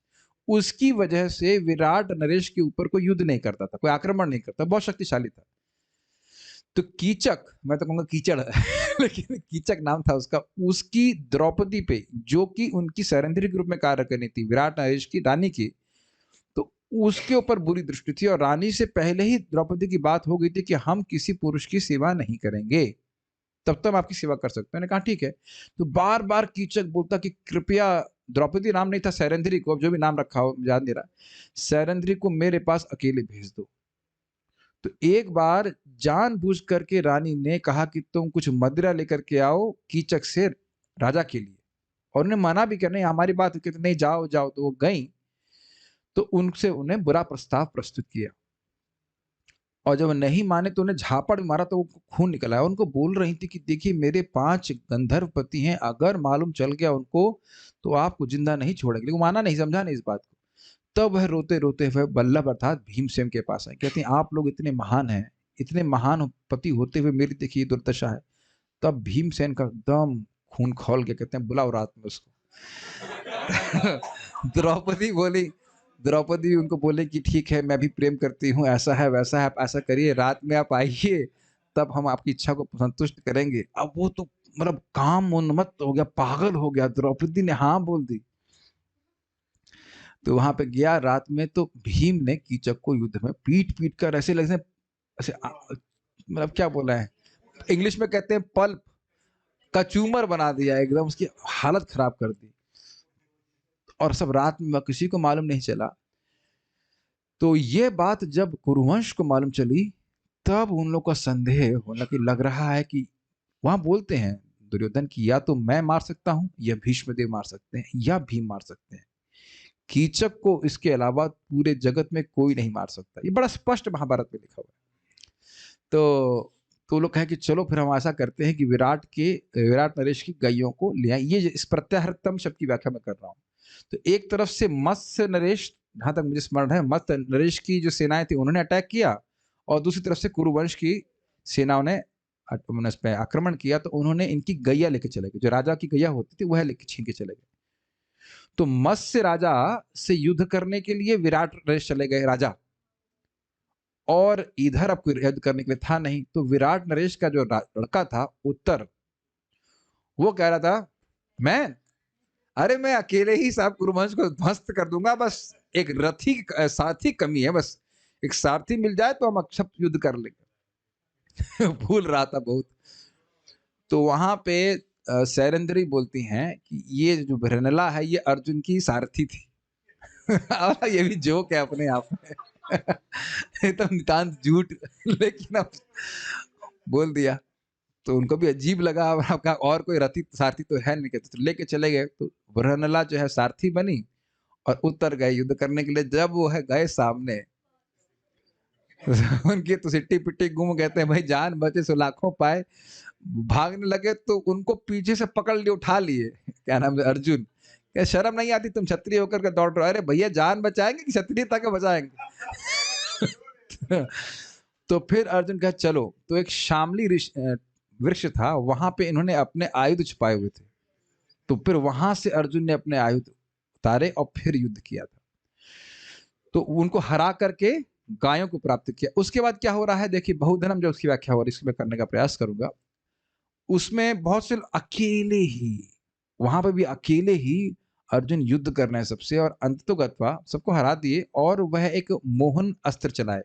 Speaker 1: उसकी वजह से विराट नरेश के ऊपर कोई युद्ध नहीं करता था, कोई आक्रमण नहीं करता, बहुत शक्तिशाली था। तो कीचक, मैं तो कहूंगा कीचड़ लेकिन कीचक नाम था उसका, उसकी द्रौपदी पे, जो कि उनकी सैरंध्री के रूप में कार्य करनी थी, विराट नरेश की रानी की, तो उसके ऊपर बुरी दृष्टि थी। और रानी से पहले ही द्रौपदी की बात हो गई थी कि हम किसी पुरुष की सेवा नहीं करेंगे, तब तक आपकी सेवा कर सकते हैं। मैंने कहा ठीक है। तो बार बार कीचक बोलता कि कृपया, द्रौपदी नाम नहीं था, सैरंध्री को, जो भी नाम रखा हो याद नहीं रहा, सैरंध्री को मेरे पास अकेले भेज दो। तो एक बार जानबूझ करके रानी ने कहा कि तुम कुछ मदिरा लेकर के आओ कीचक से राजा के लिए, और उन्हें मना भी करने, हमारी बात कहते नहीं, जाओ जाओ, तो वो गई। तो उनसे उन्हें बुरा प्रस्ताव प्रस्तुत किया, और जब नहीं माने तो उन्हें झापड़ मारा, तो वो खून निकल आया। उनको बोल रही थी कि देखिए मेरे 5 गंधर्व पति हैं, अगर मालूम चल गया उनको तो आपको जिंदा नहीं छोड़ेंगे। लेकिन माना नहीं, समझा नहीं इस बात को। तब वह रोते रोते वह बल्लभ अर्थात भीमसेन के पास आए, कहती हैं आप लोग इतने महान हैं, इतने महान पति होते हुए मेरी देखिए दुर्दशा है। तब भीमसेन का एकदम खून खौल गया, कहते हैं बुलाओ रात में उसको। द्रौपदी बोली, द्रौपदी उनको बोले कि ठीक है, मैं भी प्रेम करती हूँ, ऐसा है वैसा है, आप ऐसा करिए, रात में आप आइए, तब हम आपकी इच्छा को संतुष्ट करेंगे। अब वो तो मतलब काम उन्मत्त हो गया, पागल हो गया। द्रौपदी ने हाँ बोल दी। तो वहां पे गया रात में, तो भीम ने कीचक को युद्ध में पीट पीट कर ऐसे लगे, ऐसे मतलब क्या बोला है, इंग्लिश में कहते हैं पल्प, कचूमर बना दिया एकदम, उसकी हालत खराब कर दी। और सब रात में किसी को मालूम नहीं चला। तो ये बात जब कुरुवंश को मालूम चली, तब उन लोग का संदेह होना कि लग रहा है कि, वहां बोलते हैं दुर्योधन की, या तो मैं मार सकता हूं, या भीष्मदेव मार सकते हैं, या भीम मार सकते हैं। कीचक को इसके अलावा पूरे जगत में कोई नहीं मार सकता। ये बड़ा स्पष्ट महाभारत में लिखा हुआ है। तो तो वो लोग कहे कि चलो फिर हम ऐसा करते हैं कि विराट नरेश की गायों को ले आए। ये इस प्रत्याहृतम शब्द की व्याख्या मैं कर रहा हूँ। तो एक तरफ से मत्स्य नरेश, जहां तक मुझे स्मरण है, मत्स्य नरेश की जो सेनाएं थी उन्होंने अटैक किया, और दूसरी तरफ से कुरुवंश की सेनाओं ने उस पर आक्रमण किया। तो उन्होंने इनकी गैया लेके चले गए, जो राजा की गैया होती थी वह लेके छीन के चले गए। तो मत्स्य राजा से युद्ध करने के लिए विराट नरेश चले गए राजा, और इधर अब कोई युद्ध करने के लिए था नहीं। तो विराट नरेश का जो लड़का था उत्तर, वो कह रहा था मैं अरे मैं अकेले ही साहब कुरुवंश को ध्वस्त कर दूंगा, बस एक रथी सारथी कमी है, बस एक सारथी मिल जाए तो हम सब युद्ध कर लेंगे। भूल रहा था बहुत। तो वहां पे सैरंद्री बोलती हैं कि ये जो भरनला है ये अर्जुन की सारथी थी। और ये भी जोक है अपने आप में। ये तो नितांत झूठ, लेकिन अब बोल दिया तो उनको भी अजीब लगा। और आपका और कोई रथी सारथी तो है नहीं, कहते तो लेके चले गए। तो भरनला जो है सारथी बनी और उतर गए युद्ध करने के लिए। जब वो है गए सामने, उनकी तो सिट्टी पिट्टी गुम, कहते हैं भाई जान बचे सो लाखों पाए। भागने लगे तो उनको पीछे से पकड़ लिए, उठा लिए, क्या नाम है, अर्जुन। क्या शर्म नहीं आती, तुम क्षत्रिय होकर के दौड़ रहे हो? अरे भैया जान बचाएंगे कि क्षत्रियता के बचाएंगे? तो फिर अर्जुन कहा चलो। तो एक शामली वृक्ष था, वहां पे इन्होंने अपने आयुध छुपाए हुए थे। तो फिर वहां से अर्जुन ने अपने आयुध उतारे और फिर युद्ध किया था। तो उनको हरा करके गायों को प्राप्त किया। उसके बाद क्या हो रहा है देखिए, बहुधनम जो उसकी व्याख्या हो रही है, इसकी मैं करने का प्रयास करूंगा। उसमें बहुत से अकेले ही, वहां पर भी अकेले ही अर्जुन युद्ध कर रहे हैं सबसे, और अंततोगत्वा सबको हरा दिए। और वह एक मोहन अस्त्र चलाए।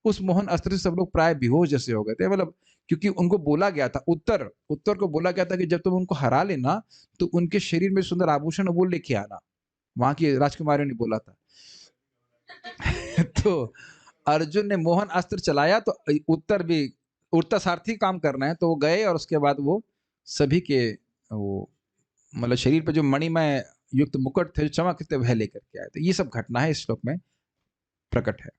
Speaker 1: उस मोहन अस्त्र से सब लोग प्राय बेहोश जैसे हो गए थे। मतलब क्योंकि उनको बोला गया था, उत्तर को बोला गया था कि जब तुम उनको हरा लेना तो उनके शरीर में सुंदर आभूषण वो लेके आना। वहां की राजकुमारियों ने बोला था। तो अर्जुन ने मोहन अस्त्र चलाया, तो उत्तर भी उड़ता सारथी काम करना है, तो वो गए और उसके बाद वो सभी के वो मतलब शरीर पे जो मणिमय युक्त मुकुट थे, जो चमक थे, वह लेकर के आए। तो ये सब घटना है इस श्लोक में प्रकट है।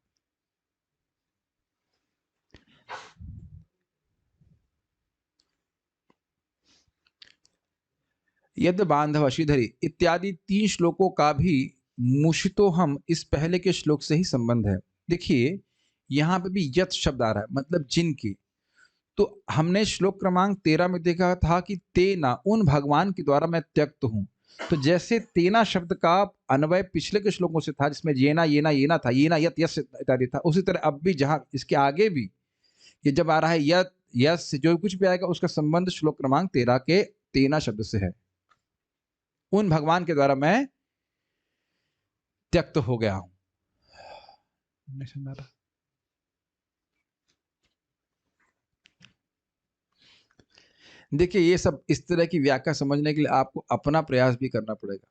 Speaker 1: यद बांधव श्रीधरी इत्यादि 3 श्लोकों का भी मुषितो हम इस पहले के श्लोक से ही संबंध है। देखिए यहाँ पे भी यत शब्द आ रहा है, मतलब जिनकी। तो हमने श्लोक क्रमांक 13 में देखा था कि तेना, उन भगवान के द्वारा मैं त्यक्त हूं। तो जैसे तेना शब्द का अन्वय पिछले के श्लोकों से था, जिसमें येना येना येना था, येना यत यस इत्यादि था, उसी तरह अब भी जहां इसके आगे भी ये जब आ रहा है यत यस, जो कुछ भी आएगा उसका संबंध श्लोक क्रमांक 13 के तेना शब्द से है। उन भगवान के द्वारा मैं त्यक्त हो गया हूं। देखिए ये सब इस तरह की व्याख्या समझने के लिए आपको अपना प्रयास भी करना पड़ेगा।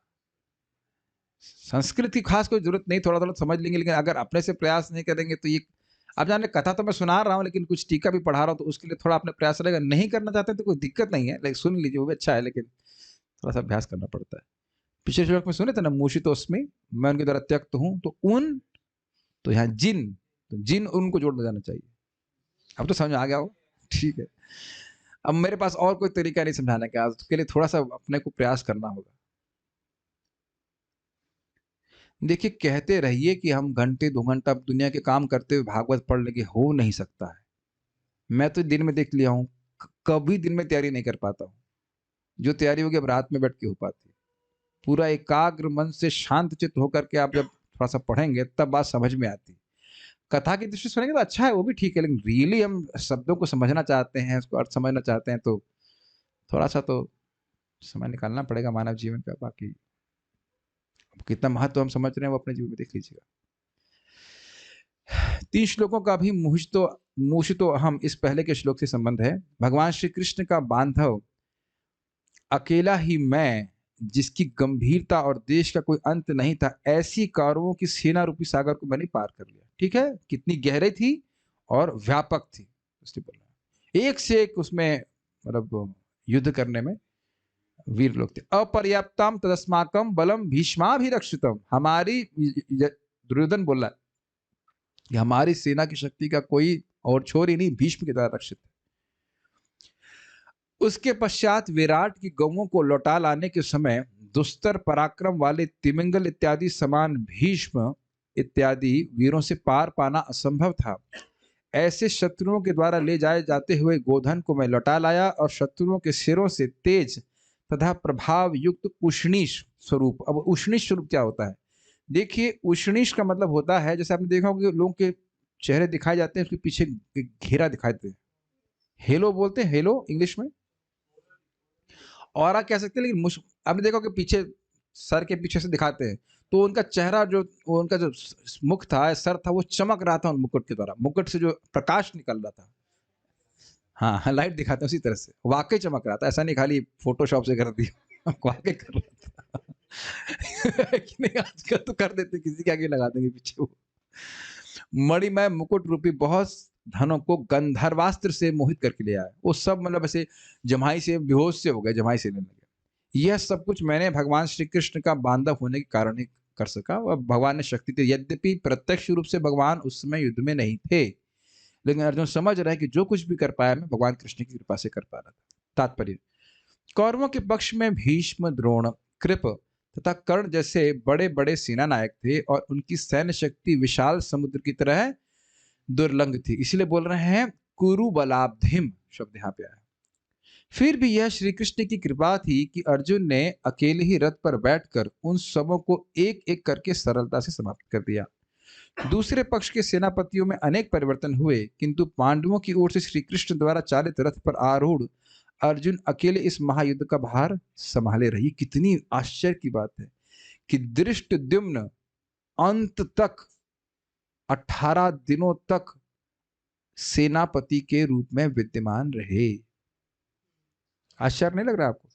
Speaker 1: संस्कृत की खास कोई जरूरत नहीं, थोड़ा थोड़ा समझ लेंगे, लेकिन अगर अपने से प्रयास नहीं करेंगे तो ये, आप जाने कथा तो मैं सुना रहा हूँ लेकिन कुछ टीका भी पढ़ा रहा हूँ, तो उसके लिए थोड़ा अपने प्रयास रहेगा। नहीं करना चाहते तो कोई दिक्कत नहीं है, लेकिन सुन लीजिए वो भी अच्छा है, लेकिन थोड़ा सा अभ्यास करना पड़ता है। पिछले श्लोक में सुने थे ना, मूषितोस्मि, मैं उनके द्वारा त्यक्त हूं। तो उन, तो यहाँ जिन, तो जिन उनको जोड़ जाना चाहिए। अब तो समझ आ गया हो, ठीक है। अब मेरे पास और कोई तरीका नहीं समझाने का, उसके लिए थोड़ा सा अपने को प्रयास करना होगा। देखिए कहते रहिए कि हम घंटे 2 घंटा दुनिया के काम करते हुए भागवत पढ़ लेंगे, हो नहीं सकता है। मैं तो दिन में देख लिया हूँ, कभी दिन में तैयारी नहीं कर पाता हूँ। जो तैयारी होगी अब रात में बैठ के हो पाती है। पूरा एकाग्र मन से शांत चित्त होकर के आप जब थोड़ा सा पढ़ेंगे तब बात समझ में आती है। कथा की दृष्टि सुनेंगे तो अच्छा है, वो भी ठीक है, लेकिन रियली हम शब्दों को समझना चाहते हैं, उसको अर्थ समझना चाहते हैं, तो थोड़ा सा तो समय निकालना पड़ेगा मानव जीवन का। बाकी कितना महत्व हम समझ रहे हैं वो अपने जीवन में देख लीजिएगा। 3 श्लोकों का भी मूषितो हम इस पहले के श्लोक से संबंध है। भगवान श्री कृष्ण का बांधव अकेला ही मैं, जिसकी गंभीरता और देश का कोई अंत नहीं था, ऐसी कौरवों की सेना रूपी सागर को मैंने पार कर लिया। ठीक है, कितनी गहरी थी और व्यापक थी, इसलिए बोल रहा है। एक से एक उसमें मतलब युद्ध करने में वीर लोग थे। अपर्याप्तम तदस्माकम बलम भीष्माभिरक्षितम, हमारी, दुर्योधन बोल रहा है कि हमारी सेना की शक्ति का कोई और छोर ही नहीं, भीष्म के द्वारा रक्षित है। उसके पश्चात विराट की गौओं को लौटा लाने के समय दुस्तर पराक्रम वाले तिमिंगल इत्यादि समान भीष्म इत्यादि वीरों से पार पाना असंभव था। ऐसे शत्रुओं के द्वारा ले जाए जाते हुए गोधन को मैं लौटा लाया और शत्रुओं के सिरों से तेज तथा प्रभाव युक्त उष्णीश स्वरूप। अब उष्णीश स्वरूप क्या होता है? देखिए, उष्णीश का मतलब होता है, जैसे आपने देखा होगा कि लोगों के चेहरे दिखाए जाते हैं, उसके पीछे घेरा दिखाई देते हैं, हेलो बोलते हैं, हेलो इंग्लिश में। ऑरा कह सकते हैं, लेकिन आपने देखा कि पीछे सर के पीछे से दिखाते हैं, तो उनका चेहरा जो उनका जो मुख था, सर था, वो चमक रहा था उन मुकुट के द्वारा, मुकुट से जो प्रकाश निकल रहा था। हाँ, लाइट दिखाते हैं उसी तरह से, वाकई चमक रहा था, ऐसा नहीं खाली फोटोशॉप से कर दिया वाकई कर रहा था कि नहीं, आजकल तो कर देते, किसी के आगे लगा देंगे पीछे वो। मणिमय मुकुट रूपी बहुत धनों को गंधर्वास्त्र से मोहित करके ले आया। वो सब मतलब ऐसे जमाई से बेहोश से हो गए, जमाई से लेने लगे। यह सब कुछ मैंने भगवान श्री कृष्ण का बांधव होने के कारण ही कर सका, और भगवान ने शक्ति दी। यद्यपि प्रत्यक्ष रूप से भगवान उस समय युद्ध में नहीं थे, लेकिन अर्जुन समझ रहा है कि जो कुछ भी कर पाया मैं भगवान कृष्ण की कृपा से कर पा रहा था। तात्पर्य, कौरवों के पक्ष में भीष्म, द्रोण, कृप तथा कर्ण जैसे बड़े बड़े सेना नायक थे, और उनकी सैन्य शक्ति विशाल समुद्र की तरह दुर्लंघ थी। इसलिए बोल रहे हैं कुरु बलाब्धिम शब्द यहाँ पे आया। फिर भी यह श्री कृष्ण की कृपा थी कि अर्जुन ने अकेले ही रथ पर बैठकर उन सबों को एक एक करके सरलता से समाप्त कर दिया। दूसरे पक्ष के सेनापतियों में अनेक परिवर्तन हुए, किंतु पांडवों की ओर से श्री कृष्ण द्वारा चालित रथ पर आरूढ़ अर्जुन अकेले इस महायुद्ध का भार संभाले रही। कितनी आश्चर्य की बात है कि धृष्टद्युम्न अंत तक 18 दिनों तक सेनापति के रूप में विद्यमान रहे। आश्चर्य नहीं लग रहा आपको?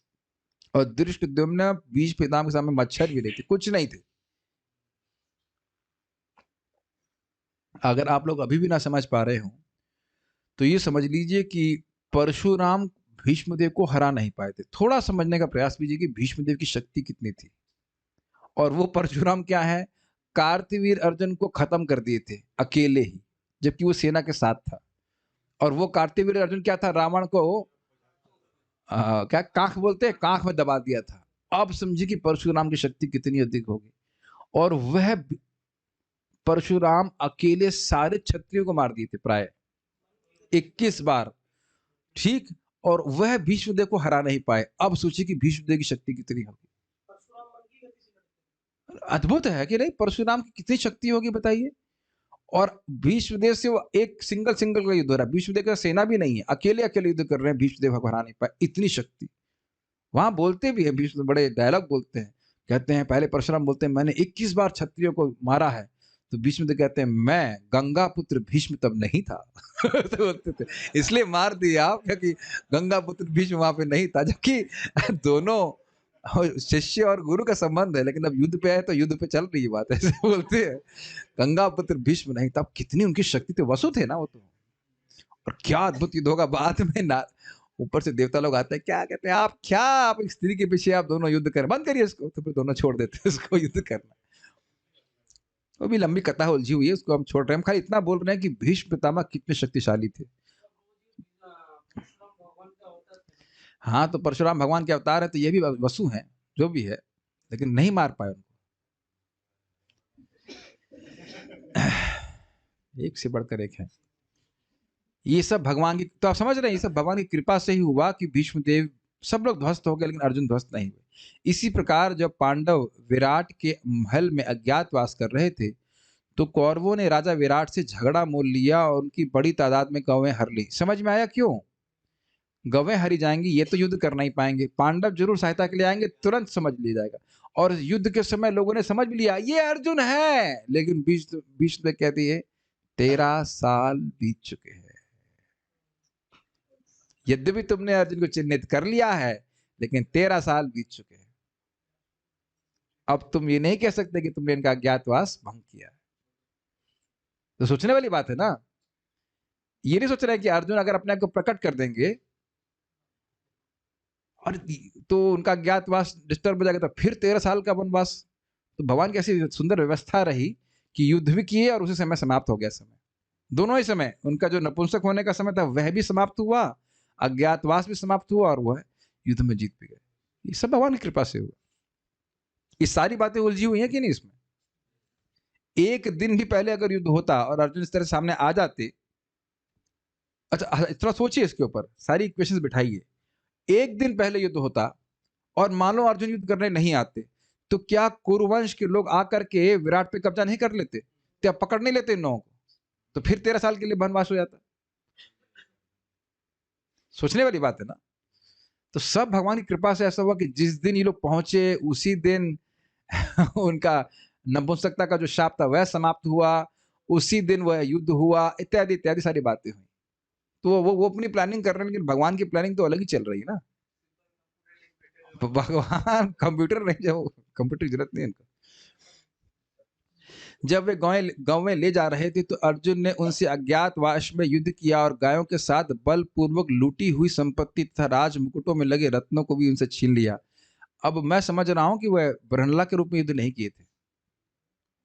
Speaker 1: और धृष्टद्युम्न बीज पितामह के सामने मच्छर भी नहीं थे, कुछ नहीं थे। अगर आप लोग अभी भी ना समझ पा रहे हो तो ये समझ लीजिए कि परशुराम भीष्मदेव को हरा नहीं पाए थे। थोड़ा समझने का प्रयास कीजिए कि भीष्मदेव की शक्ति कितनी थी। और वो परशुराम क्या है, कार्तवीर अर्जुन को खत्म कर दिए थे अकेले ही, जबकि वो सेना के साथ था। और वो कार्तवीर अर्जुन क्या था, रावण को क्या कांख बोलते हैं, कांख में दबा दिया था। अब समझिए कि परशुराम की शक्ति कितनी अधिक होगी। और वह परशुराम अकेले सारे क्षत्रियों को मार दिए थे प्राय 21 बार, ठीक। और वह भीष्मदेव को हरा नहीं पाए। अब सोचिए कि भीष्मदेव की शक्ति कितनी होगी। अद्भुत है कि नहीं? परशुराम की कितनी शक्ति होगी बताइए। और भीष्मदेव से वो एक सिंगल का युद्ध हो रहा है, भीष्मदेव का सेना भी नहीं है, अकेले अकेले युद्ध कर रहे हैं, भीष्मदेव को हरा नहीं पाए, इतनी शक्ति। वहां बोलते भी है भीष्म, बड़े डायलॉग बोलते हैं, कहते हैं, पहले परशुराम बोलते हैं मैंने 21 बार क्षत्रियों को मारा है, तो भीष्मदेव कहते हैं मैं गंगा पुत्र भीष्म तब नहीं था तो बोलते थे इसलिए मार दिया आप, क्योंकि गंगा पुत्र भीष्म वहां पे नहीं था। जबकि दोनों शिष्य और गुरु का संबंध है, लेकिन अब युद्ध पे आए तो युद्ध पे चल रही बात, ऐसे बोलते हैं गंगा पुत्र भीष्म नहीं। तब कितनी उनकी शक्ति थी, वसु थे ना वो तो। और क्या अद्भुत युद्ध होगा बाद में ना, ऊपर से देवता लोग आते हैं, क्या कहते हैं आप, क्या आप एक स्त्री के पीछे आप दोनों युद्ध करें, बंद करिए इसको, तो फिर दोनों छोड़ देते हैं इसको युद्ध करना। वो भी लंबी कथा उलझी हुई है, उसको हम छोड़ रहे हैं। हम खाली इतना बोल रहे हैं कि भीष्म पितामह कितने शक्तिशाली थे। हाँ, तो परशुराम भगवान के अवतार है, तो ये भी वसु हैं, जो भी है, लेकिन नहीं मार पाए उनको। एक से बढ़कर एक है। ये सब भगवान की, तो आप समझ रहे हैं, ये सब भगवान की कृपा से ही हुआ कि भीष्मदेव, सब लोग ध्वस्त हो गए, लेकिन अर्जुन ध्वस्त नहीं हुए। इसी प्रकार जब पांडव विराट के महल में अज्ञातवास कर रहे थे, तो कौरवों ने राजा विराट से झगड़ा मोल लिया और उनकी बड़ी तादाद में गवें हर ली। समझ में आया क्यों? गवें हरी जाएंगी, ये तो युद्ध कर नहीं पाएंगे, पांडव जरूर सहायता के लिए आएंगे, तुरंत समझ लिया जाएगा। और युद्ध के समय लोगों ने समझ भी लिया ये अर्जुन है, लेकिन बीच में कहती है 13 साल बीत चुके हैं, यद्यपि तुमने अर्जुन को चिन्हित कर लिया है, लेकिन 13 साल बीत चुके हैं। अब तुम ये नहीं कह सकते कि तुमने इनका अज्ञातवास भंग किया है। तो सोचने वाली बात है ना। ये नहीं सोच रहे कि अर्जुन अगर अपने आप को प्रकट कर देंगे और तो उनका अज्ञातवास डिस्टर्ब हो जाएगा, तो फिर 13 साल का वनवास। तो भगवान की ऐसी सुंदर व्यवस्था रही कि युद्ध भी किए और उसी समय समाप्त हो गया समय। दोनों ही समय, उनका जो नपुंसक होने का समय था वह भी समाप्त हुआ, अज्ञातवास भी समाप्त हुआ और वह युद्ध में जीत भी गए। ये सब भगवान की कृपा से हुआ। ये सारी बातें उलझी हुई हैं कि नहीं इसमें? एक दिन भी पहले अगर युद्ध होता और अर्जुन इस तरह सामने आ जाते, अच्छा इतना सोचिए इसके ऊपर, सारी इक्वेशंस बिठाइए। एक दिन पहले युद्ध होता और मान लो अर्जुन युद्ध करने नहीं आते, तो क्या कुरुवंश के लोग आकर के विराट पे कब्जा नहीं कर लेते? क्या पकड़ नहीं लेते इन लोगों को? तो फिर 13 साल के लिए वनवास हो जाता। सोचने वाली बात है ना। तो सब भगवान की कृपा से ऐसा हुआ कि जिस दिन ये लोग पहुंचे उसी दिन उनका नपुंसकता का जो शाप था वह समाप्त हुआ, उसी दिन वह युद्ध हुआ, इत्यादि इत्यादि सारी बातें हुई। तो वो अपनी प्लानिंग कर रहे हैं, लेकिन भगवान की प्लानिंग तो अलग ही चल रही है ना। भगवान कंप्यूटर नहीं, जो कंप्यूटर की जरूरत नहीं है इनको। जब वे गांव में ले जा रहे थे तो अर्जुन ने उनसे अज्ञातवास में युद्ध किया और गायों के साथ बलपूर्वक लूटी हुई संपत्ति तथा राज मुकुटों में लगे रत्नों को भी उनसे छीन लिया। अब मैं समझ रहा हूं कि वह बरहला के रूप में युद्ध नहीं किए थे।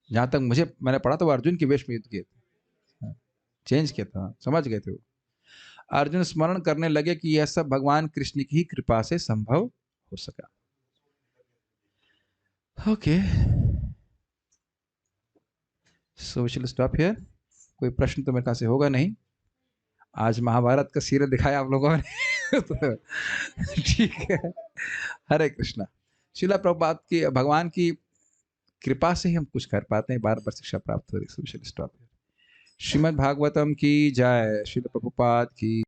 Speaker 1: जहां तक मैंने पढ़ा तो वह अर्जुन के वेश में युद्ध किए थे, चेंज किया था, समझ गए थे वो। अर्जुन स्मरण करने लगे कि यह सब भगवान कृष्ण की ही कृपा से संभव हो सका। Okay, so we shall stop here. कोई प्रश्न तो मेरे ख्याल से होगा नहीं। आज महाभारत का सीरियल दिखाया आप लोगों ने तो ठीक है। हरे कृष्णा। शिला प्रभुपाद की, भगवान की कृपा से ही हम कुछ कर पाते हैं, बार बार शिक्षा प्राप्त हो रही है। So we shall stop here. Shrimad Bhagavatam की जय। शिला प्रभुपाद की